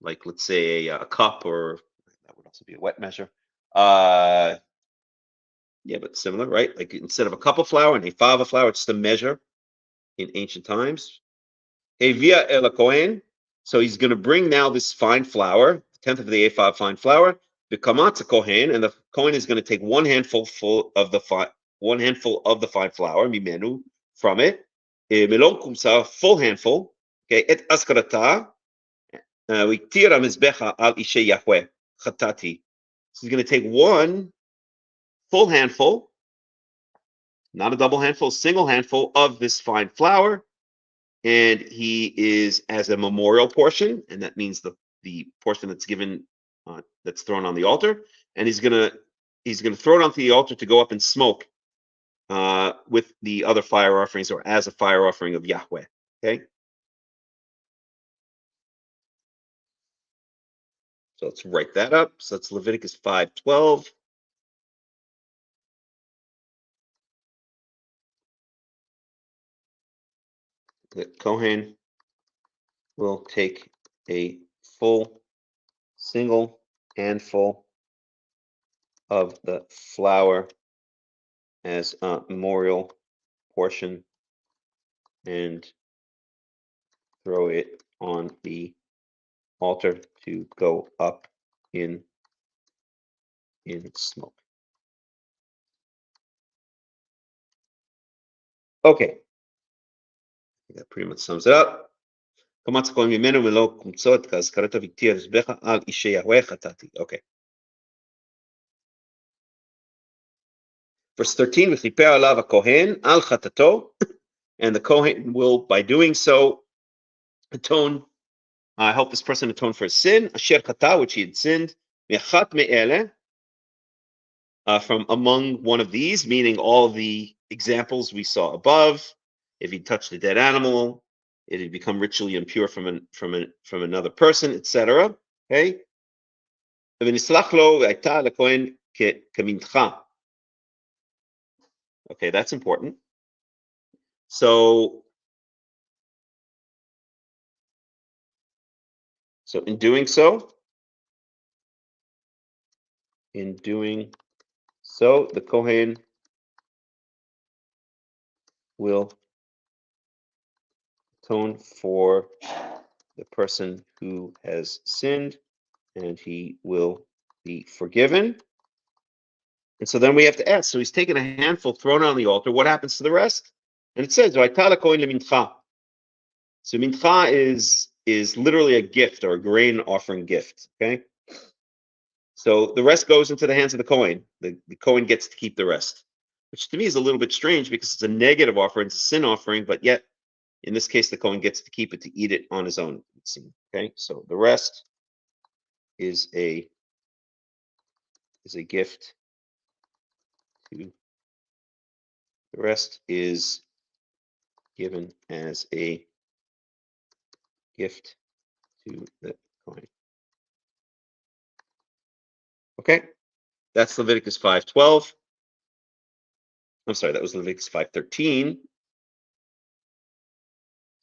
like let's say a cup, or that would also be a wet measure. Yeah, but similar, right? Like instead of a cup of flour, an ephah of flour, it's just a measure in ancient times. Evia el Kohen. So he's going to bring now this fine flour, 1/10 of the ephah fine flour, the kamatz Kohen, and the Kohen is going to take one handful of the fine flour, mimenu, from it, melon kumsa, full handful, okay, et askarata, tira mizbecha al ishe Yahweh, chatati. So he's going to take one full handful, not a double handful, single handful of this fine flour, and he is as a memorial portion, and that means the portion that's given that's thrown on the altar, and he's gonna throw it onto the altar to go up and smoke with the other fire offerings, or as a fire offering of Yahweh. Okay, so let's write that up. So that's Leviticus 5:12. The Kohen will take a full single handful of the flour as a memorial portion and throw it on the altar to go up in smoke. Okay, that pretty much sums it up. Okay. Verse 13, and the Kohen will, by doing so, atone, help this person atone for his sin, which he had sinned, from among one of these, meaning all the examples we saw above. If he touched a dead animal, it had become ritually impure from another person, etc. Okay. Okay, that's important. So in doing so, the Kohen will atone for the person who has sinned, and he will be forgiven. And so then we have to ask, so he's taken a handful, thrown on the altar, what happens to the rest? And it says, so mincha is literally a gift, or a grain offering gift, okay? So the rest goes into the hands of the Kohen. The Kohen gets to keep the rest, which to me is a little bit strange because it's a negative offering, it's a sin offering, but yet in this case, the Kohen gets to keep it, to eat it on his own, it would seem, okay? So the rest is a gift to, the rest is given as a gift to the Kohen. Okay, that's Leviticus 5:12. I'm sorry, that was Leviticus 5:13.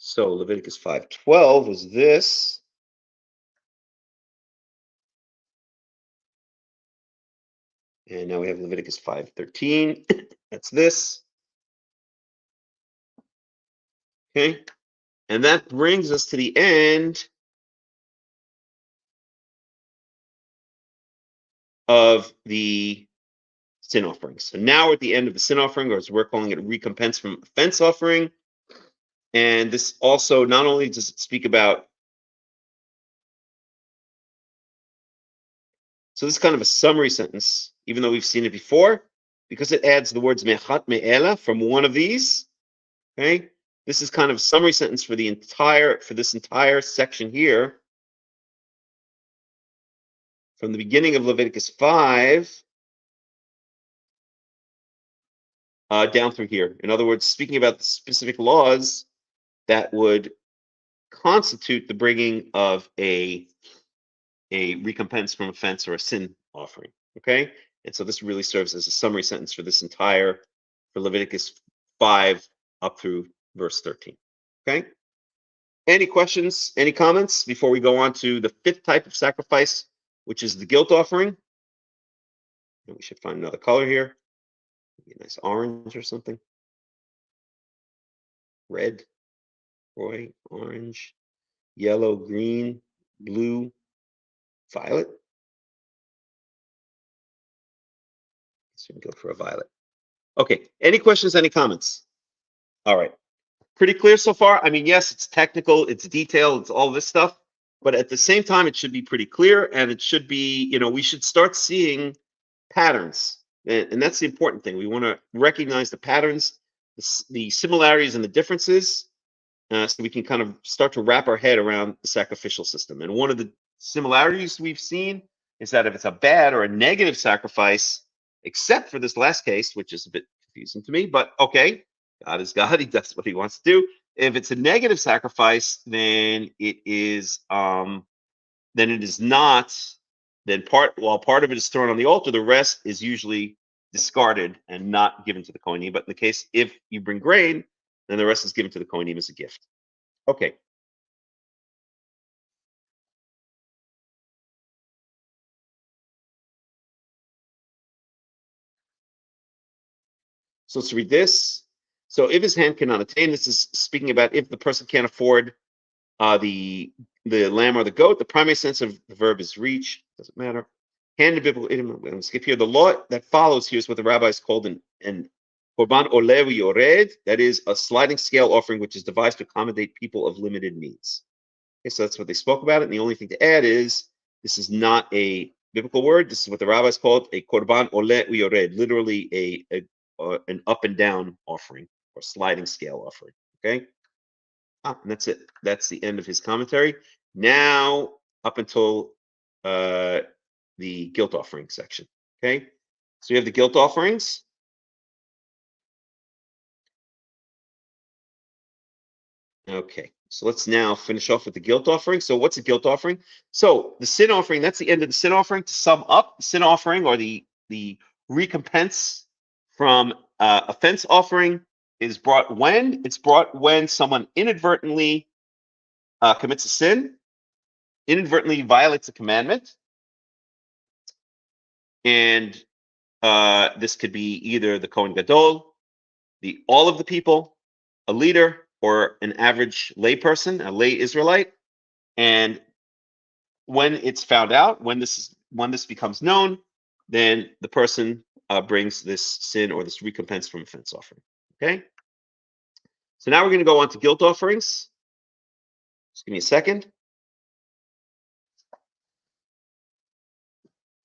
So Leviticus 5:12 was this. And now we have Leviticus 5:13. That's this. Okay, and that brings us to the end of the sin offerings. So now we're at the end of the sin offering, or as we're calling it, a recompense from offense offering. And this also, not only does it speak about, so this is kind of a summary sentence, even though we've seen it before, because it adds the words mechat me'ela from one of these. Okay, this is kind of a summary sentence for this entire section here. from the beginning of Leviticus 5 down through here. In other words, speaking about the specific laws that would constitute the bringing of a recompense from offense or a sin offering. Okay, and so this really serves as a summary sentence for this entire, for Leviticus 5 up through verse 13. Okay, any questions, any comments before we go on to the fifth type of sacrifice, which is the guilt offering? And we should find another color here. Maybe a nice orange or something. Red, white, orange, yellow, green, blue, violet. So we can go for a violet. Okay, any questions, any comments? All right, pretty clear so far. I mean, yes, it's technical, it's detailed, it's all this stuff, but at the same time, it should be pretty clear, and it should be, you know, we should start seeing patterns, and that's the important thing. We want to recognize the patterns, the similarities and the differences, so we can kind of start to wrap our head around the sacrificial system. And one of the similarities we've seen is that if it's a bad or a negative sacrifice, except for this last case, which is a bit confusing to me, but okay, God is God, he does what he wants to do. If it's a negative sacrifice, then it is not, then while part of it is thrown on the altar, the rest is usually discarded and not given to the kohanim. But in the case, if you bring grain, then the rest is given to the kohanim as a gift. Okay. So let's read this. So if his hand cannot attain, this is speaking about if the person can't afford the lamb or the goat. The primary sense of the verb is reach. Doesn't matter. Hand in biblical idiom. I'm going to skip here. The law that follows here is what the rabbis called an korban oleh yored. That is a sliding scale offering, which is devised to accommodate people of limited means. Okay, so that's what they spoke about it. And the only thing to add is this is not a biblical word. This is what the rabbis called a korban oleh yored, literally an up and down offering or sliding scale offering. Okay. And that's it. That's the end of his commentary. Now, up until the guilt offering section. Okay. So you have the guilt offerings. Okay. So let's now finish off with the guilt offering. So what's a guilt offering? So the sin offering, that's the end of the sin offering. To sum up, the sin offering or the recompense from offense offering is brought when? It's brought when someone inadvertently commits a sin, inadvertently violates a commandment, and this could be either the Kohen Gadol, all of the people, a leader, or an average layperson, a lay Israelite. And when it's found out, when this becomes known, then the person brings this sin or this recompense from offense offering. Okay. So now we're going to go on to guilt offerings. Just give me a second.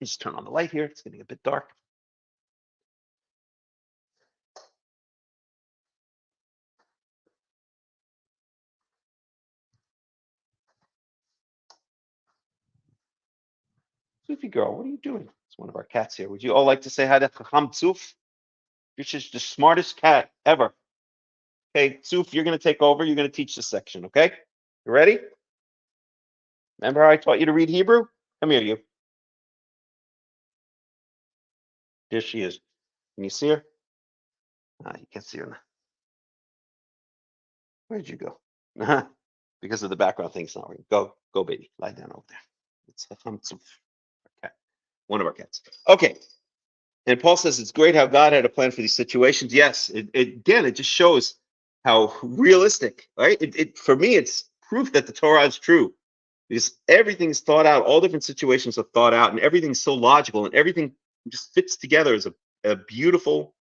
Just turn on the light here. It's getting a bit dark. Soofy girl, what are you doing? It's one of our cats here. Would you all like to say hi to Hakham Soof? You're just the smartest cat ever. Okay, Soof, you're going to take over. You're going to teach this section, okay? You ready? Remember how I taught you to read Hebrew? Come here, you. There she is. Can you see her? You can't see her now. Where'd you go? Because of the background thing, it's not working. Go, baby. Lie down over there. It's Hakham Soof. Okay. One of our cats. Okay. And Paul says it's great how God had a plan for these situations. Yes, again, it just shows how realistic, right? For me, it's proof that the Torah is true because everything's thought out. All different situations are thought out, and everything's so logical, and everything just fits together as a beautiful,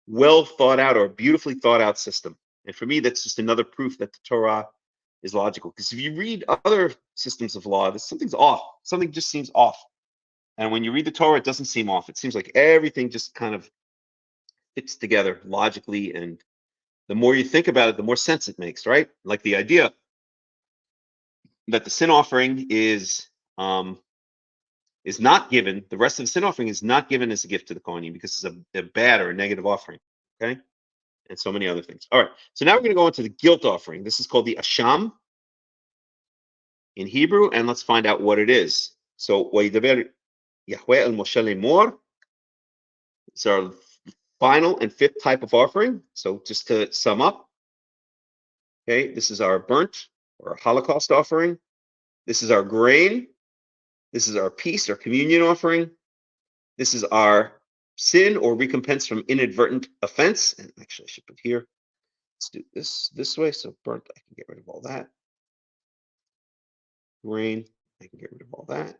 well thought out or beautifully thought out system. And for me, that's just another proof that the Torah is logical. Because if you read other systems of law, something's off. Something just seems off. And when you read the Torah, it doesn't seem off. It seems like everything just kind of fits together logically. And the more you think about it, the more sense it makes, right? Like the idea that the sin offering is is not given, the rest of the sin offering is not given as a gift to the Kohanim because it's a bad or a negative offering. Okay? And so many other things. All right. So now we're going to go into the guilt offering. This is called the Asham in Hebrew, and let's find out what it is. So, Yahweh el Moshe lemor. It's our final and fifth type of offering. So, just to sum up, okay, this is our burnt or Holocaust offering. This is our grain. This is our peace or communion offering. This is our sin or recompense from inadvertent offense. And actually, I should put here. Let's do this way. So burnt, I can get rid of all that. Grain, I can get rid of all that.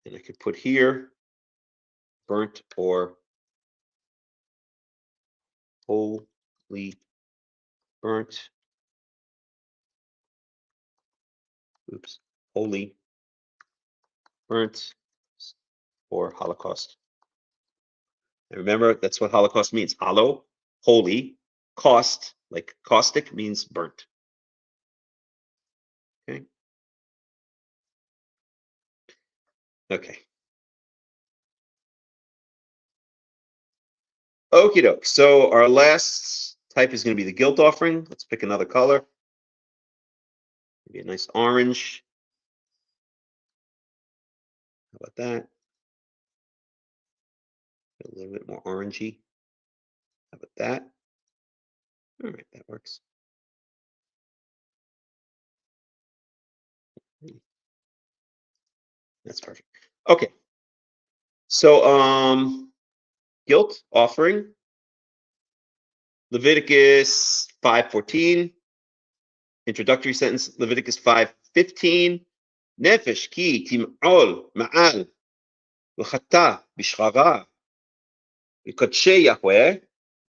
And I could put here burnt or holy burnt. Oops, holy burnt or Holocaust. And remember, that's what Holocaust means. Hollow, holy, cost, like caustic means burnt. Okay. Okay. Okie doke. So our last type is going to be the guilt offering. Let's pick another color. Maybe a nice orange. How about that? A little bit more orangey. How about that? All right, that works. That's perfect. Okay. So guilt offering. Leviticus 5:14. Introductory sentence, Leviticus 5:15. Nefesh ki tim'ol ma'al v'chata b'shchava v'kodshe Yahweh.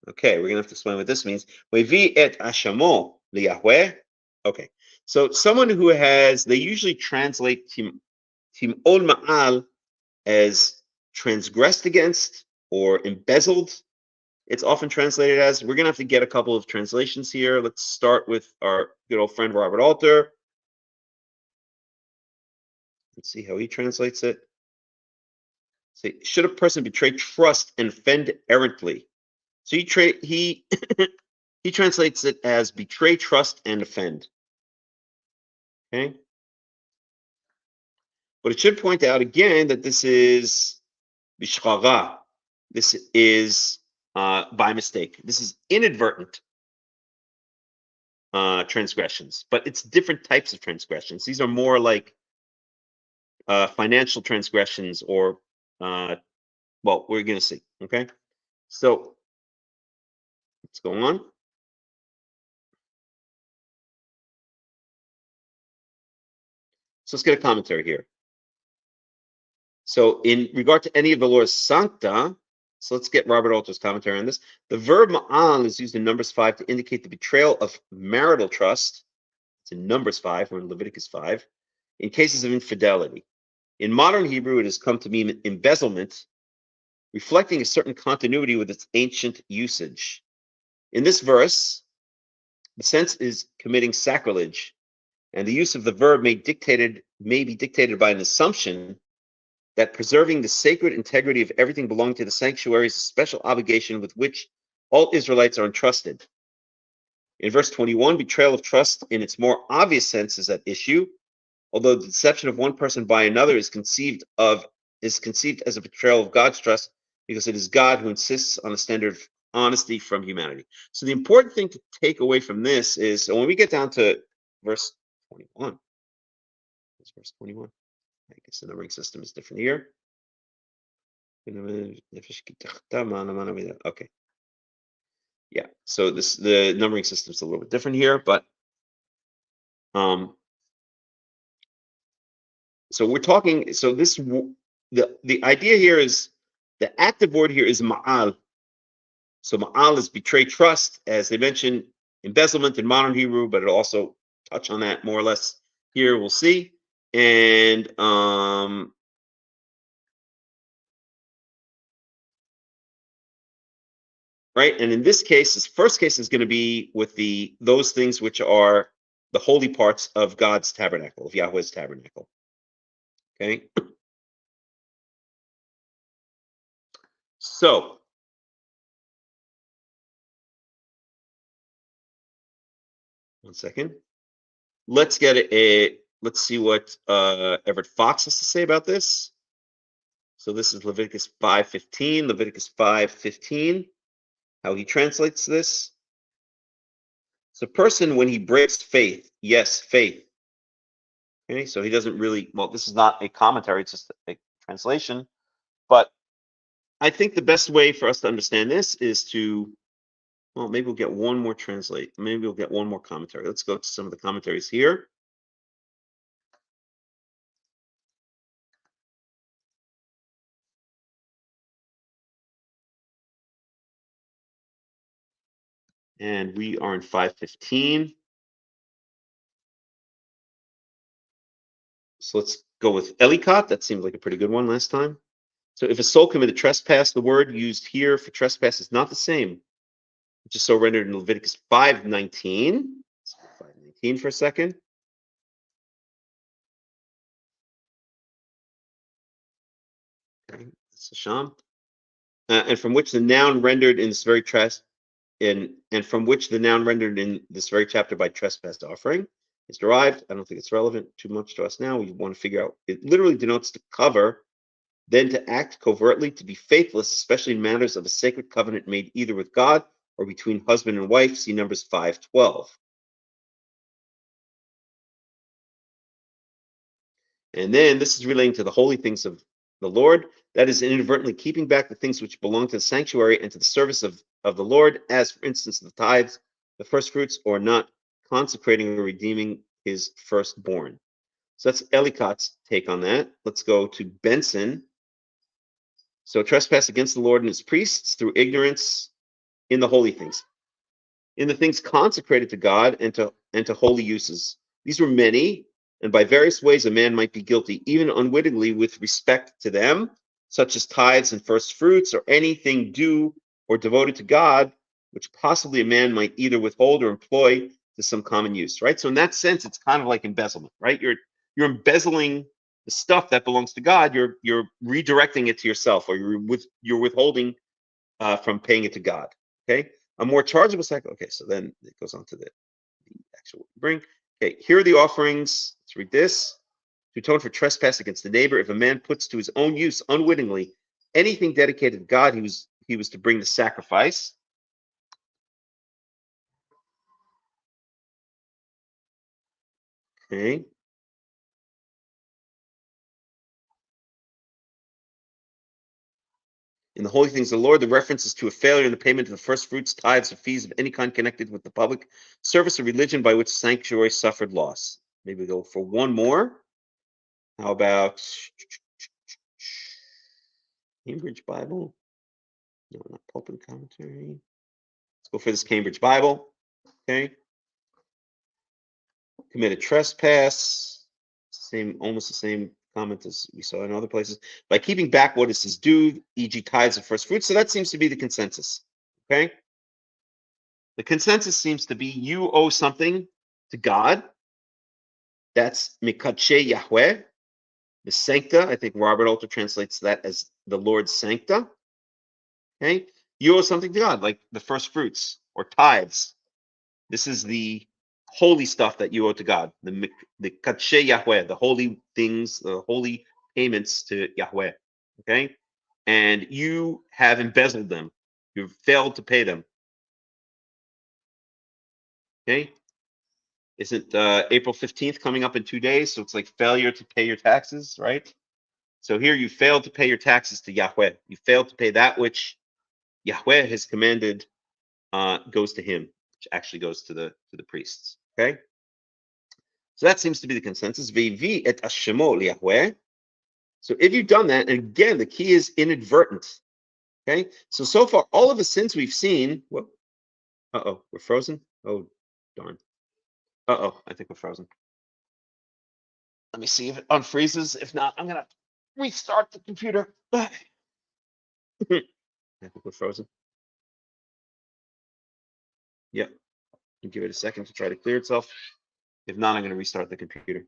Okay, we're gonna have to explain what this means. Vevi et ashamo liYahweh. Okay, so someone who has, they usually translate tim'ol ma'al as transgressed against or embezzled. It's often translated as. We're going to have to get a couple of translations here. Let's start with our good old friend Robert Alter. Let's see how he translates it. Say, should a person betray trust and offend errantly? So he translates it as betray trust and offend. Okay. But it should point out again that this is bishchava. This is by mistake. This is inadvertent transgressions, but it's different types of transgressions. These are more like financial transgressions or, well, we're going to see. Okay. So let's go on. So let's get a commentary here. So in regard to any of the laws sancta, so let's get Robert Alter's commentary on this. The verb ma'al is used in Numbers 5 to indicate the betrayal of marital trust. It's in Numbers 5, we're in Leviticus 5, in cases of infidelity. In modern Hebrew, it has come to mean embezzlement, reflecting a certain continuity with its ancient usage. In this verse, the sense is committing sacrilege, and the use of the verb may be dictated by an assumption that preserving the sacred integrity of everything belonging to the sanctuary is a special obligation with which all Israelites are entrusted. In verse 21, betrayal of trust in its more obvious sense is at issue, although the deception of one person by another is conceived as a betrayal of God's trust, because it is God who insists on a standard of honesty from humanity. So the important thing to take away from this is, so when we get down to verse 21, it's verse 21. I guess the numbering system is different here. Okay. Yeah, so the numbering system is a little bit different here, but so we're talking, so this the idea here is the active word here is ma'al. So ma'al is betray trust, as they mentioned, embezzlement in modern Hebrew, but it'll also touch on that more or less here. We'll see. And right, and in this case, this first case is going to be with those things which are the holy parts of God's tabernacle, of Yahweh's tabernacle. Okay. So one second. Let's see what Everett Fox has to say about this. So this is Leviticus 5:15, Leviticus 5:15, how he translates this. So person, when he breaks faith, yes, faith. Okay, so he doesn't really, well, this is not a commentary, it's just a translation. But I think the best way for us to understand this is to, well, maybe we'll get one more maybe we'll get one more commentary. Let's go to some of the commentaries here. And we are in 5:15. So let's go with Ellicott. That seemed like a pretty good one last time. So if a soul committed trespass, the word used here for trespass is not the same, which is so rendered in Leviticus 5:19. 5:19 for a second. Okay, that's a sham. And from which the noun rendered in this very and from which the noun rendered in this very chapter by trespass offering is derived. I don't think it's relevant too much to us now. We want to figure out. It literally denotes to cover, then to act covertly, to be faithless, especially in matters of a sacred covenant made either with God or between husband and wife. See Numbers 5:12. And then this is relating to the holy things of the Lord. That is inadvertently keeping back the things which belong to the sanctuary and to the service of the Lord, as for instance the tithes, the first fruits, or not consecrating or redeeming his firstborn. So that's Ellicott's take on that. Let's go to Benson. So trespass against the Lord and his priests through ignorance in the holy things, in the things consecrated to God and to holy uses. These were many, and by various ways a man might be guilty, even unwittingly, with respect to them, such as tithes and first fruits, or anything due or devoted to God, which possibly a man might either withhold or employ to some common use. Right. So in that sense, it's kind of like embezzlement. Right. You're embezzling the stuff that belongs to God. You're redirecting it to yourself, or you're withholding from paying it to God. Okay. A more chargeable sacrifice. Okay, so then it goes on to the actual bring. Okay, here are the offerings. Let's read this. To atone for trespass against the neighbor, if a man puts to his own use unwittingly anything dedicated to God, he was to bring the sacrifice. Okay. In the holy things of the Lord, the reference is to a failure in the payment of the first fruits, tithes, or fees of any kind connected with the public service or religion by which sanctuary suffered loss. Maybe we go for one more. How about Cambridge Bible? No, not Pulp and Commentary. Let's go for this Cambridge Bible. Okay. Committed trespass. Almost the same comment as we saw in other places. By keeping back what is his due, e.g., tithes of first fruits. So that seems to be the consensus. Okay. The consensus seems to be you owe something to God. That's Mikache Yahweh, the Sancta. I think Robert Alter translates that as the Lord's Sancta. Okay. You owe something to God, like the first fruits or tithes. This is the holy stuff that you owe to God, the Kadshe Yahweh, the holy things, the holy payments to Yahweh. Okay. And you have embezzled them. You've failed to pay them. Okay. Isn't April 15th coming up in 2 days? So it's like failure to pay your taxes, right? So here you failed to pay your taxes to Yahweh. You failed to pay that which Yahweh has commanded goes to him, which actually goes to the priests. Okay. So that seems to be the consensus. Ve'vi et hashemo Yahweh. So if you've done that, and again, the key is inadvertent. Okay. So far, all of the sins we've seen. Whoa. Uh-oh, we're frozen. Oh, darn. Uh-oh, I think we're frozen. Let me see if it unfreezes. If not, I'm gonna restart the computer. I think we're frozen. Yep. Give it a second to try to clear itself. If not, I'm gonna restart the computer.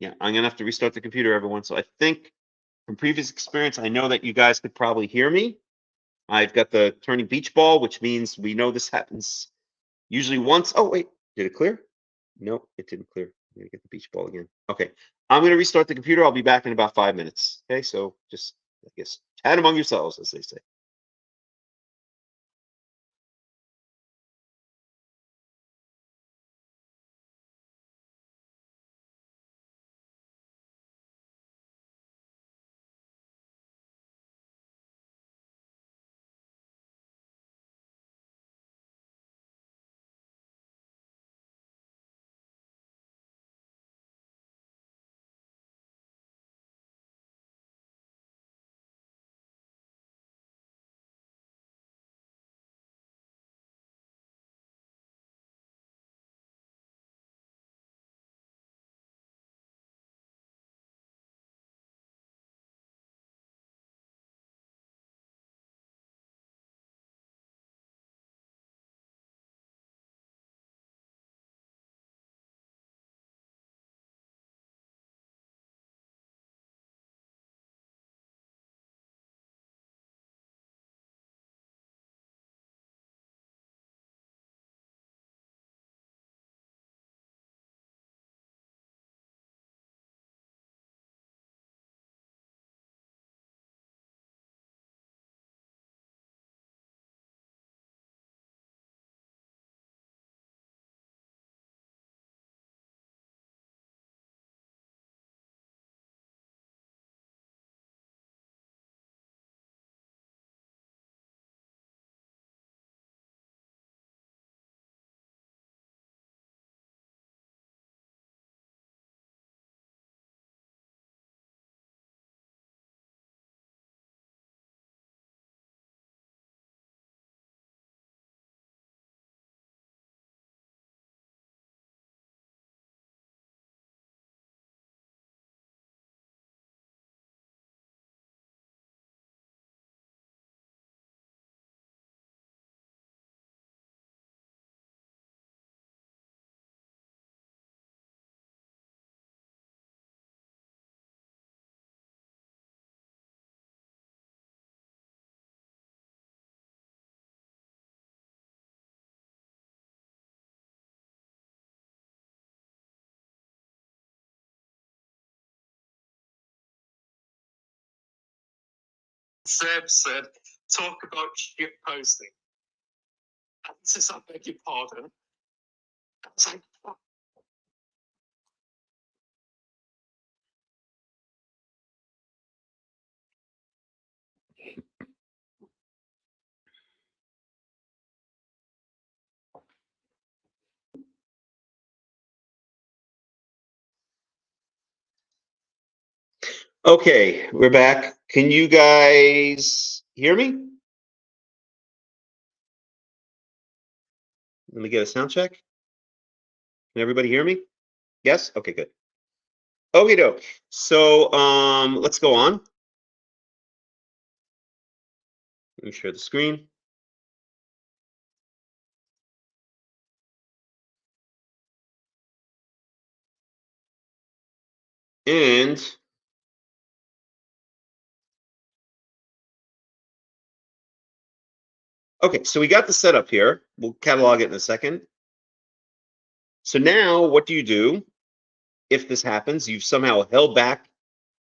Yeah, I'm gonna have to restart the computer, everyone. So I think from previous experience, I know that you guys could probably hear me. I've got the turning beach ball, which means we know this happens usually once. Oh, wait, did it clear? No, it didn't clear. I'm gonna get the beach ball again. Okay, I'm gonna restart the computer. I'll be back in about 5 minutes. Okay, so just, I guess, chat among yourselves, as they say. Seb said, talk about shit posting. And since I beg your pardon, I was like, "Fuck." Okay, we're back. Can you guys hear me? Let me get a sound check. Can everybody hear me? Yes? Okay, good. Okay, doke. So let's go on. Let me share the screen. And okay, so we got the setup here. We'll catalog it in a second. So now what do you do if this happens? You've somehow held back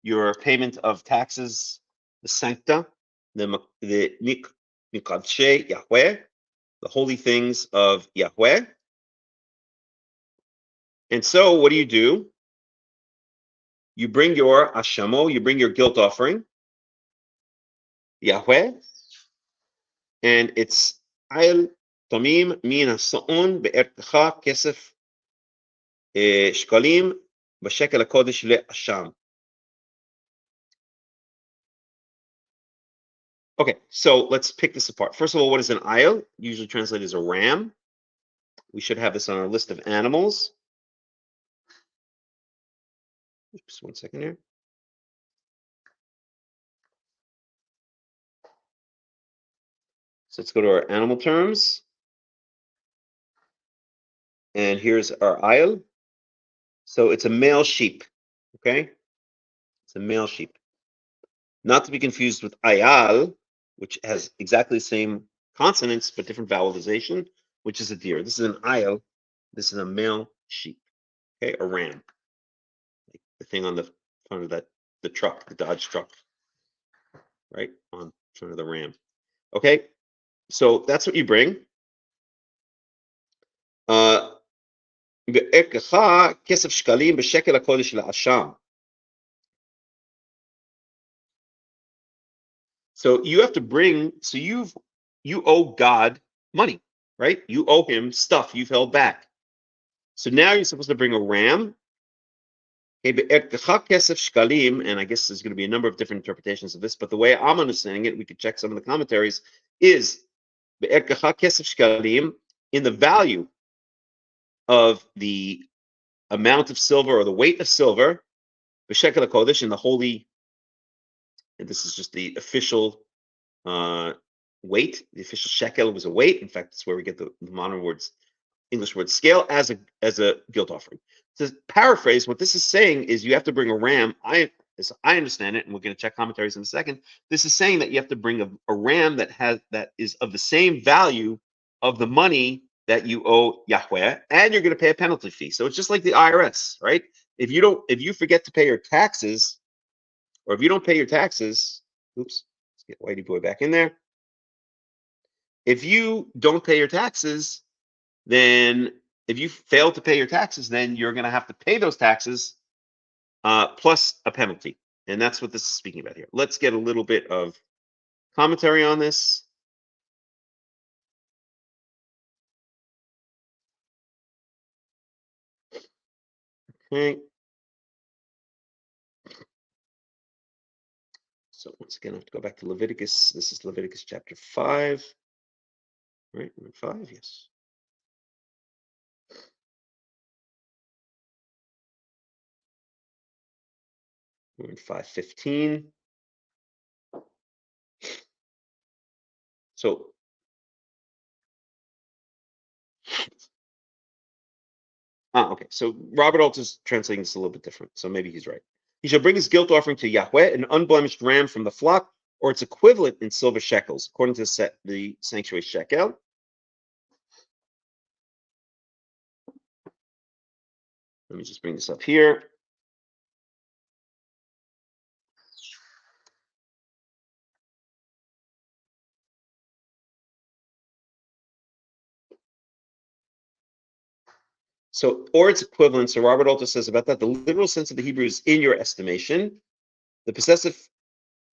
your payment of taxes, the sancta, the Mikadshe Yahweh, the holy things of Yahweh. And so what do? You bring your ashamo, you bring your guilt offering, Yahweh, and it's Ayl Tamim Min Ha'Sa'un Be'ertecha Kesef Shkalim B'Shekel HaKodesh LeAsham. Okay, so let's pick this apart. First of all, what is an ayl? Usually translated as a ram. We should have this on our list of animals. Just 1 second here. So let's go to our animal terms. And here's our ayl. So it's a male sheep. Okay, it's a male sheep. Not to be confused with ayal, which has exactly the same consonants but different vowelization, which is a deer. This is an ayal. This is a male sheep. Okay, a ram. Like the thing on the front of the truck, the Dodge truck, right on front of the ram. Okay, so that's what you bring. כסף שקלים בשקל הקודש לאשם. So you have to bring, so you owe God money, right? You owe him stuff you've held back. So now you're supposed to bring a ram. And I guess there's going to be a number of different interpretations of this, but the way I'm understanding it, we could check some of the commentaries, is in the value of the amount of silver or the weight of silver, b'shekel HaKodesh, in the holy, and this is just the official weight. The official shekel was a weight. In fact, that's where we get the modern words, English word scale, as a guilt offering. To paraphrase, what this is saying is you have to bring a ram. As I understand it, and we're going to check commentaries in a second. This is saying that you have to bring a ram that is of the same value of the money that you owe Yahweh, and you're going to pay a penalty fee. So it's just like the IRS, right? If you forget to pay your taxes, or if you don't pay your taxes, oops, let's get Whitey Boy back in there. If you don't pay your taxes, then if you fail to pay your taxes, then you're going to have to pay those taxes plus a penalty. And that's what this is speaking about here. Let's get a little bit of commentary on this. Okay. So once again, I have to go back to Leviticus. This is Leviticus chapter 5. Right? 5, yes. We're in 5:15. So okay. So Robert Alter's translating this a little bit different. So maybe he's right. He shall bring his guilt offering to Yahweh, an unblemished ram from the flock, or its equivalent in silver shekels, according to the sanctuary shekel. Let me just bring this up here. So, or its equivalent. So Robert Alter says about that, the literal sense of the Hebrew is in your estimation. The possessive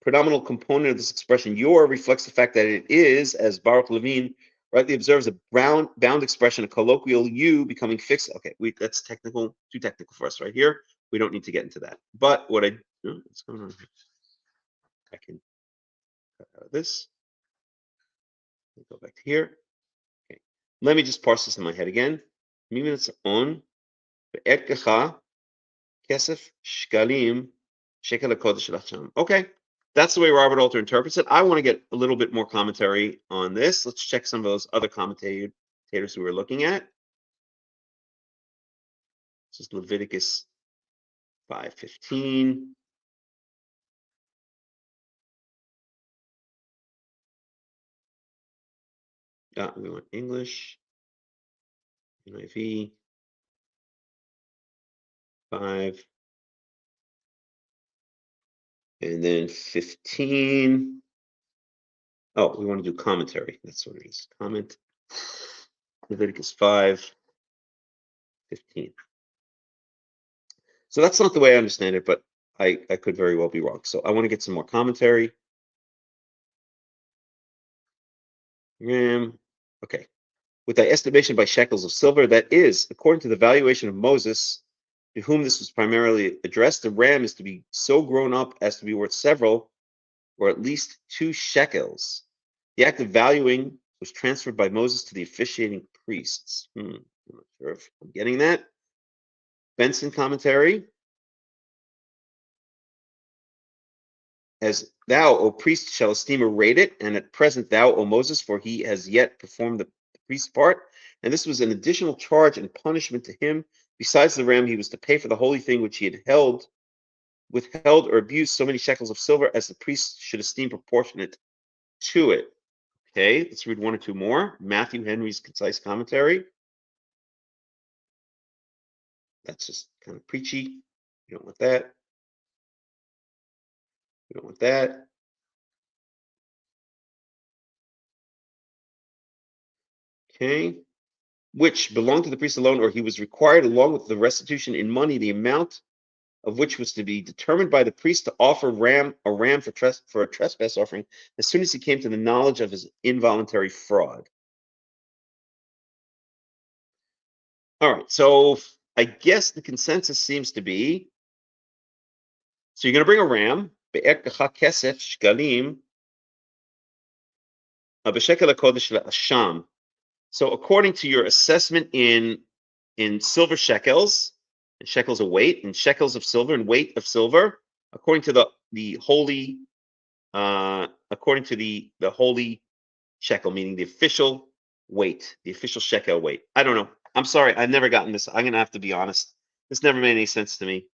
predominant component of this expression, your, reflects the fact that it is, as Baruch Levine rightly observes, a bound expression, a colloquial you becoming fixed. Okay, that's technical, too technical for us right here. We don't need to get into that. But what what's going on here? I can cut out of this. Go back to here. Okay, let me just parse this in my head again. It's on kesef shkalim shekel hakodesh lacham. Okay, that's the way Robert Alter interprets it. I want to get a little bit more commentary on this. Let's check some of those other commentators we were looking at. This is Leviticus 5:15. We want English. NIV 5. And then 15. Oh, we want to do commentary. That's what it is. Comment. Leviticus 5:15. So that's not the way I understand it, but I could very well be wrong. So I want to get some more commentary. Okay. With thy estimation by shekels of silver, that is, according to the valuation of Moses, to whom this was primarily addressed, the ram is to be so grown up as to be worth several, or at least 2 shekels. The act of valuing was transferred by Moses to the officiating priests. I'm not sure if I'm getting that. Benson commentary. As thou, O priest, shall esteem or rate it, and at present thou, O Moses, for he has yet performed the priest's part. And this was an additional charge and punishment to him. Besides the ram, he was to pay for the holy thing which he had held withheld or abused so many shekels of silver as the priest should esteem proportionate to it. Okay, let's read one or two more. Matthew Henry's concise commentary. That's just kind of preachy. We don't want that. We don't want that. Okay. Which belonged to the priest alone, or he was required, along with the restitution in money, the amount of which was to be determined by the priest to offer a ram for a trespass offering as soon as he came to the knowledge of his involuntary fraud. All right, so I guess the consensus seems to be, so you're going to bring a ram, so according to your assessment in silver shekels, and shekels of weight, and shekels of silver, and weight of silver, according to the holy, according to the holy shekel, meaning the official weight, the official shekel weight. I don't know. I'm sorry, I've never gotten this. I'm gonna have to be honest. This never made any sense to me.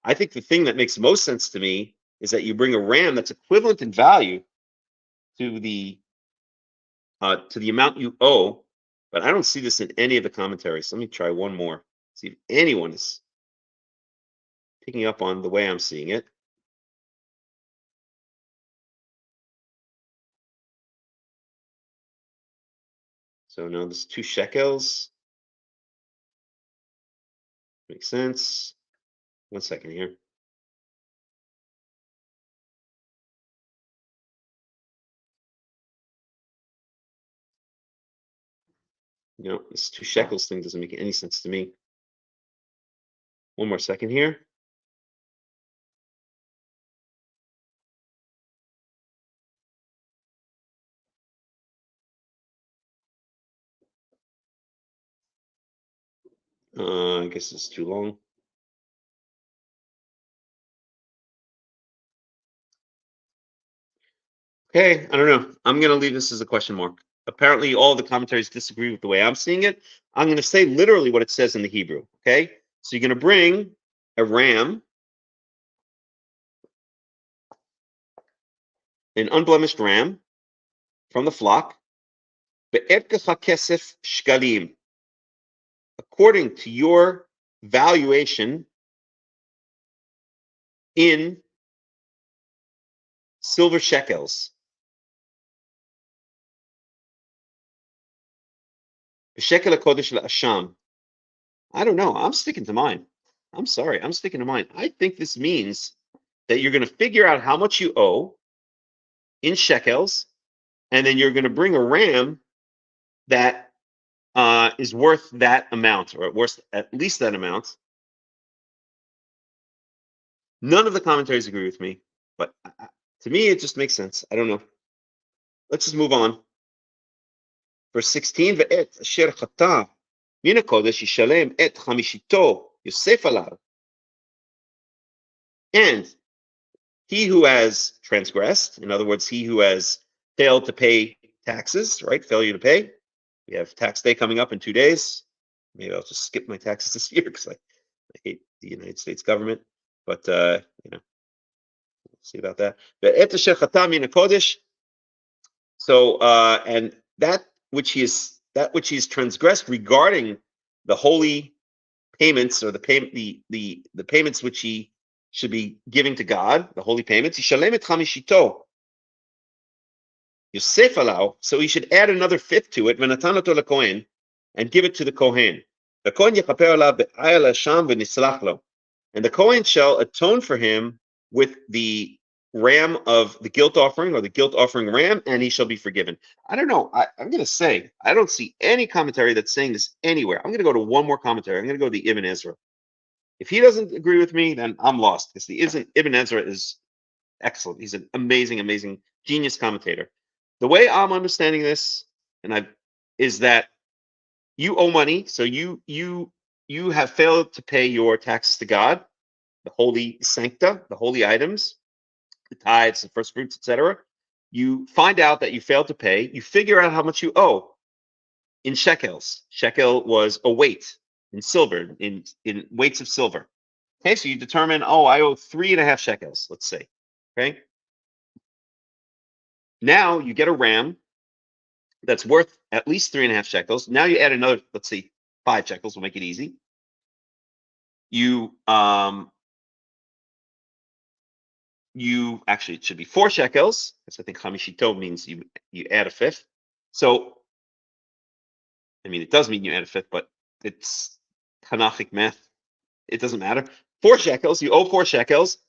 I think the thing that makes most sense to me is that you bring a ram that's equivalent in value to the amount you owe, but I don't see this in any of the commentaries. Let me try one more. See if anyone is picking up on the way I'm seeing it. So no, this is 2 shekels. Makes sense. 1 second here. You know, this 2 shekels thing doesn't make any sense to me. 1 more second here. I guess it's too long. Okay, I don't know. I'm going to leave this as a question mark. Apparently, all the commentaries disagree with the way I'm seeing it. I'm going to say literally what it says in the Hebrew. Okay, so you're going to bring a ram, an unblemished ram from the flock, according to your valuation in silver shekels. Shekel HaKodesh LaAsham. I don't know. I'm sticking to mine. I'm sorry. I'm sticking to mine. I think this means that you're going to figure out how much you owe in shekels, and then you're going to bring a ram that is worth that amount, or worth at least that amount. None of the commentaries agree with me, but to me, it just makes sense. I don't know. Let's just move on. Verse 16, ואת אשר חטא מן הקודש ישלם את חמישיתו יוסף עליו. And he who has transgressed, in other words, he who has failed to pay taxes, right? Failure to pay. We have tax day coming up in 2 days. Maybe I'll just skip my taxes this year because I hate the United States government. But you know, we'll see about that. ואת אשר חטא מן הקודש. So and that which he is transgressed regarding the holy payments, or the payments which he should be giving to God, the holy payments, yishalem et chamishito, yosef alau, so he should add another fifth to it, v'natan oto lekohen, and give it to the kohen. The kohen yechaper alav be'ayal hasham v'nislach lo, and the kohen shall atone for him with the ram of the guilt offering, or the guilt offering ram, and he shall be forgiven. I don't know. I'm going to say, I don't see any commentary that's saying this anywhere. I'm going to go to one more commentary. I'm going to go to the Ibn Ezra. If he doesn't agree with me, then I'm lost, because the Ibn Ezra is excellent. He's an amazing, amazing genius commentator. The way I'm understanding this, is that you owe money, so you have failed to pay your taxes to God, the holy sancta, the holy items, the tithes, the first fruits, etc. You find out that you failed to pay. You figure out how much you owe in shekels. Shekel was a weight in silver, in weights of silver. Okay, so you determine, oh, I owe 3.5 shekels, let's say. Okay. Now you get a ram that's worth at least 3.5 shekels. Now you add another, let's see, 5 shekels. We'll make it easy. You actually, it should be 4 shekels, because I think chamishito means you add a fifth. So, I mean, it does mean you add a fifth, but it's Tanachic math. It doesn't matter. 4 shekels. You owe 4 shekels.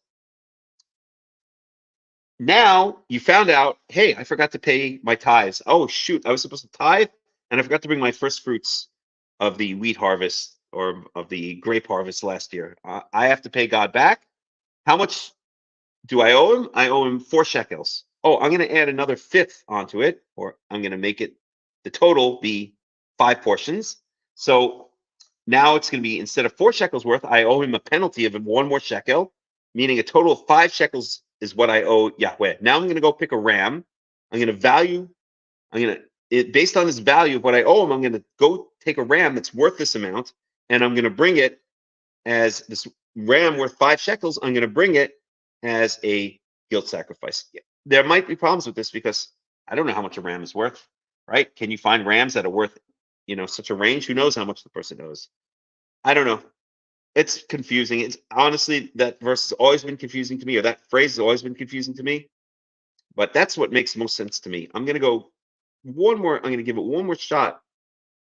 Now you found out, hey, I forgot to pay my tithes. Oh shoot, I was supposed to tithe, and I forgot to bring my first fruits of the wheat harvest or of the grape harvest last year. I have to pay God back. How much do I owe him? I owe him 4 shekels. Oh, I'm going to add another fifth onto it, or I'm going to make it the total be 5 portions. So now it's going to be, instead of 4 shekels worth, I owe him a penalty of 1 more shekel, meaning a total of 5 shekels is what I owe Yahweh. Now I'm going to go pick a ram. Based on this value of what I owe him, I'm going to go take a ram that's worth this amount, and I'm going to bring it as this ram worth 5 shekels. I'm going to bring it as a guilt sacrifice. There might be problems with this because I don't know how much a ram is worth, right? Can you find rams that are worth, such a range? Who knows how much the person owes? I don't know. It's confusing. It's honestly, that verse has always been confusing to me, or that phrase has always been confusing to me. But that's what makes most sense to me. I'm going to go I'm going to give it one more shot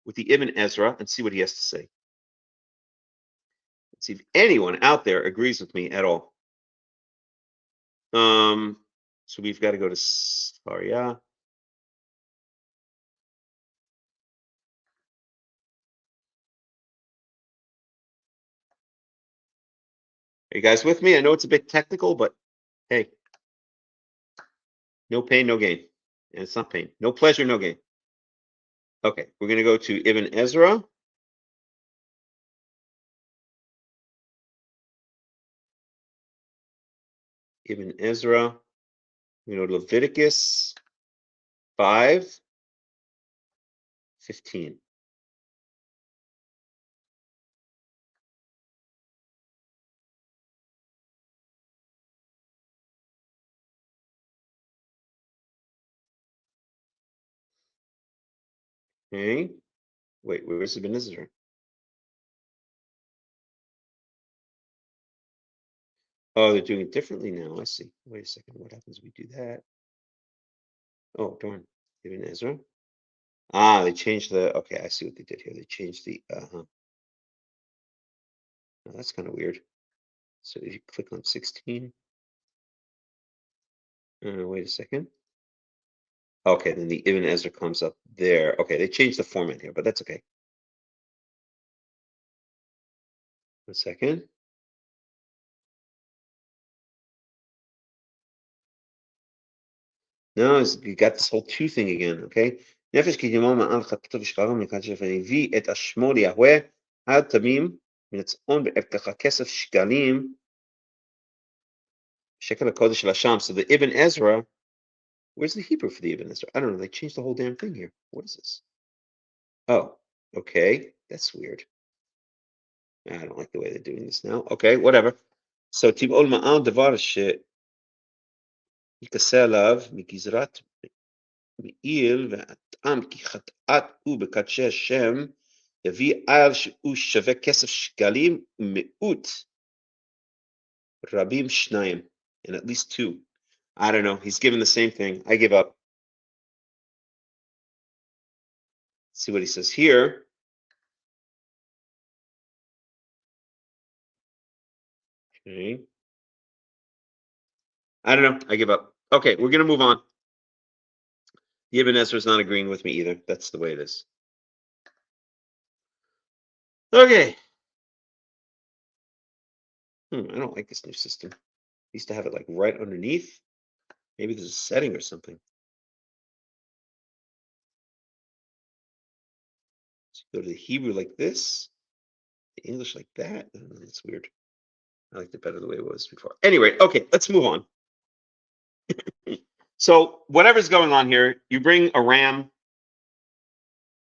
with the Ibn Ezra and see what he has to say. Let's see if anyone out there agrees with me at all. So we've got to go to Tazria. Are you guys with me? I know it's a bit technical, but hey, no pain, no gain. And it's not pain. No pleasure, no gain. Okay, we're going to go to Ibn Ezra. Ibn Ezra. We go to Leviticus 5:15. Okay. Wait, where's Ibn Ezra? Oh, they're doing it differently now. I see. Wait a second. What happens if we do that? Oh, darn. Ibn Ezra. Ah, they changed the. Okay, I see what they did here. They changed the. Oh, that's kind of weird. So if you click on 16. Wait a second. Okay, then the Ibn Ezra comes up there. Okay, they changed the format here, but that's okay. 1 second. No, you got this whole 2 thing again, okay? נפש קדמו מעל חטאתו ושכרו מקדש והביא את השמו ליהוה עד תמים מן הצאן בהבטח כסף שקלים שקל הקודש של השם. So the Ibn Ezra, where's the Hebrew for the Ibn Ezra? I don't know. They changed the whole damn thing here. What is this? Oh, okay. That's weird. I don't like the way they're doing this now. Okay, whatever. So תבעול מעל דבר שיכסה עליו מגזרת מעיל והטעם כי חטאת הוא בקדשי השם יביא על שהוא שווה כסף שקלים מיעוט רבים שניים, and at least 2. I don't know. He's given the same thing. I give up. See what he says here. Okay. I don't know. I give up. Okay, we're going to move on. The Ibn Ezra is not agreeing with me either. That's the way it is. Okay. I don't like this new system. I used to have it like right underneath. Maybe there's a setting or something. So go to the Hebrew like this, the English like that. I don't know, that's weird. I liked it better the way it was before. Anyway, okay, let's move on. So whatever's going on here, you bring a ram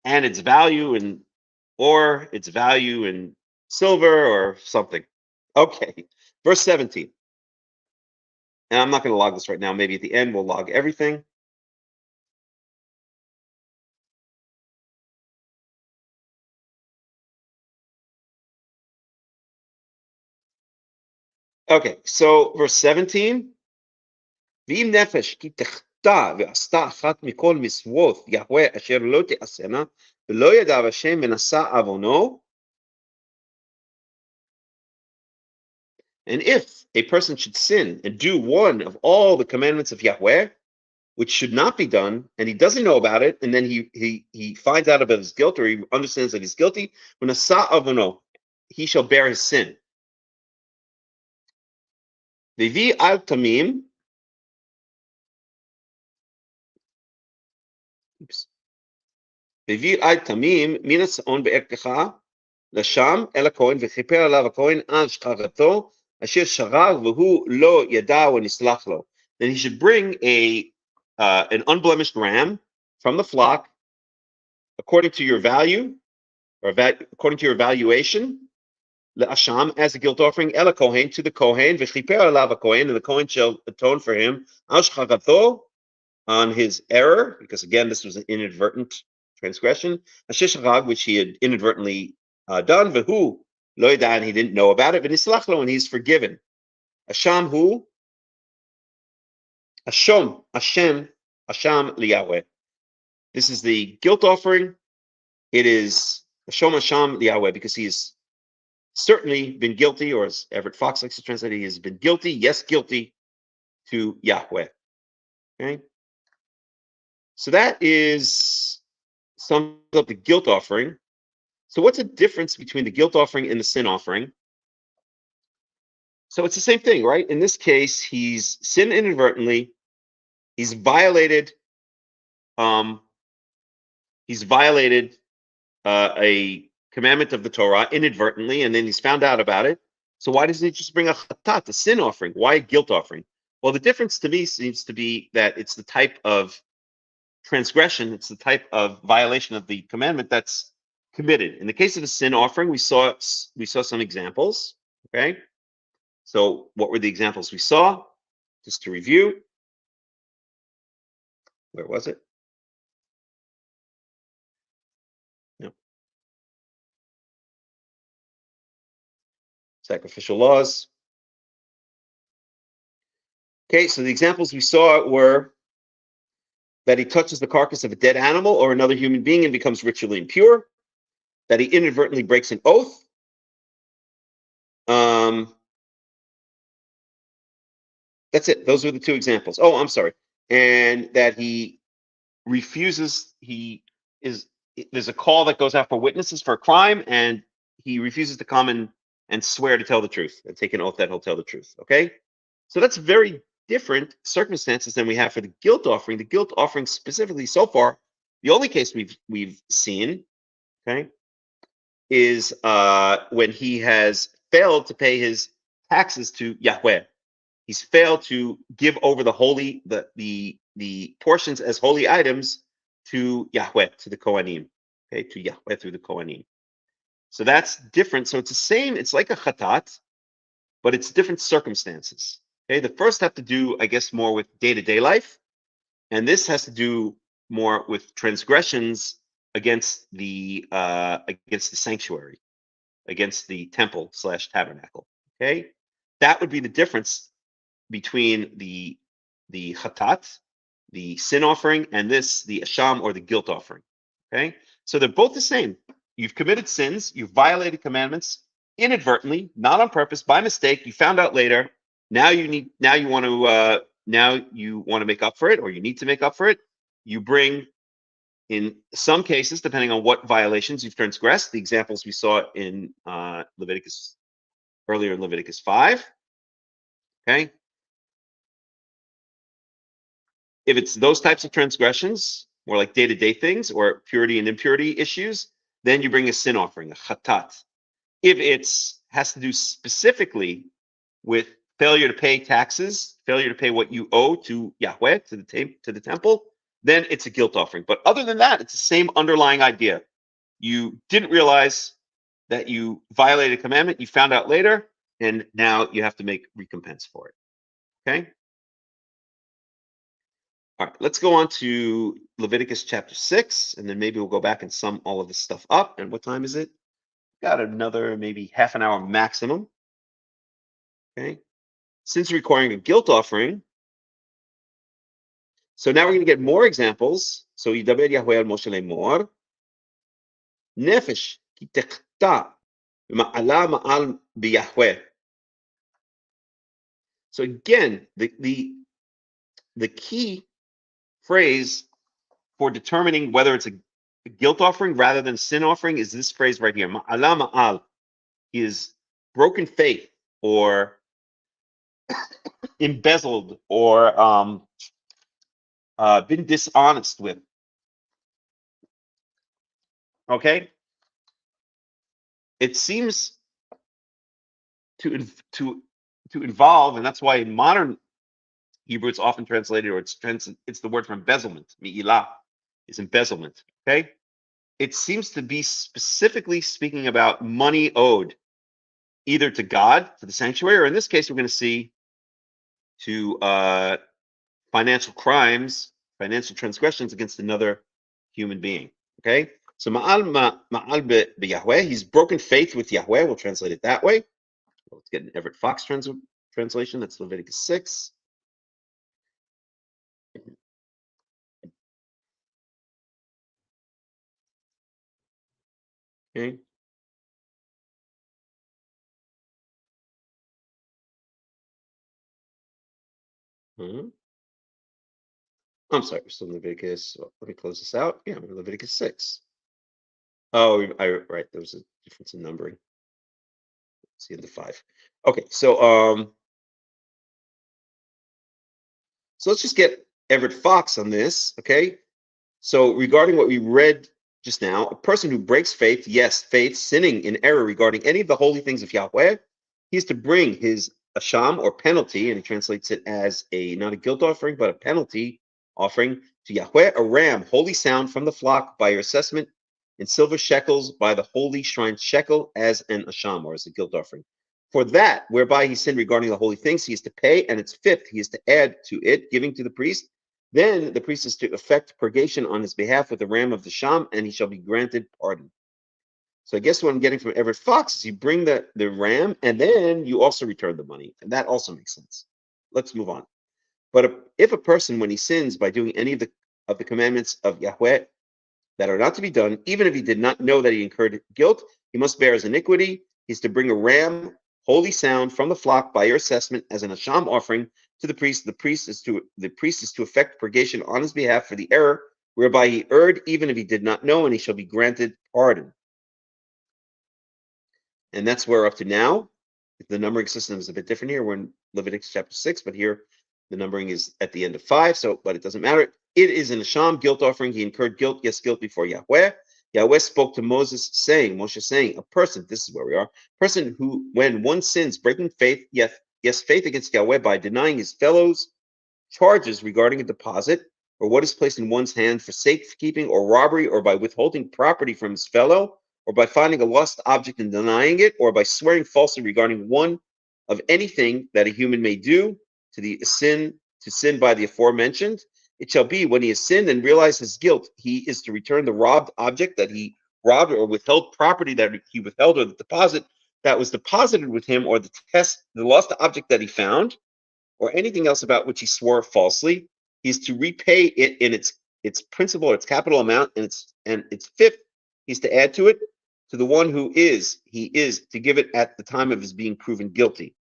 and its value in ore, its value in silver or something. Okay, verse 17. And I'm not going to log this right now. Maybe at the end we'll log everything. Okay, so verse 17. ואם נפש כי תחטא ועשתה אחת מכל מצוות יהוה אשר לא תעשנה ולא ידע השם ונשא עוונו. And if a person should sin and do one of all the commandments of Yahweh, which should not be done, and he doesn't know about it, and then he finds out about his guilt, or he understands that he's guilty, ונשא עוונו, he shall bear his sin. והביא על תמים, והביא על תמים מן הצאן בערכך לשם אל הכהן וכיפר עליו הכהן על שחרתו אשר שרר והוא לא ידע ונסלח לו. Then he should bring an unblemished ram from the flock according to your value, or according to your valuation, le'asham, as a guilt offering, el kohen, to the kohen, v'chiper alav kohen, and the kohen shall atone for him, al shcharato, on his error, because again this was an inadvertent transgression, asher sharag, which he had inadvertently done, v'hu lo yada, and he didn't know about it, v'nislach lo, and he's forgiven. Asham hu, Hashem liyahweh. This is the guilt offering. It is Hashem liyahweh, because he has certainly been guilty, or as Everett Fox likes to translate it, he has been guilty, yes, guilty to Yahweh. Okay? So that sums up the guilt offering. So what's the difference between the guilt offering and the sin offering? So it's the same thing, right? In this case, he's sinned inadvertently. He's violated a commandment of the Torah inadvertently, and then he's found out about it. So why doesn't he just bring a chatat, a sin offering? Why a guilt offering? Well, the difference to me seems to be that it's the type of transgression, it's the type of violation of the commandment that's committed. In the case of the sin offering, we saw some examples. Okay, so what were the examples we saw? Just to review, where was it? No. Sacrificial laws. Okay, so the examples we saw were that he touches the carcass of a dead animal or another human being and becomes ritually impure, that he inadvertently breaks an oath, that's it. Those are the two examples. Oh, I'm sorry. And that he refuses, there's a call that goes out for witnesses for a crime, and he refuses to come and swear to tell the truth and take an oath that he'll tell the truth. Okay? So that's very different circumstances than we have for the guilt offering. The guilt offering specifically so far, the only case we've seen, okay, is when he has failed to pay his taxes to Yahweh. He's failed to give over the portions as holy items to Yahweh, to the Kohanim, okay, to Yahweh through the Kohanim. So that's different. So it's the same. It's like a chatat, but it's different circumstances. Okay, the first have to do, I guess, more with day-to-day life, and this has to do more with transgressions against the sanctuary, against the temple/tabernacle. Okay, that would be the difference between the chatat, the sin offering, and this, the asham, or the guilt offering. Okay, so they're both the same. You've committed sins, you've violated commandments inadvertently, not on purpose, by mistake. You found out later. Now you want to make up for it, or you need to make up for it. You bring, in some cases, depending on what violations you've transgressed, the examples we saw in Leviticus, earlier in Leviticus 5. Okay. If it's those types of transgressions, more like day-to-day things or purity and impurity issues, then you bring a sin offering, a chatat. If it's has to do specifically with failure to pay taxes, failure to pay what you owe to Yahweh, to the temple, then it's a guilt offering. But other than that, it's the same underlying idea. You didn't realize that you violated a commandment, you found out later, and now you have to make recompense for it. Okay? All right, let's go on to Leviticus chapter 6, and then maybe we'll go back and sum all of this stuff up. And what time is it? Got another maybe half an hour maximum. Okay? Since requiring a guilt offering, so now we're going to get more examples. So, Yidaber Yahweh al Moshe lemor, Nefesh ki techta ma'ala ma'al b'Yahweh. So again, the key phrase for determining whether it's a guilt offering rather than sin offering is this phrase right here. Ma'ala ma'al is broken faith or embezzled or been dishonest with. Okay? It seems to involve, and that's why in modern Hebrew it's often translated, or it's the word for embezzlement. Mi'ilah is embezzlement. Okay? It seems to be specifically speaking about money owed either to God, to the sanctuary, or in this case, we're going to see to financial crimes, financial transgressions against another human being. Okay? So ma'al Yahweh, he's broken faith with Yahweh. We'll translate it that way. Let's get an Everett Fox translation. That's Leviticus 6. Okay. I'm sorry, we're still in Leviticus. Well, let me close this out. Yeah, we're in Leviticus 6. Oh, right. There was a difference in numbering. It's the end of 5. Okay, so let's just get Everett Fox on this. Okay, so regarding what we read just now, a person who breaks faith, yes, faith, sinning in error regarding any of the holy things of Yahweh, he is to bring his asham or penalty, and he translates it as not a guilt offering, but a penalty offering to Yahweh, a ram, holy sound from the flock by your assessment, in silver shekels by the holy shrine shekel as an asham or as a guilt offering. For that, whereby he sinned regarding the holy things, he is to pay, and its fifth, he is to add to it, giving to the priest. Then the priest is to effect purgation on his behalf with the ram of the sham, and he shall be granted pardon. So I guess what I'm getting from Everett Fox is you bring the ram, and then you also return the money, and that also makes sense. Let's move on. But if a person, when he sins by doing any of the commandments of Yahweh that are not to be done, even if he did not know that he incurred guilt, he must bear his iniquity. He's to bring a ram, holy sound from the flock by your assessment as an asham offering to the priest. The priest is to effect purgation on his behalf for the error whereby he erred, even if he did not know, and he shall be granted pardon. And that's where up to now. The numbering system is a bit different here. We're in Leviticus chapter 6, but here the numbering is at the end of 5. So, but it doesn't matter. It is an asham guilt offering. He incurred guilt, yes, guilt before Yahweh. Yahweh spoke to Moses, Moshe saying, a person, this is where we are, person who, when one sins, breaking faith, yes, faith against Yahweh by denying his fellows charges regarding a deposit, or what is placed in one's hand for safekeeping or robbery, or by withholding property from his fellow, or by finding a lost object and denying it, or by swearing falsely regarding one of anything that a human may do to sin by the aforementioned, it shall be when he has sinned and realized his guilt, he is to return the robbed object that he robbed, or withheld property that he withheld, or the deposit that was deposited with him, or the lost object that he found, or anything else about which he swore falsely. He's to repay it in its principal or its capital amount, and its fifth, he's to add to it to the one who he is to give it at the time of his being proven guilty.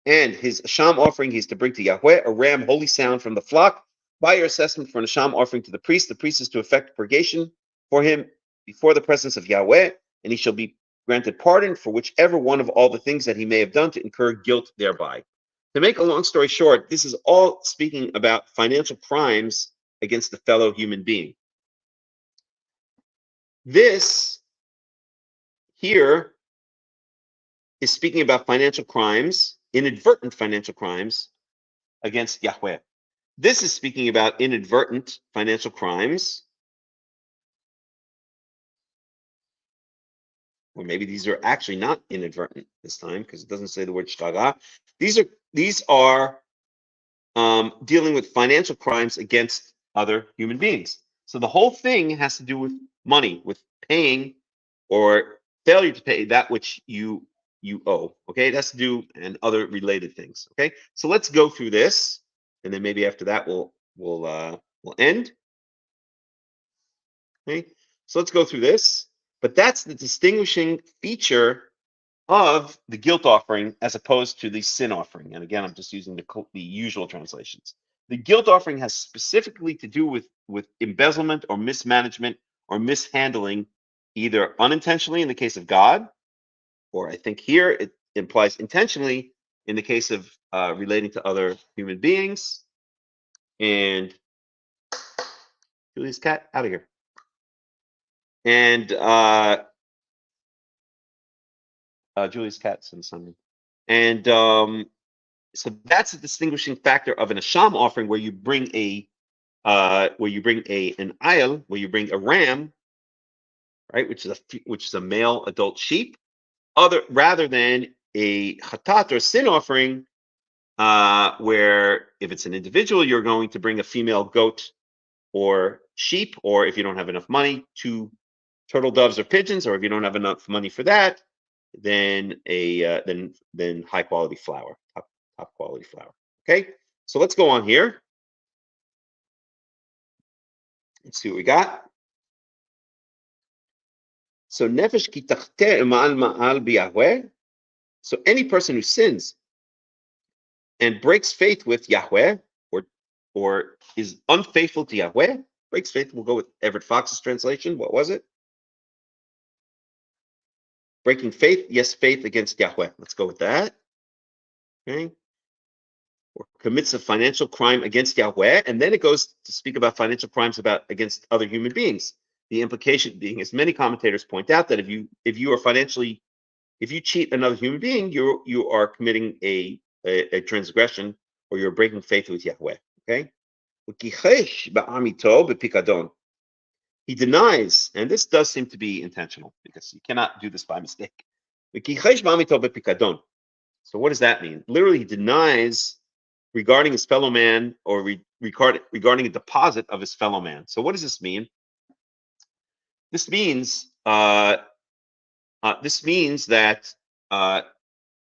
And his asham offering he's to bring to Yahweh, a ram, holy sound from the flock, by your assessment for an asham offering to the priest. The priest is to effect purgation for him before the presence of Yahweh, and he shall be granted pardon for whichever one of all the things that he may have done to incur guilt thereby. To make a long story short, this is all speaking about financial crimes against a fellow human being. This here is speaking about financial crimes, inadvertent financial crimes against Yahweh. This is speaking about inadvertent financial crimes or maybe these are actually not inadvertent this time because it doesn't say the word shtaga. These are dealing with financial crimes against other human beings. So the whole thing has to do with money, with paying or failure to pay that which you owe. Okay, it has to do and other related things. Okay, so let's go through this, and then maybe after that we'll end. Okay, so let's go through this. But that's the distinguishing feature of the guilt offering as opposed to the sin offering. And again, I'm just using the usual translations. The guilt offering has specifically to do with embezzlement or mismanagement or mishandling, either unintentionally in the case of God, or I think here it implies intentionally in the case of relating to other human beings. And Julie's cat, out of here. And Julie's cat's in the sunroom. And so that's a distinguishing factor of an asham offering, where you bring an ayil, where you bring a ram, right, which is a male adult sheep, rather than a chatat or sin offering, where if it's an individual, you're going to bring a female goat or sheep, or if you don't have enough money, 2 turtle doves or pigeons, or if you don't have enough money for that, then then high quality flour, top quality flour. Okay, so let's go on here. Let's see what we got. So nefesh ki tachteh ma'al b'Yahweh. So any person who sins and breaks faith with Yahweh, or is unfaithful to Yahweh, breaks faith. We'll go with Everett Fox's translation. What was it? Breaking faith, yes, faith against Yahweh. Let's go with that. Okay. Or commits a financial crime against Yahweh, and then it goes to speak about financial crimes against other human beings. The implication being, as many commentators point out, that if you cheat another human being, you are committing a transgression, or you're breaking faith with Yahweh. Okay. He denies, and this does seem to be intentional because you cannot do this by mistake. So what does that mean? Literally, he denies regarding his fellow man, or regarding a deposit of his fellow man. So what does this mean? This means that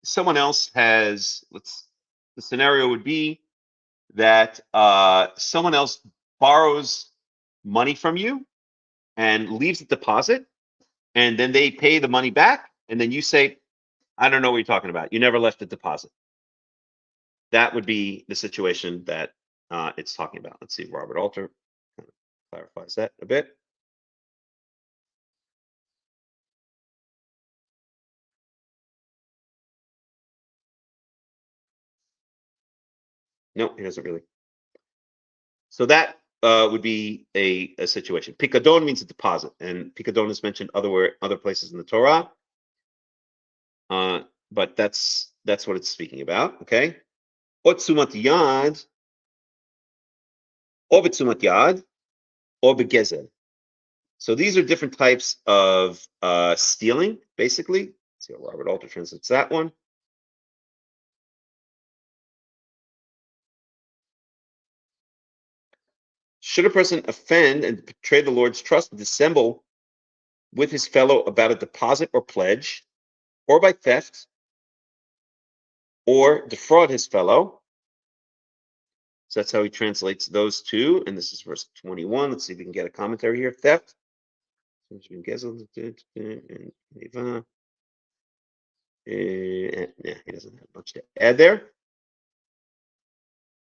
someone else has. The scenario would be that someone else borrows money from you and leaves a deposit, and then they pay the money back, and then you say, I don't know what you're talking about. You never left a deposit. That would be the situation that it's talking about. Let's see, Robert Alter kind of clarifies that a bit. No, he doesn't really. So that would be a situation. Pikadon means a deposit, and pikadon is mentioned other places in the Torah. But that's what it's speaking about. Okay. Otsumat yad, or betsumat yad, or begezel. So these are different types of stealing, basically. Let's see how Robert Alter translates that one. Should a person offend and betray the Lord's trust and dissemble with his fellow about a deposit or pledge, or by theft, or defraud his fellow? So that's how he translates those two. And this is verse 21. Let's see if we can get a commentary here. Theft. Yeah, he doesn't have much to add there.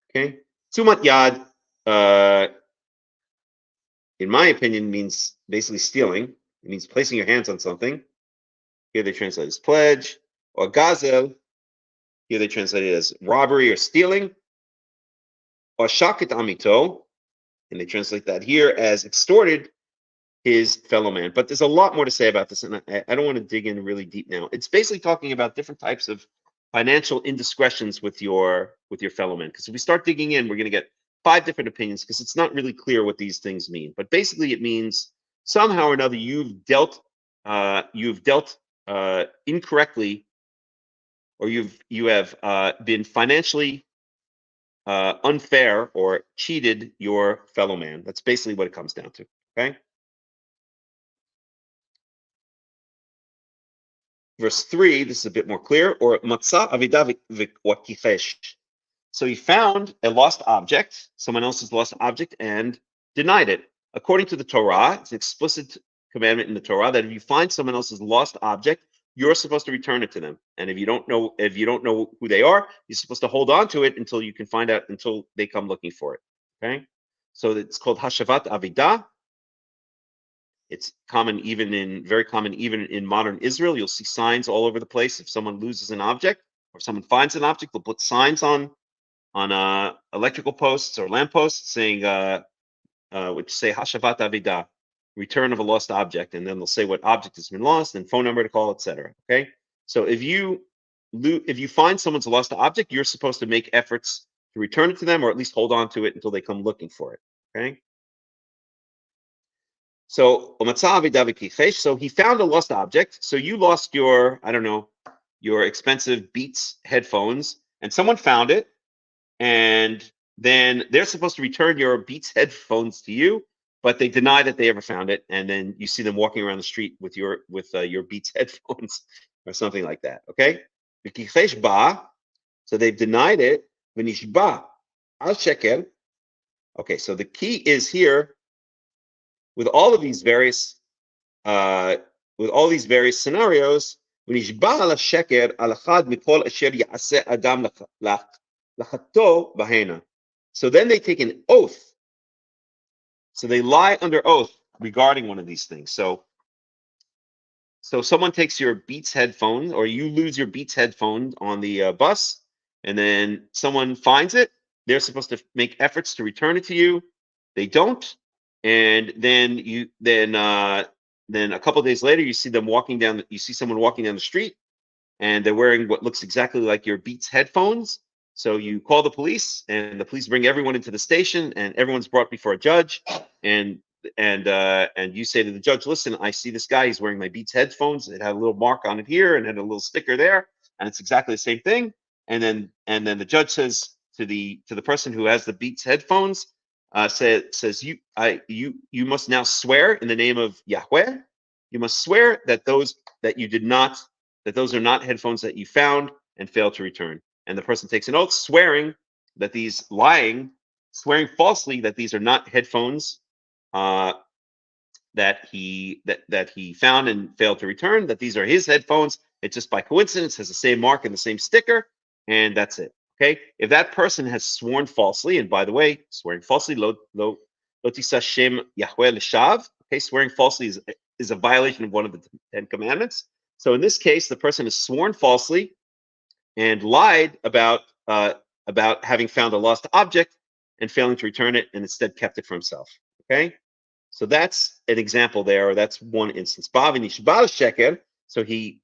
Okay. Tzumat yad, in my opinion, means basically stealing. It means placing your hands on something. Here they translate it as pledge. Or gazel, here they translate it as robbery or stealing. Or shaket amito, and they translate that here as extorted his fellow man. But there's a lot more to say about this, and I don't want to dig in really deep now. It's basically talking about different types of financial indiscretions with your fellow man. Because if we start digging in, we're going to get 5 different opinions, because it's not really clear what these things mean. But basically, it means somehow or another you've dealt incorrectly, or you have been financially unfair or cheated your fellow man. That's basically what it comes down to. Okay. Verse 3, this is a bit more clear. Or matzah avida v'kichesh. So he found a lost object, someone else's lost object, and denied it. According to the Torah, it's an explicit commandment in the Torah that if you find someone else's lost object, you're supposed to return it to them. And if you don't know who they are, you're supposed to hold on to it until you can find out, until they come looking for it. Okay, so it's called hashavat avidah. It's very common even in modern Israel. You'll see signs all over the place. If someone loses an object or someone finds an object, they'll put signs on electrical posts or lampposts saying, which say hashavat avidah, return of a lost object, and then they'll say what object has been lost and phone number to call, etc. Okay, so if you find someone's lost object, you're supposed to make efforts to return it to them, or at least hold on to it until they come looking for it. Okay. So so he found a lost object. So you lost your, I don't know, your expensive Beats headphones, and someone found it, and then they're supposed to return your Beats headphones to you, but they deny that they ever found it, and then you see them walking around the street with your Beats headphones or something like that. Okay, so they've denied it. Al sheker. Okay, so the key is here with all of these various scenarios. So then they take an oath. So they lie under oath regarding one of these things. So someone takes your Beats headphone, or you lose your Beats headphone on the bus, and then someone finds it. They're supposed to make efforts to return it to you. They don't, and then then a couple of days later, you see someone walking down the street, and they're wearing what looks exactly like your Beats headphones. So you call the police, and the police bring everyone into the station, and everyone's brought before a judge, and you say to the judge, listen, I see this guy, he's wearing my Beats headphones. It had a little mark on it here and had a little sticker there, and it's exactly the same thing. And then the judge says to the person who has the Beats headphones, says you must now swear in the name of Yahweh. You must swear that those are not headphones that you found and failed to return. And the person takes an oath, swearing falsely that these are not headphones that he found and failed to return, that these are his headphones. It just by coincidence has the same mark and the same sticker, and that's it. Okay, if that person has sworn falsely, and by the way, swearing falsely, lo tisa shem Yahweh l'shav. Okay, swearing falsely is a violation of one of the 10 commandments. So in this case, the person has sworn falsely and lied about having found a lost object and failing to return it, and instead kept it for himself. Okay, so that's an example there, or that's one instance. So he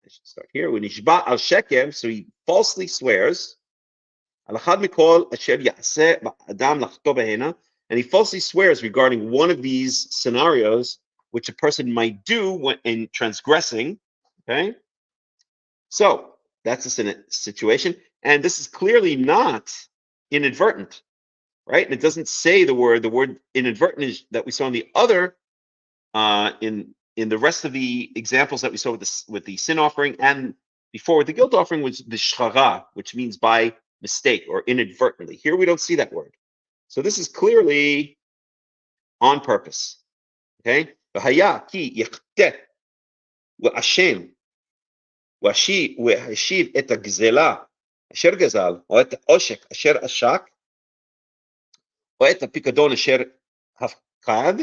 I should start here. When Nishba al sheker, so he falsely swears. And he falsely swears regarding one of these scenarios which a person might do when in transgressing. Okay, so that's a situation, and this is clearly not inadvertent, right? And it doesn't say the word inadvertent is that we saw in the other in the rest of the examples that we saw with the sin offering and before with the guilt offering was the shchara, which means by mistake or inadvertently. Here we don't see that word. So this is clearly on purpose. Okay? והשיב את הגזלה אשר גזל, או את העושק אשר עשק, או את הפיקדון אשר הפקד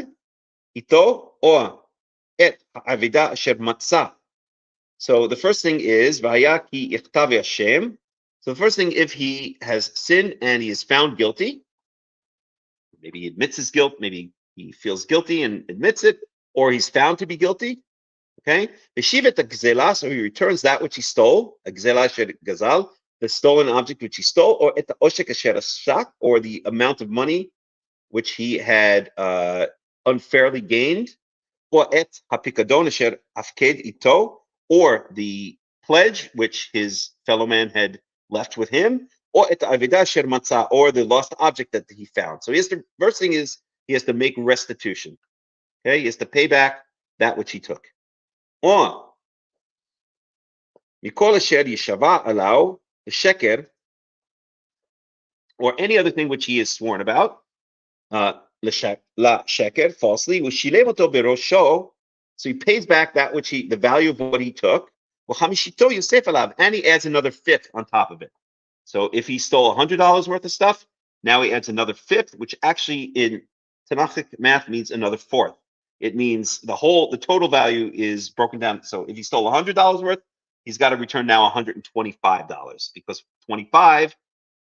איתו, או את העבידה אשר מצא. So the first thing is, והיה כי יכתב השם. So the first thing, if he has sinned and he is found guilty, maybe he admits his guilt, maybe he feels guilty and admits it, or he's found to be guilty. Okay, so he returns that which he stole, the stolen object which he stole, or the amount of money which he had unfairly gained, or et hapikadon asher afked ito, or the pledge which his fellow man had left with him, or et avida asher matzah, or the lost object that he found. So he has to, first thing is he has to make restitution. Okay, he has to pay back that which he took. Or mikol asher yishava alau sheker, or any other thing which he is sworn about, la sheker, falsely, ushilem oto berosho, so he pays back that which the value of what he took. Well, hamishito yosef alav, and he adds another fifth on top of it. So if he stole $100 worth of stuff, now he adds another fifth, which actually in Tanakhic math means another fourth. It means the total value is broken down. So if he stole $100 worth, he's got to return now $125, because 25,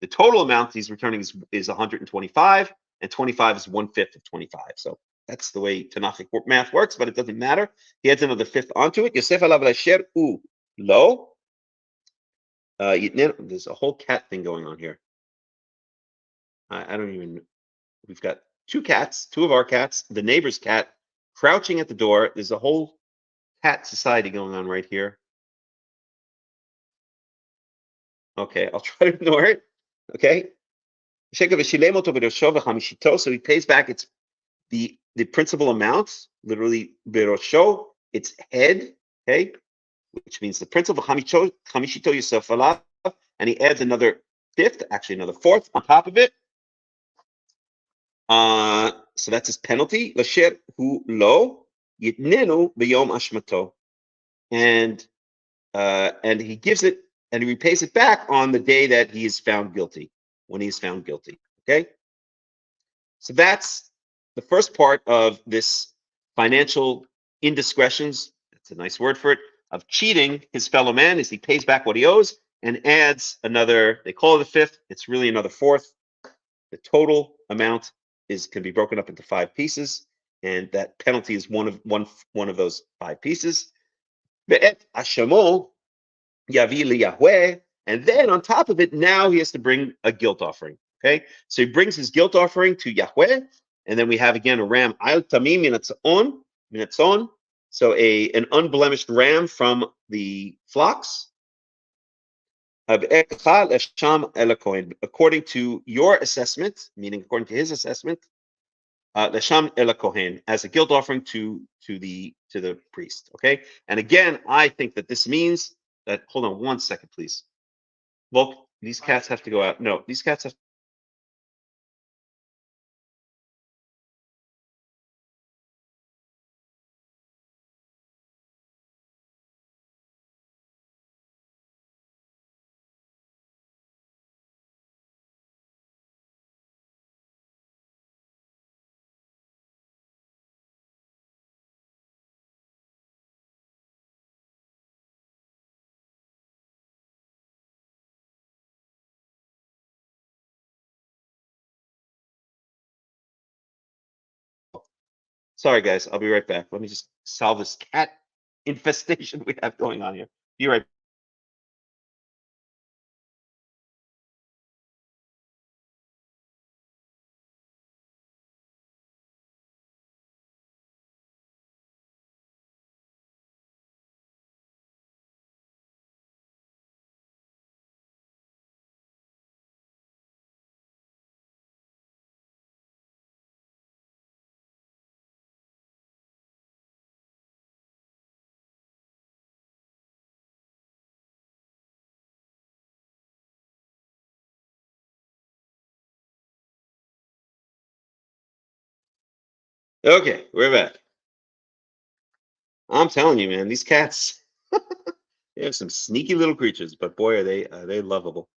the total amount he's returning is 125, and 25 is 1/5 of 25. So that's the way Tanakhic math works, but it doesn't matter. He adds another fifth onto it. Yosef alav l'asher u lo. There's a whole cat thing going on here. I don't even. We've got two cats, two of our cats, the neighbor's cat, crouching at the door. There's a whole cat society going on right here. Okay, I'll try to ignore it. Okay. So he pays back the principal amount, literally berosho, its head, okay, which means the principal chamishito yosef alav, and he adds another fifth, actually another fourth on top of it. So that's his penalty. Lasher hu lo yitnenu b'yom ashmato, and he gives it and he repays it back on the day that he is found guilty, when he is found guilty. Okay, so that's the first part of this financial indiscretions. That's a nice word for it, of cheating his fellow man, is he pays back what he owes and adds another. They call it a fifth. It's really another fourth. The total amount can be broken up into 5 pieces, and that penalty is one of those 5 pieces. Ve'et ashamo yavi liyahweh, and then on top of it, now he has to bring a guilt offering. Okay, so he brings his guilt offering to Yahweh, and then we have again a ram al tamim minatzon, so an unblemished ram from the flocks. According to your assessment, meaning according to his assessment, Lesham el kohen, as a guilt offering to the priest. Okay, and again, I think that this means that. Hold on one second, please. Well, these cats have to go out. No, these cats have. Sorry, guys. I'll be right back. Let me just solve this cat infestation we have going on here. Be right back. Okay, we're back. I'm telling you, man, these cats, they have some sneaky little creatures, but boy, are they lovable.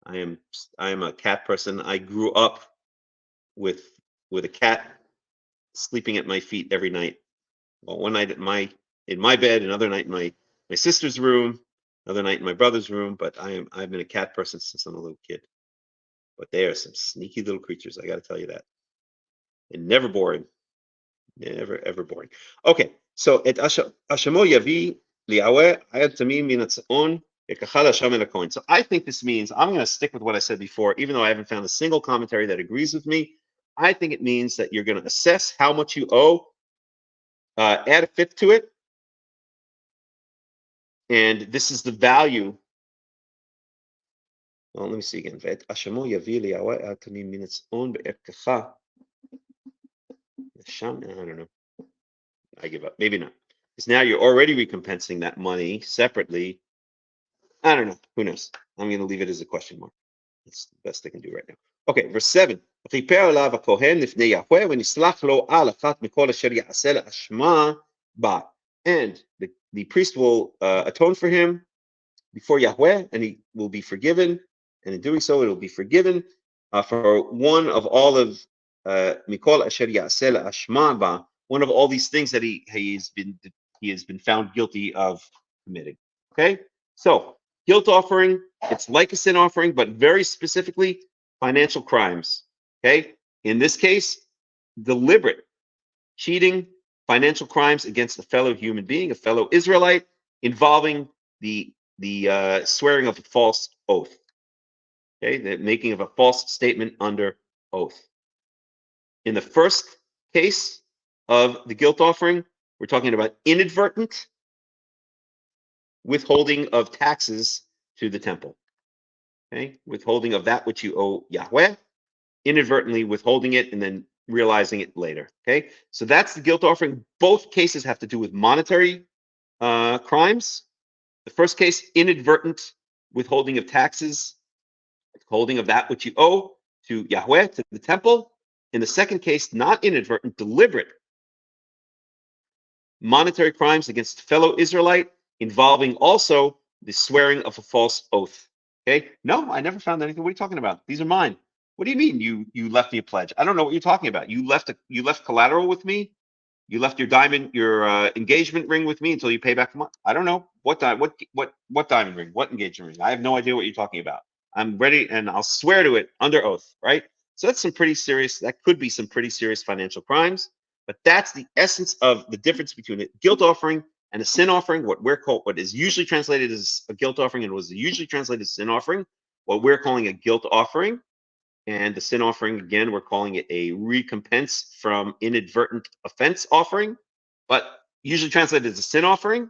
I am a cat person. I grew up with a cat sleeping at my feet every night. Well, one night in my bed, another night in my sister's room, another night in my brother's room. But I've been a cat person since I'm a little kid. But they are some sneaky little creatures. I got to tell you that. And never boring. Never ever boring. Okay, so et ashamo yavi li'aweh ayad tamim minatzon yekachal Hashem el kohen. So I think this means, I'm going to stick with what I said before, even though I haven't found a single commentary that agrees with me. I think it means that you're going to assess how much you owe add a fifth to it, and this is the value. Well, let me see again. I don't know. I give up. Maybe not. Because now you're already recompensing that money separately. I don't know. Who knows? I'm going to leave it as a question mark. That's the best I can do right now. Okay, verse 7. And the priest will atone for him before Yahweh, and he will be forgiven. And in doing so, it will be forgiven for one of all of Mikol Asher Ya'aseh Ashma Ba, one of all these things that he has been found guilty of committing. Okay, so guilt offering, it's like a sin offering, but very specifically financial crimes. Okay, in this case, deliberate cheating, financial crimes against a fellow human being, a fellow Israelite, involving the swearing of a false oath. Okay, the making of a false statement under oath. In the first case of the guilt offering, we're talking about inadvertent withholding of taxes to the temple. Okay, withholding of that which you owe Yahweh, inadvertently withholding it and then realizing it later. Okay, so that's the guilt offering. Both cases have to do with monetary crimes. The first case, inadvertent withholding of taxes, withholding of that which you owe to Yahweh, to the temple. In the second case, not inadvertent, deliberate monetary crimes against a fellow Israelite, involving also the swearing of a false oath. Okay? No, I never found anything. What are you talking about? These are mine. What do you mean you left me a pledge? I don't know what you're talking about. You left collateral with me. You left your engagement ring with me until you pay back the money. I don't know what diamond ring, what engagement ring. I have no idea what you're talking about. I'm ready, and I'll swear to it under oath, right? So that's some pretty serious. That could be some pretty serious financial crimes. But that's the essence of the difference between a guilt offering and a sin offering. What is usually translated as a guilt offering and was usually translated as sin offering. What we're calling a guilt offering. And the sin offering, again, we're calling it a recompense from inadvertent offense offering, but usually translated as a sin offering.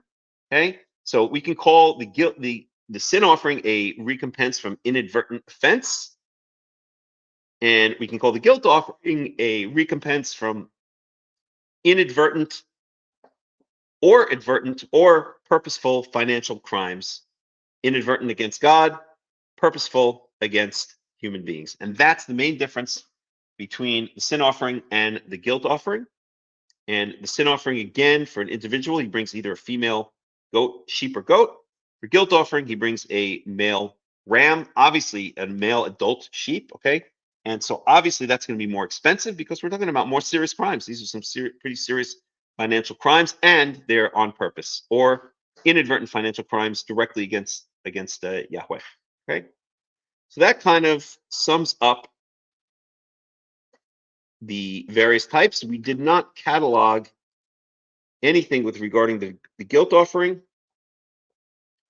Okay, so we can call the sin offering a recompense from inadvertent offense, and we can call the guilt offering a recompense from inadvertent or advertent or purposeful financial crimes, inadvertent against God, purposeful against human beings. And that's the main difference between the sin offering and the guilt offering. And the sin offering, again, for an individual, he brings either a female goat, sheep, or goat. For guilt offering, he brings a male ram, obviously a male adult sheep, okay? And so obviously that's going to be more expensive because we're talking about more serious crimes. These are some pretty serious financial crimes, and they're on purpose or inadvertent financial crimes directly against Yahweh, okay? So that kind of sums up the various types. We did not catalog anything with regarding the guilt offering.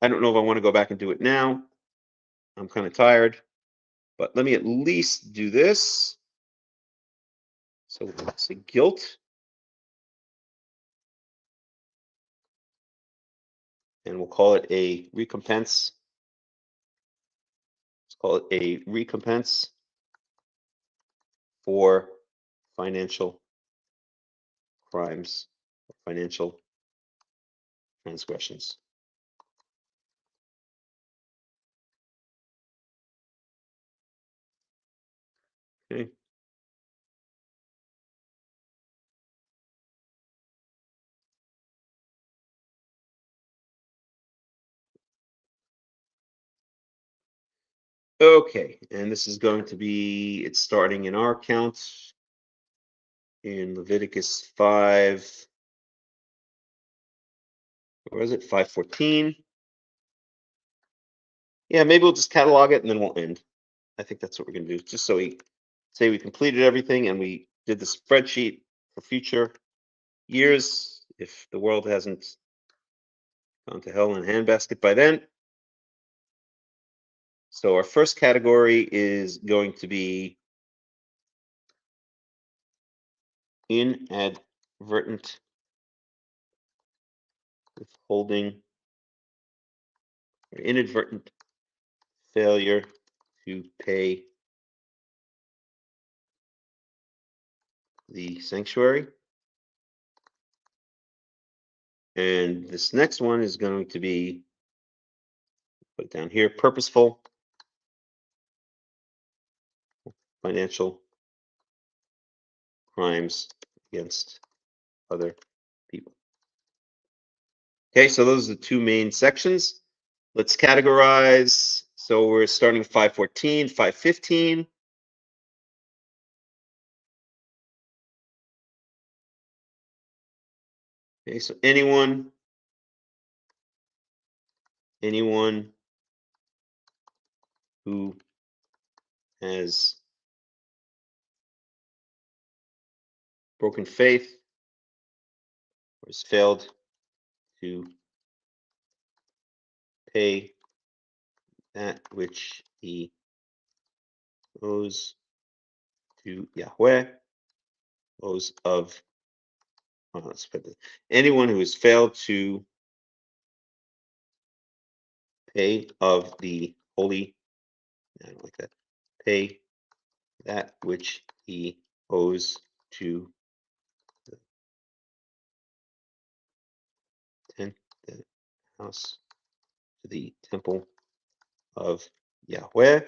I don't know if I want to go back and do it now. I'm kind of tired, but let me at least do this. So let's say guilt. And we'll call it a recompense. Let's call it a recompense for financial crimes, financial transgressions. Okay. Okay, and this is going to be, it's starting in our count in Leviticus 5, where is it? 5:14. Yeah, maybe we'll just catalog it and then we'll end. I think that's what we're going to do, just so we say we completed everything and we did the spreadsheet for future years if the world hasn't gone to hell in a handbasket by then. So our first category is going to be inadvertent withholding or inadvertent failure to pay the sanctuary. And this next one is going to be, put it down here, purposeful financial crimes against other people. Okay, so those are the two main sections. Let's categorize. So we're starting 514, 515. Okay, so anyone who has broken faith or has failed to pay that which he owes to Yahweh, owes of, let's put this, anyone who has failed to pay of the holy, I don't like that, pay that which he owes to the house, to the temple of Yahweh.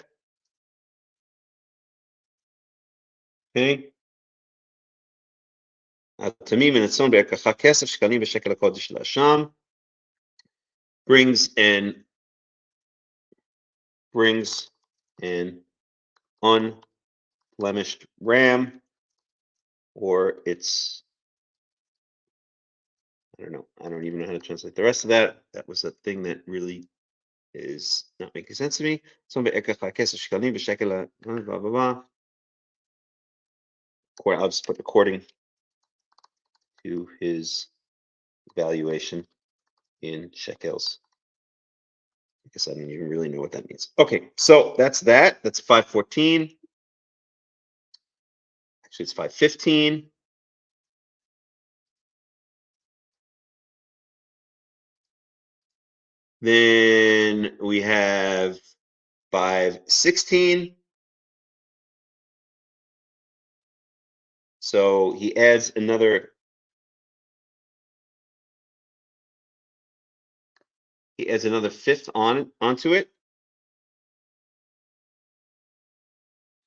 Okay. התמים מנצון בערכך כסף שקלים בשקל הקודש לאשם, brings an unblemished ram, or it's, I don't know, I don't even know how to translate the rest of that. That was a thing that really is not making sense to me. I'll just put according to his valuation in shekels. I guess I don't even really know what that means. Okay, so that's that. That's 514. Actually, it's 515. Then we have 516. So he adds another. He adds another fifth onto it.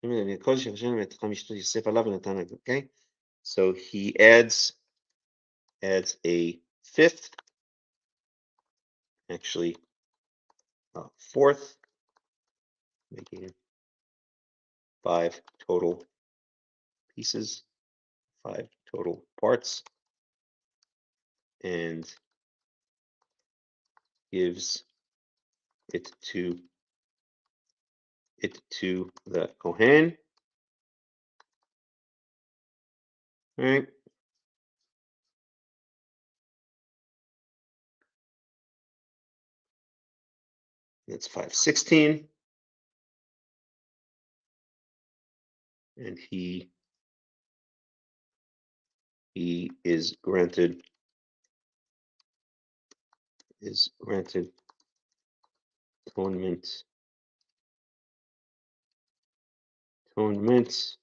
Okay, so he adds a fifth, actually a fourth, making 5 total pieces, 5 total parts, and gives it to the Kohen. All right. That's 516. And he is granted atonement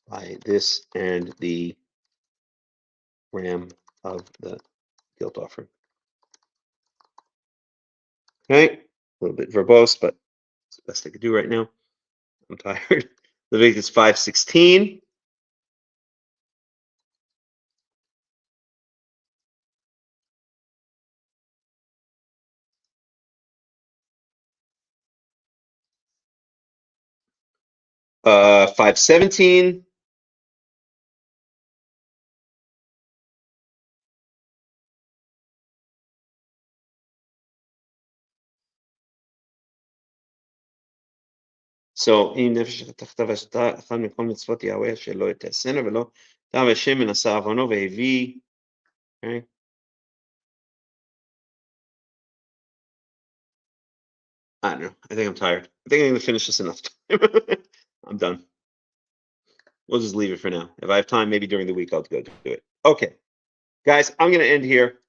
by this and the ram of the guilt offering. Okay, a little bit verbose, but it's the best I could do right now. I'm tired. Leviticus 5:16. Uh, 5:17. So, אם נפש תחתיו עשתה אחד מכל מצוות יהוה שלא תעשינה ולא טעם השם מנשא עוונו והביא. Okay. I don't know. I think I'm tired. I think I'm going to finish this enough time. I'm done. We'll just leave it for now. If I have time, maybe during the week, I'll go do it. Okay. Guys, I'm going to end here.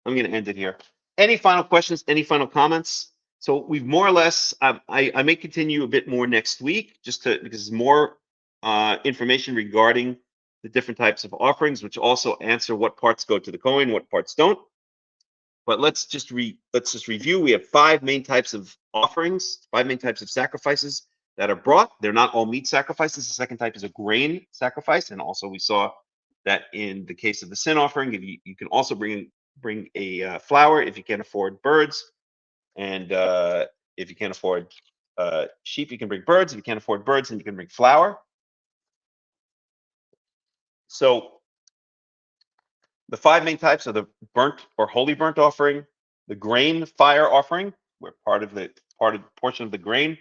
I'm going to end it here. Any final questions? Any final comments? So we've more or less. I may continue a bit more next week, just to because there's more information regarding the different types of offerings, which also answer what parts go to the Kohen, what parts don't. But let's just review. We have 5 main types of offerings, 5 main types of sacrifices that are brought. They're not all meat sacrifices. The second type is a grain sacrifice, and also we saw that in the case of the sin offering, if you can also bring a flour if you can't afford birds, and if you can't afford sheep, you can bring birds. If you can't afford birds, then you can bring flour. So the 5 main types are the burnt or holy burnt offering, the grain fire offering, where portion of the grain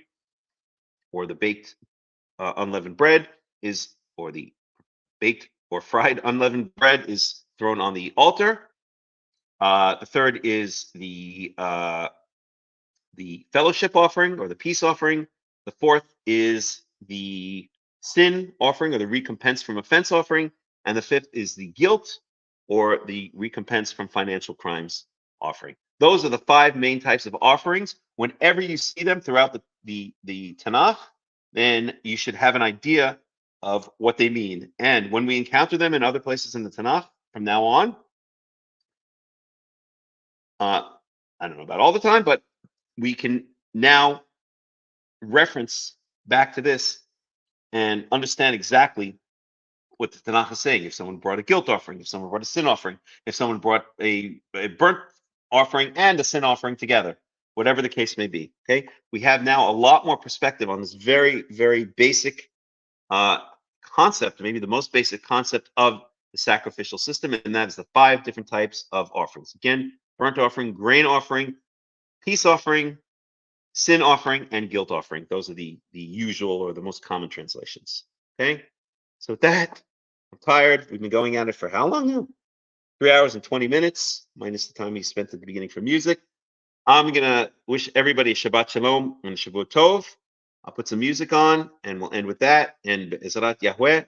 or the baked unleavened bread is, or the baked or fried unleavened bread is thrown on the altar. The third is the fellowship offering or the peace offering. The fourth is the sin offering or the recompense from offense offering. And the fifth is the guilt or the recompense from financial crimes offering. Those are the 5 main types of offerings. Whenever you see them throughout the Tanakh, then you should have an idea of what they mean. And when we encounter them in other places in the Tanakh from now on, I don't know about all the time, but we can now reference back to this and understand exactly what the Tanakh is saying. If someone brought a guilt offering, if someone brought a sin offering, if someone brought a burnt offering and a sin offering together, whatever the case may be. Okay, we have now a lot more perspective on this very, very basic concept, maybe the most basic concept of the sacrificial system, and that is the 5 different types of offerings. Again, burnt offering, grain offering, peace offering, sin offering, and guilt offering. Those are the usual or the most common translations. Okay, so with that, I'm tired. We've been going at it for how long now? 3 hours and 20 minutes, minus the time we spent at the beginning for music. I'm gonna wish everybody a Shabbat Shalom and Shavua Tov. I'll put some music on, and we'll end with that. And Be'ezrat Yahweh,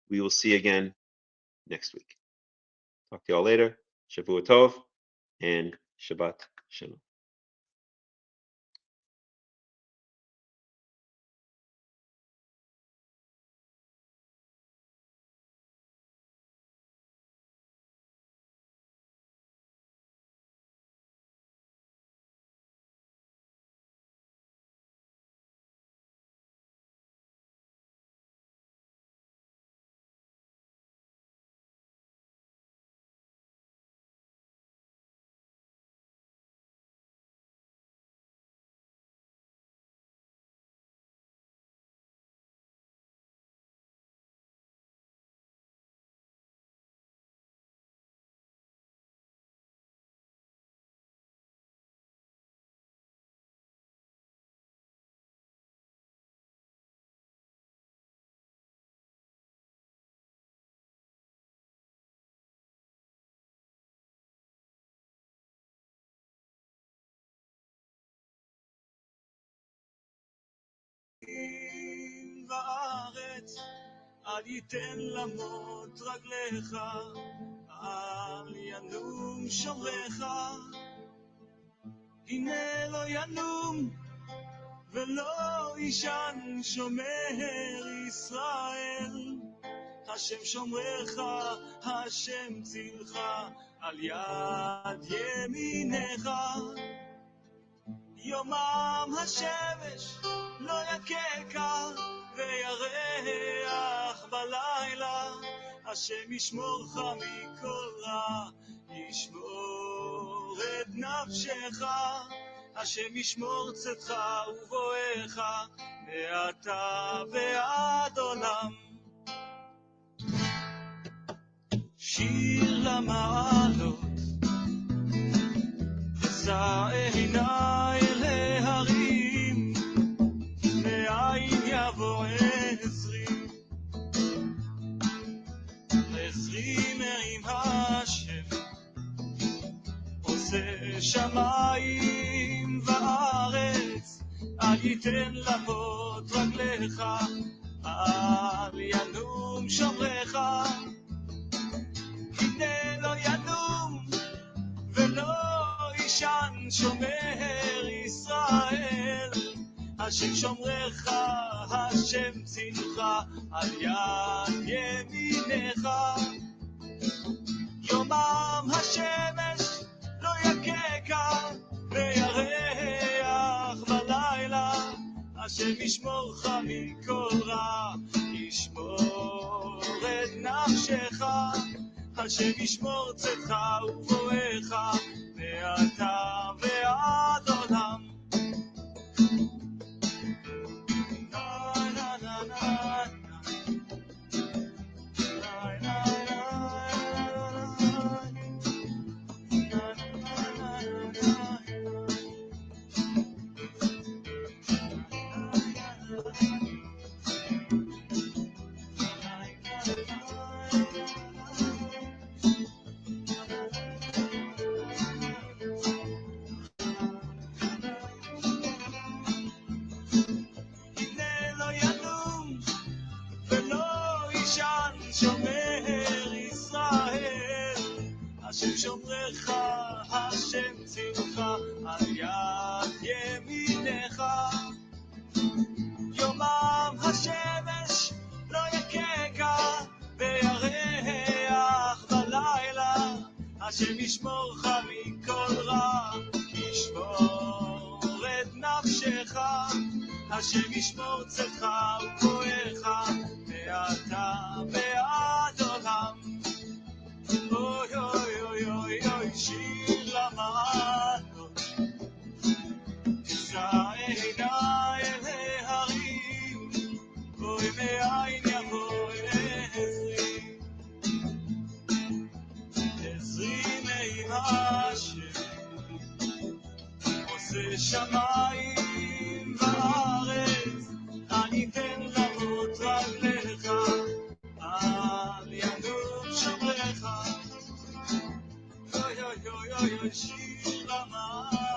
we will see again next week. Talk to y'all later. Shavua Tov and Shabbat Shalom. בארץ, אל ייתן למות רגליך, אל ינום שומרך, הנה לא ינום ולא יישן שומר ישראל. השם שומרך, השם צילך, על יד ימינך. יומם השמש לא יככה, וירח בלילה. השם ישמורך מכל רע, ישמור את נפשך. השם ישמור צאתך ובואך, מעתה ועד עולם. שיר למעלות, אשא עיני אל ההרים, מאין יבוא עזרי. עזרי מעם השם, עושה שמיים וארץ. אל ייתן למות רגליך, אל ינום שומרך. הנה לא ינום ולא שומר ישראל, השם שומרך, השם צילך, על יד ימינך. יומם השמש לא יככה, וירח בלילה, השם ישמורך מכל רע, ישמור את נפשך, השם ישמור צאתך ובואך, מעתה ועד עולם. שומר ישראל, השם שומרך, השם צילך, על יד ימינך. יומם השמש לא יככה, וירח בלילה, השם ישמורך מכל רע, ישמור את נפשך, השם ישמור צאתך ובואך, מעתה ועד עולם. אוי אוי אוי אוי אוי, שיר למעלות, אשא עיניי אל ההרים, אוי מאין יבוא עזרי, עזרי מעם השם, עושה שמיים וארץ, הניתן למות רגליך, על ינום שומרך. אוי אוי אוי אוי, שיר למעלות.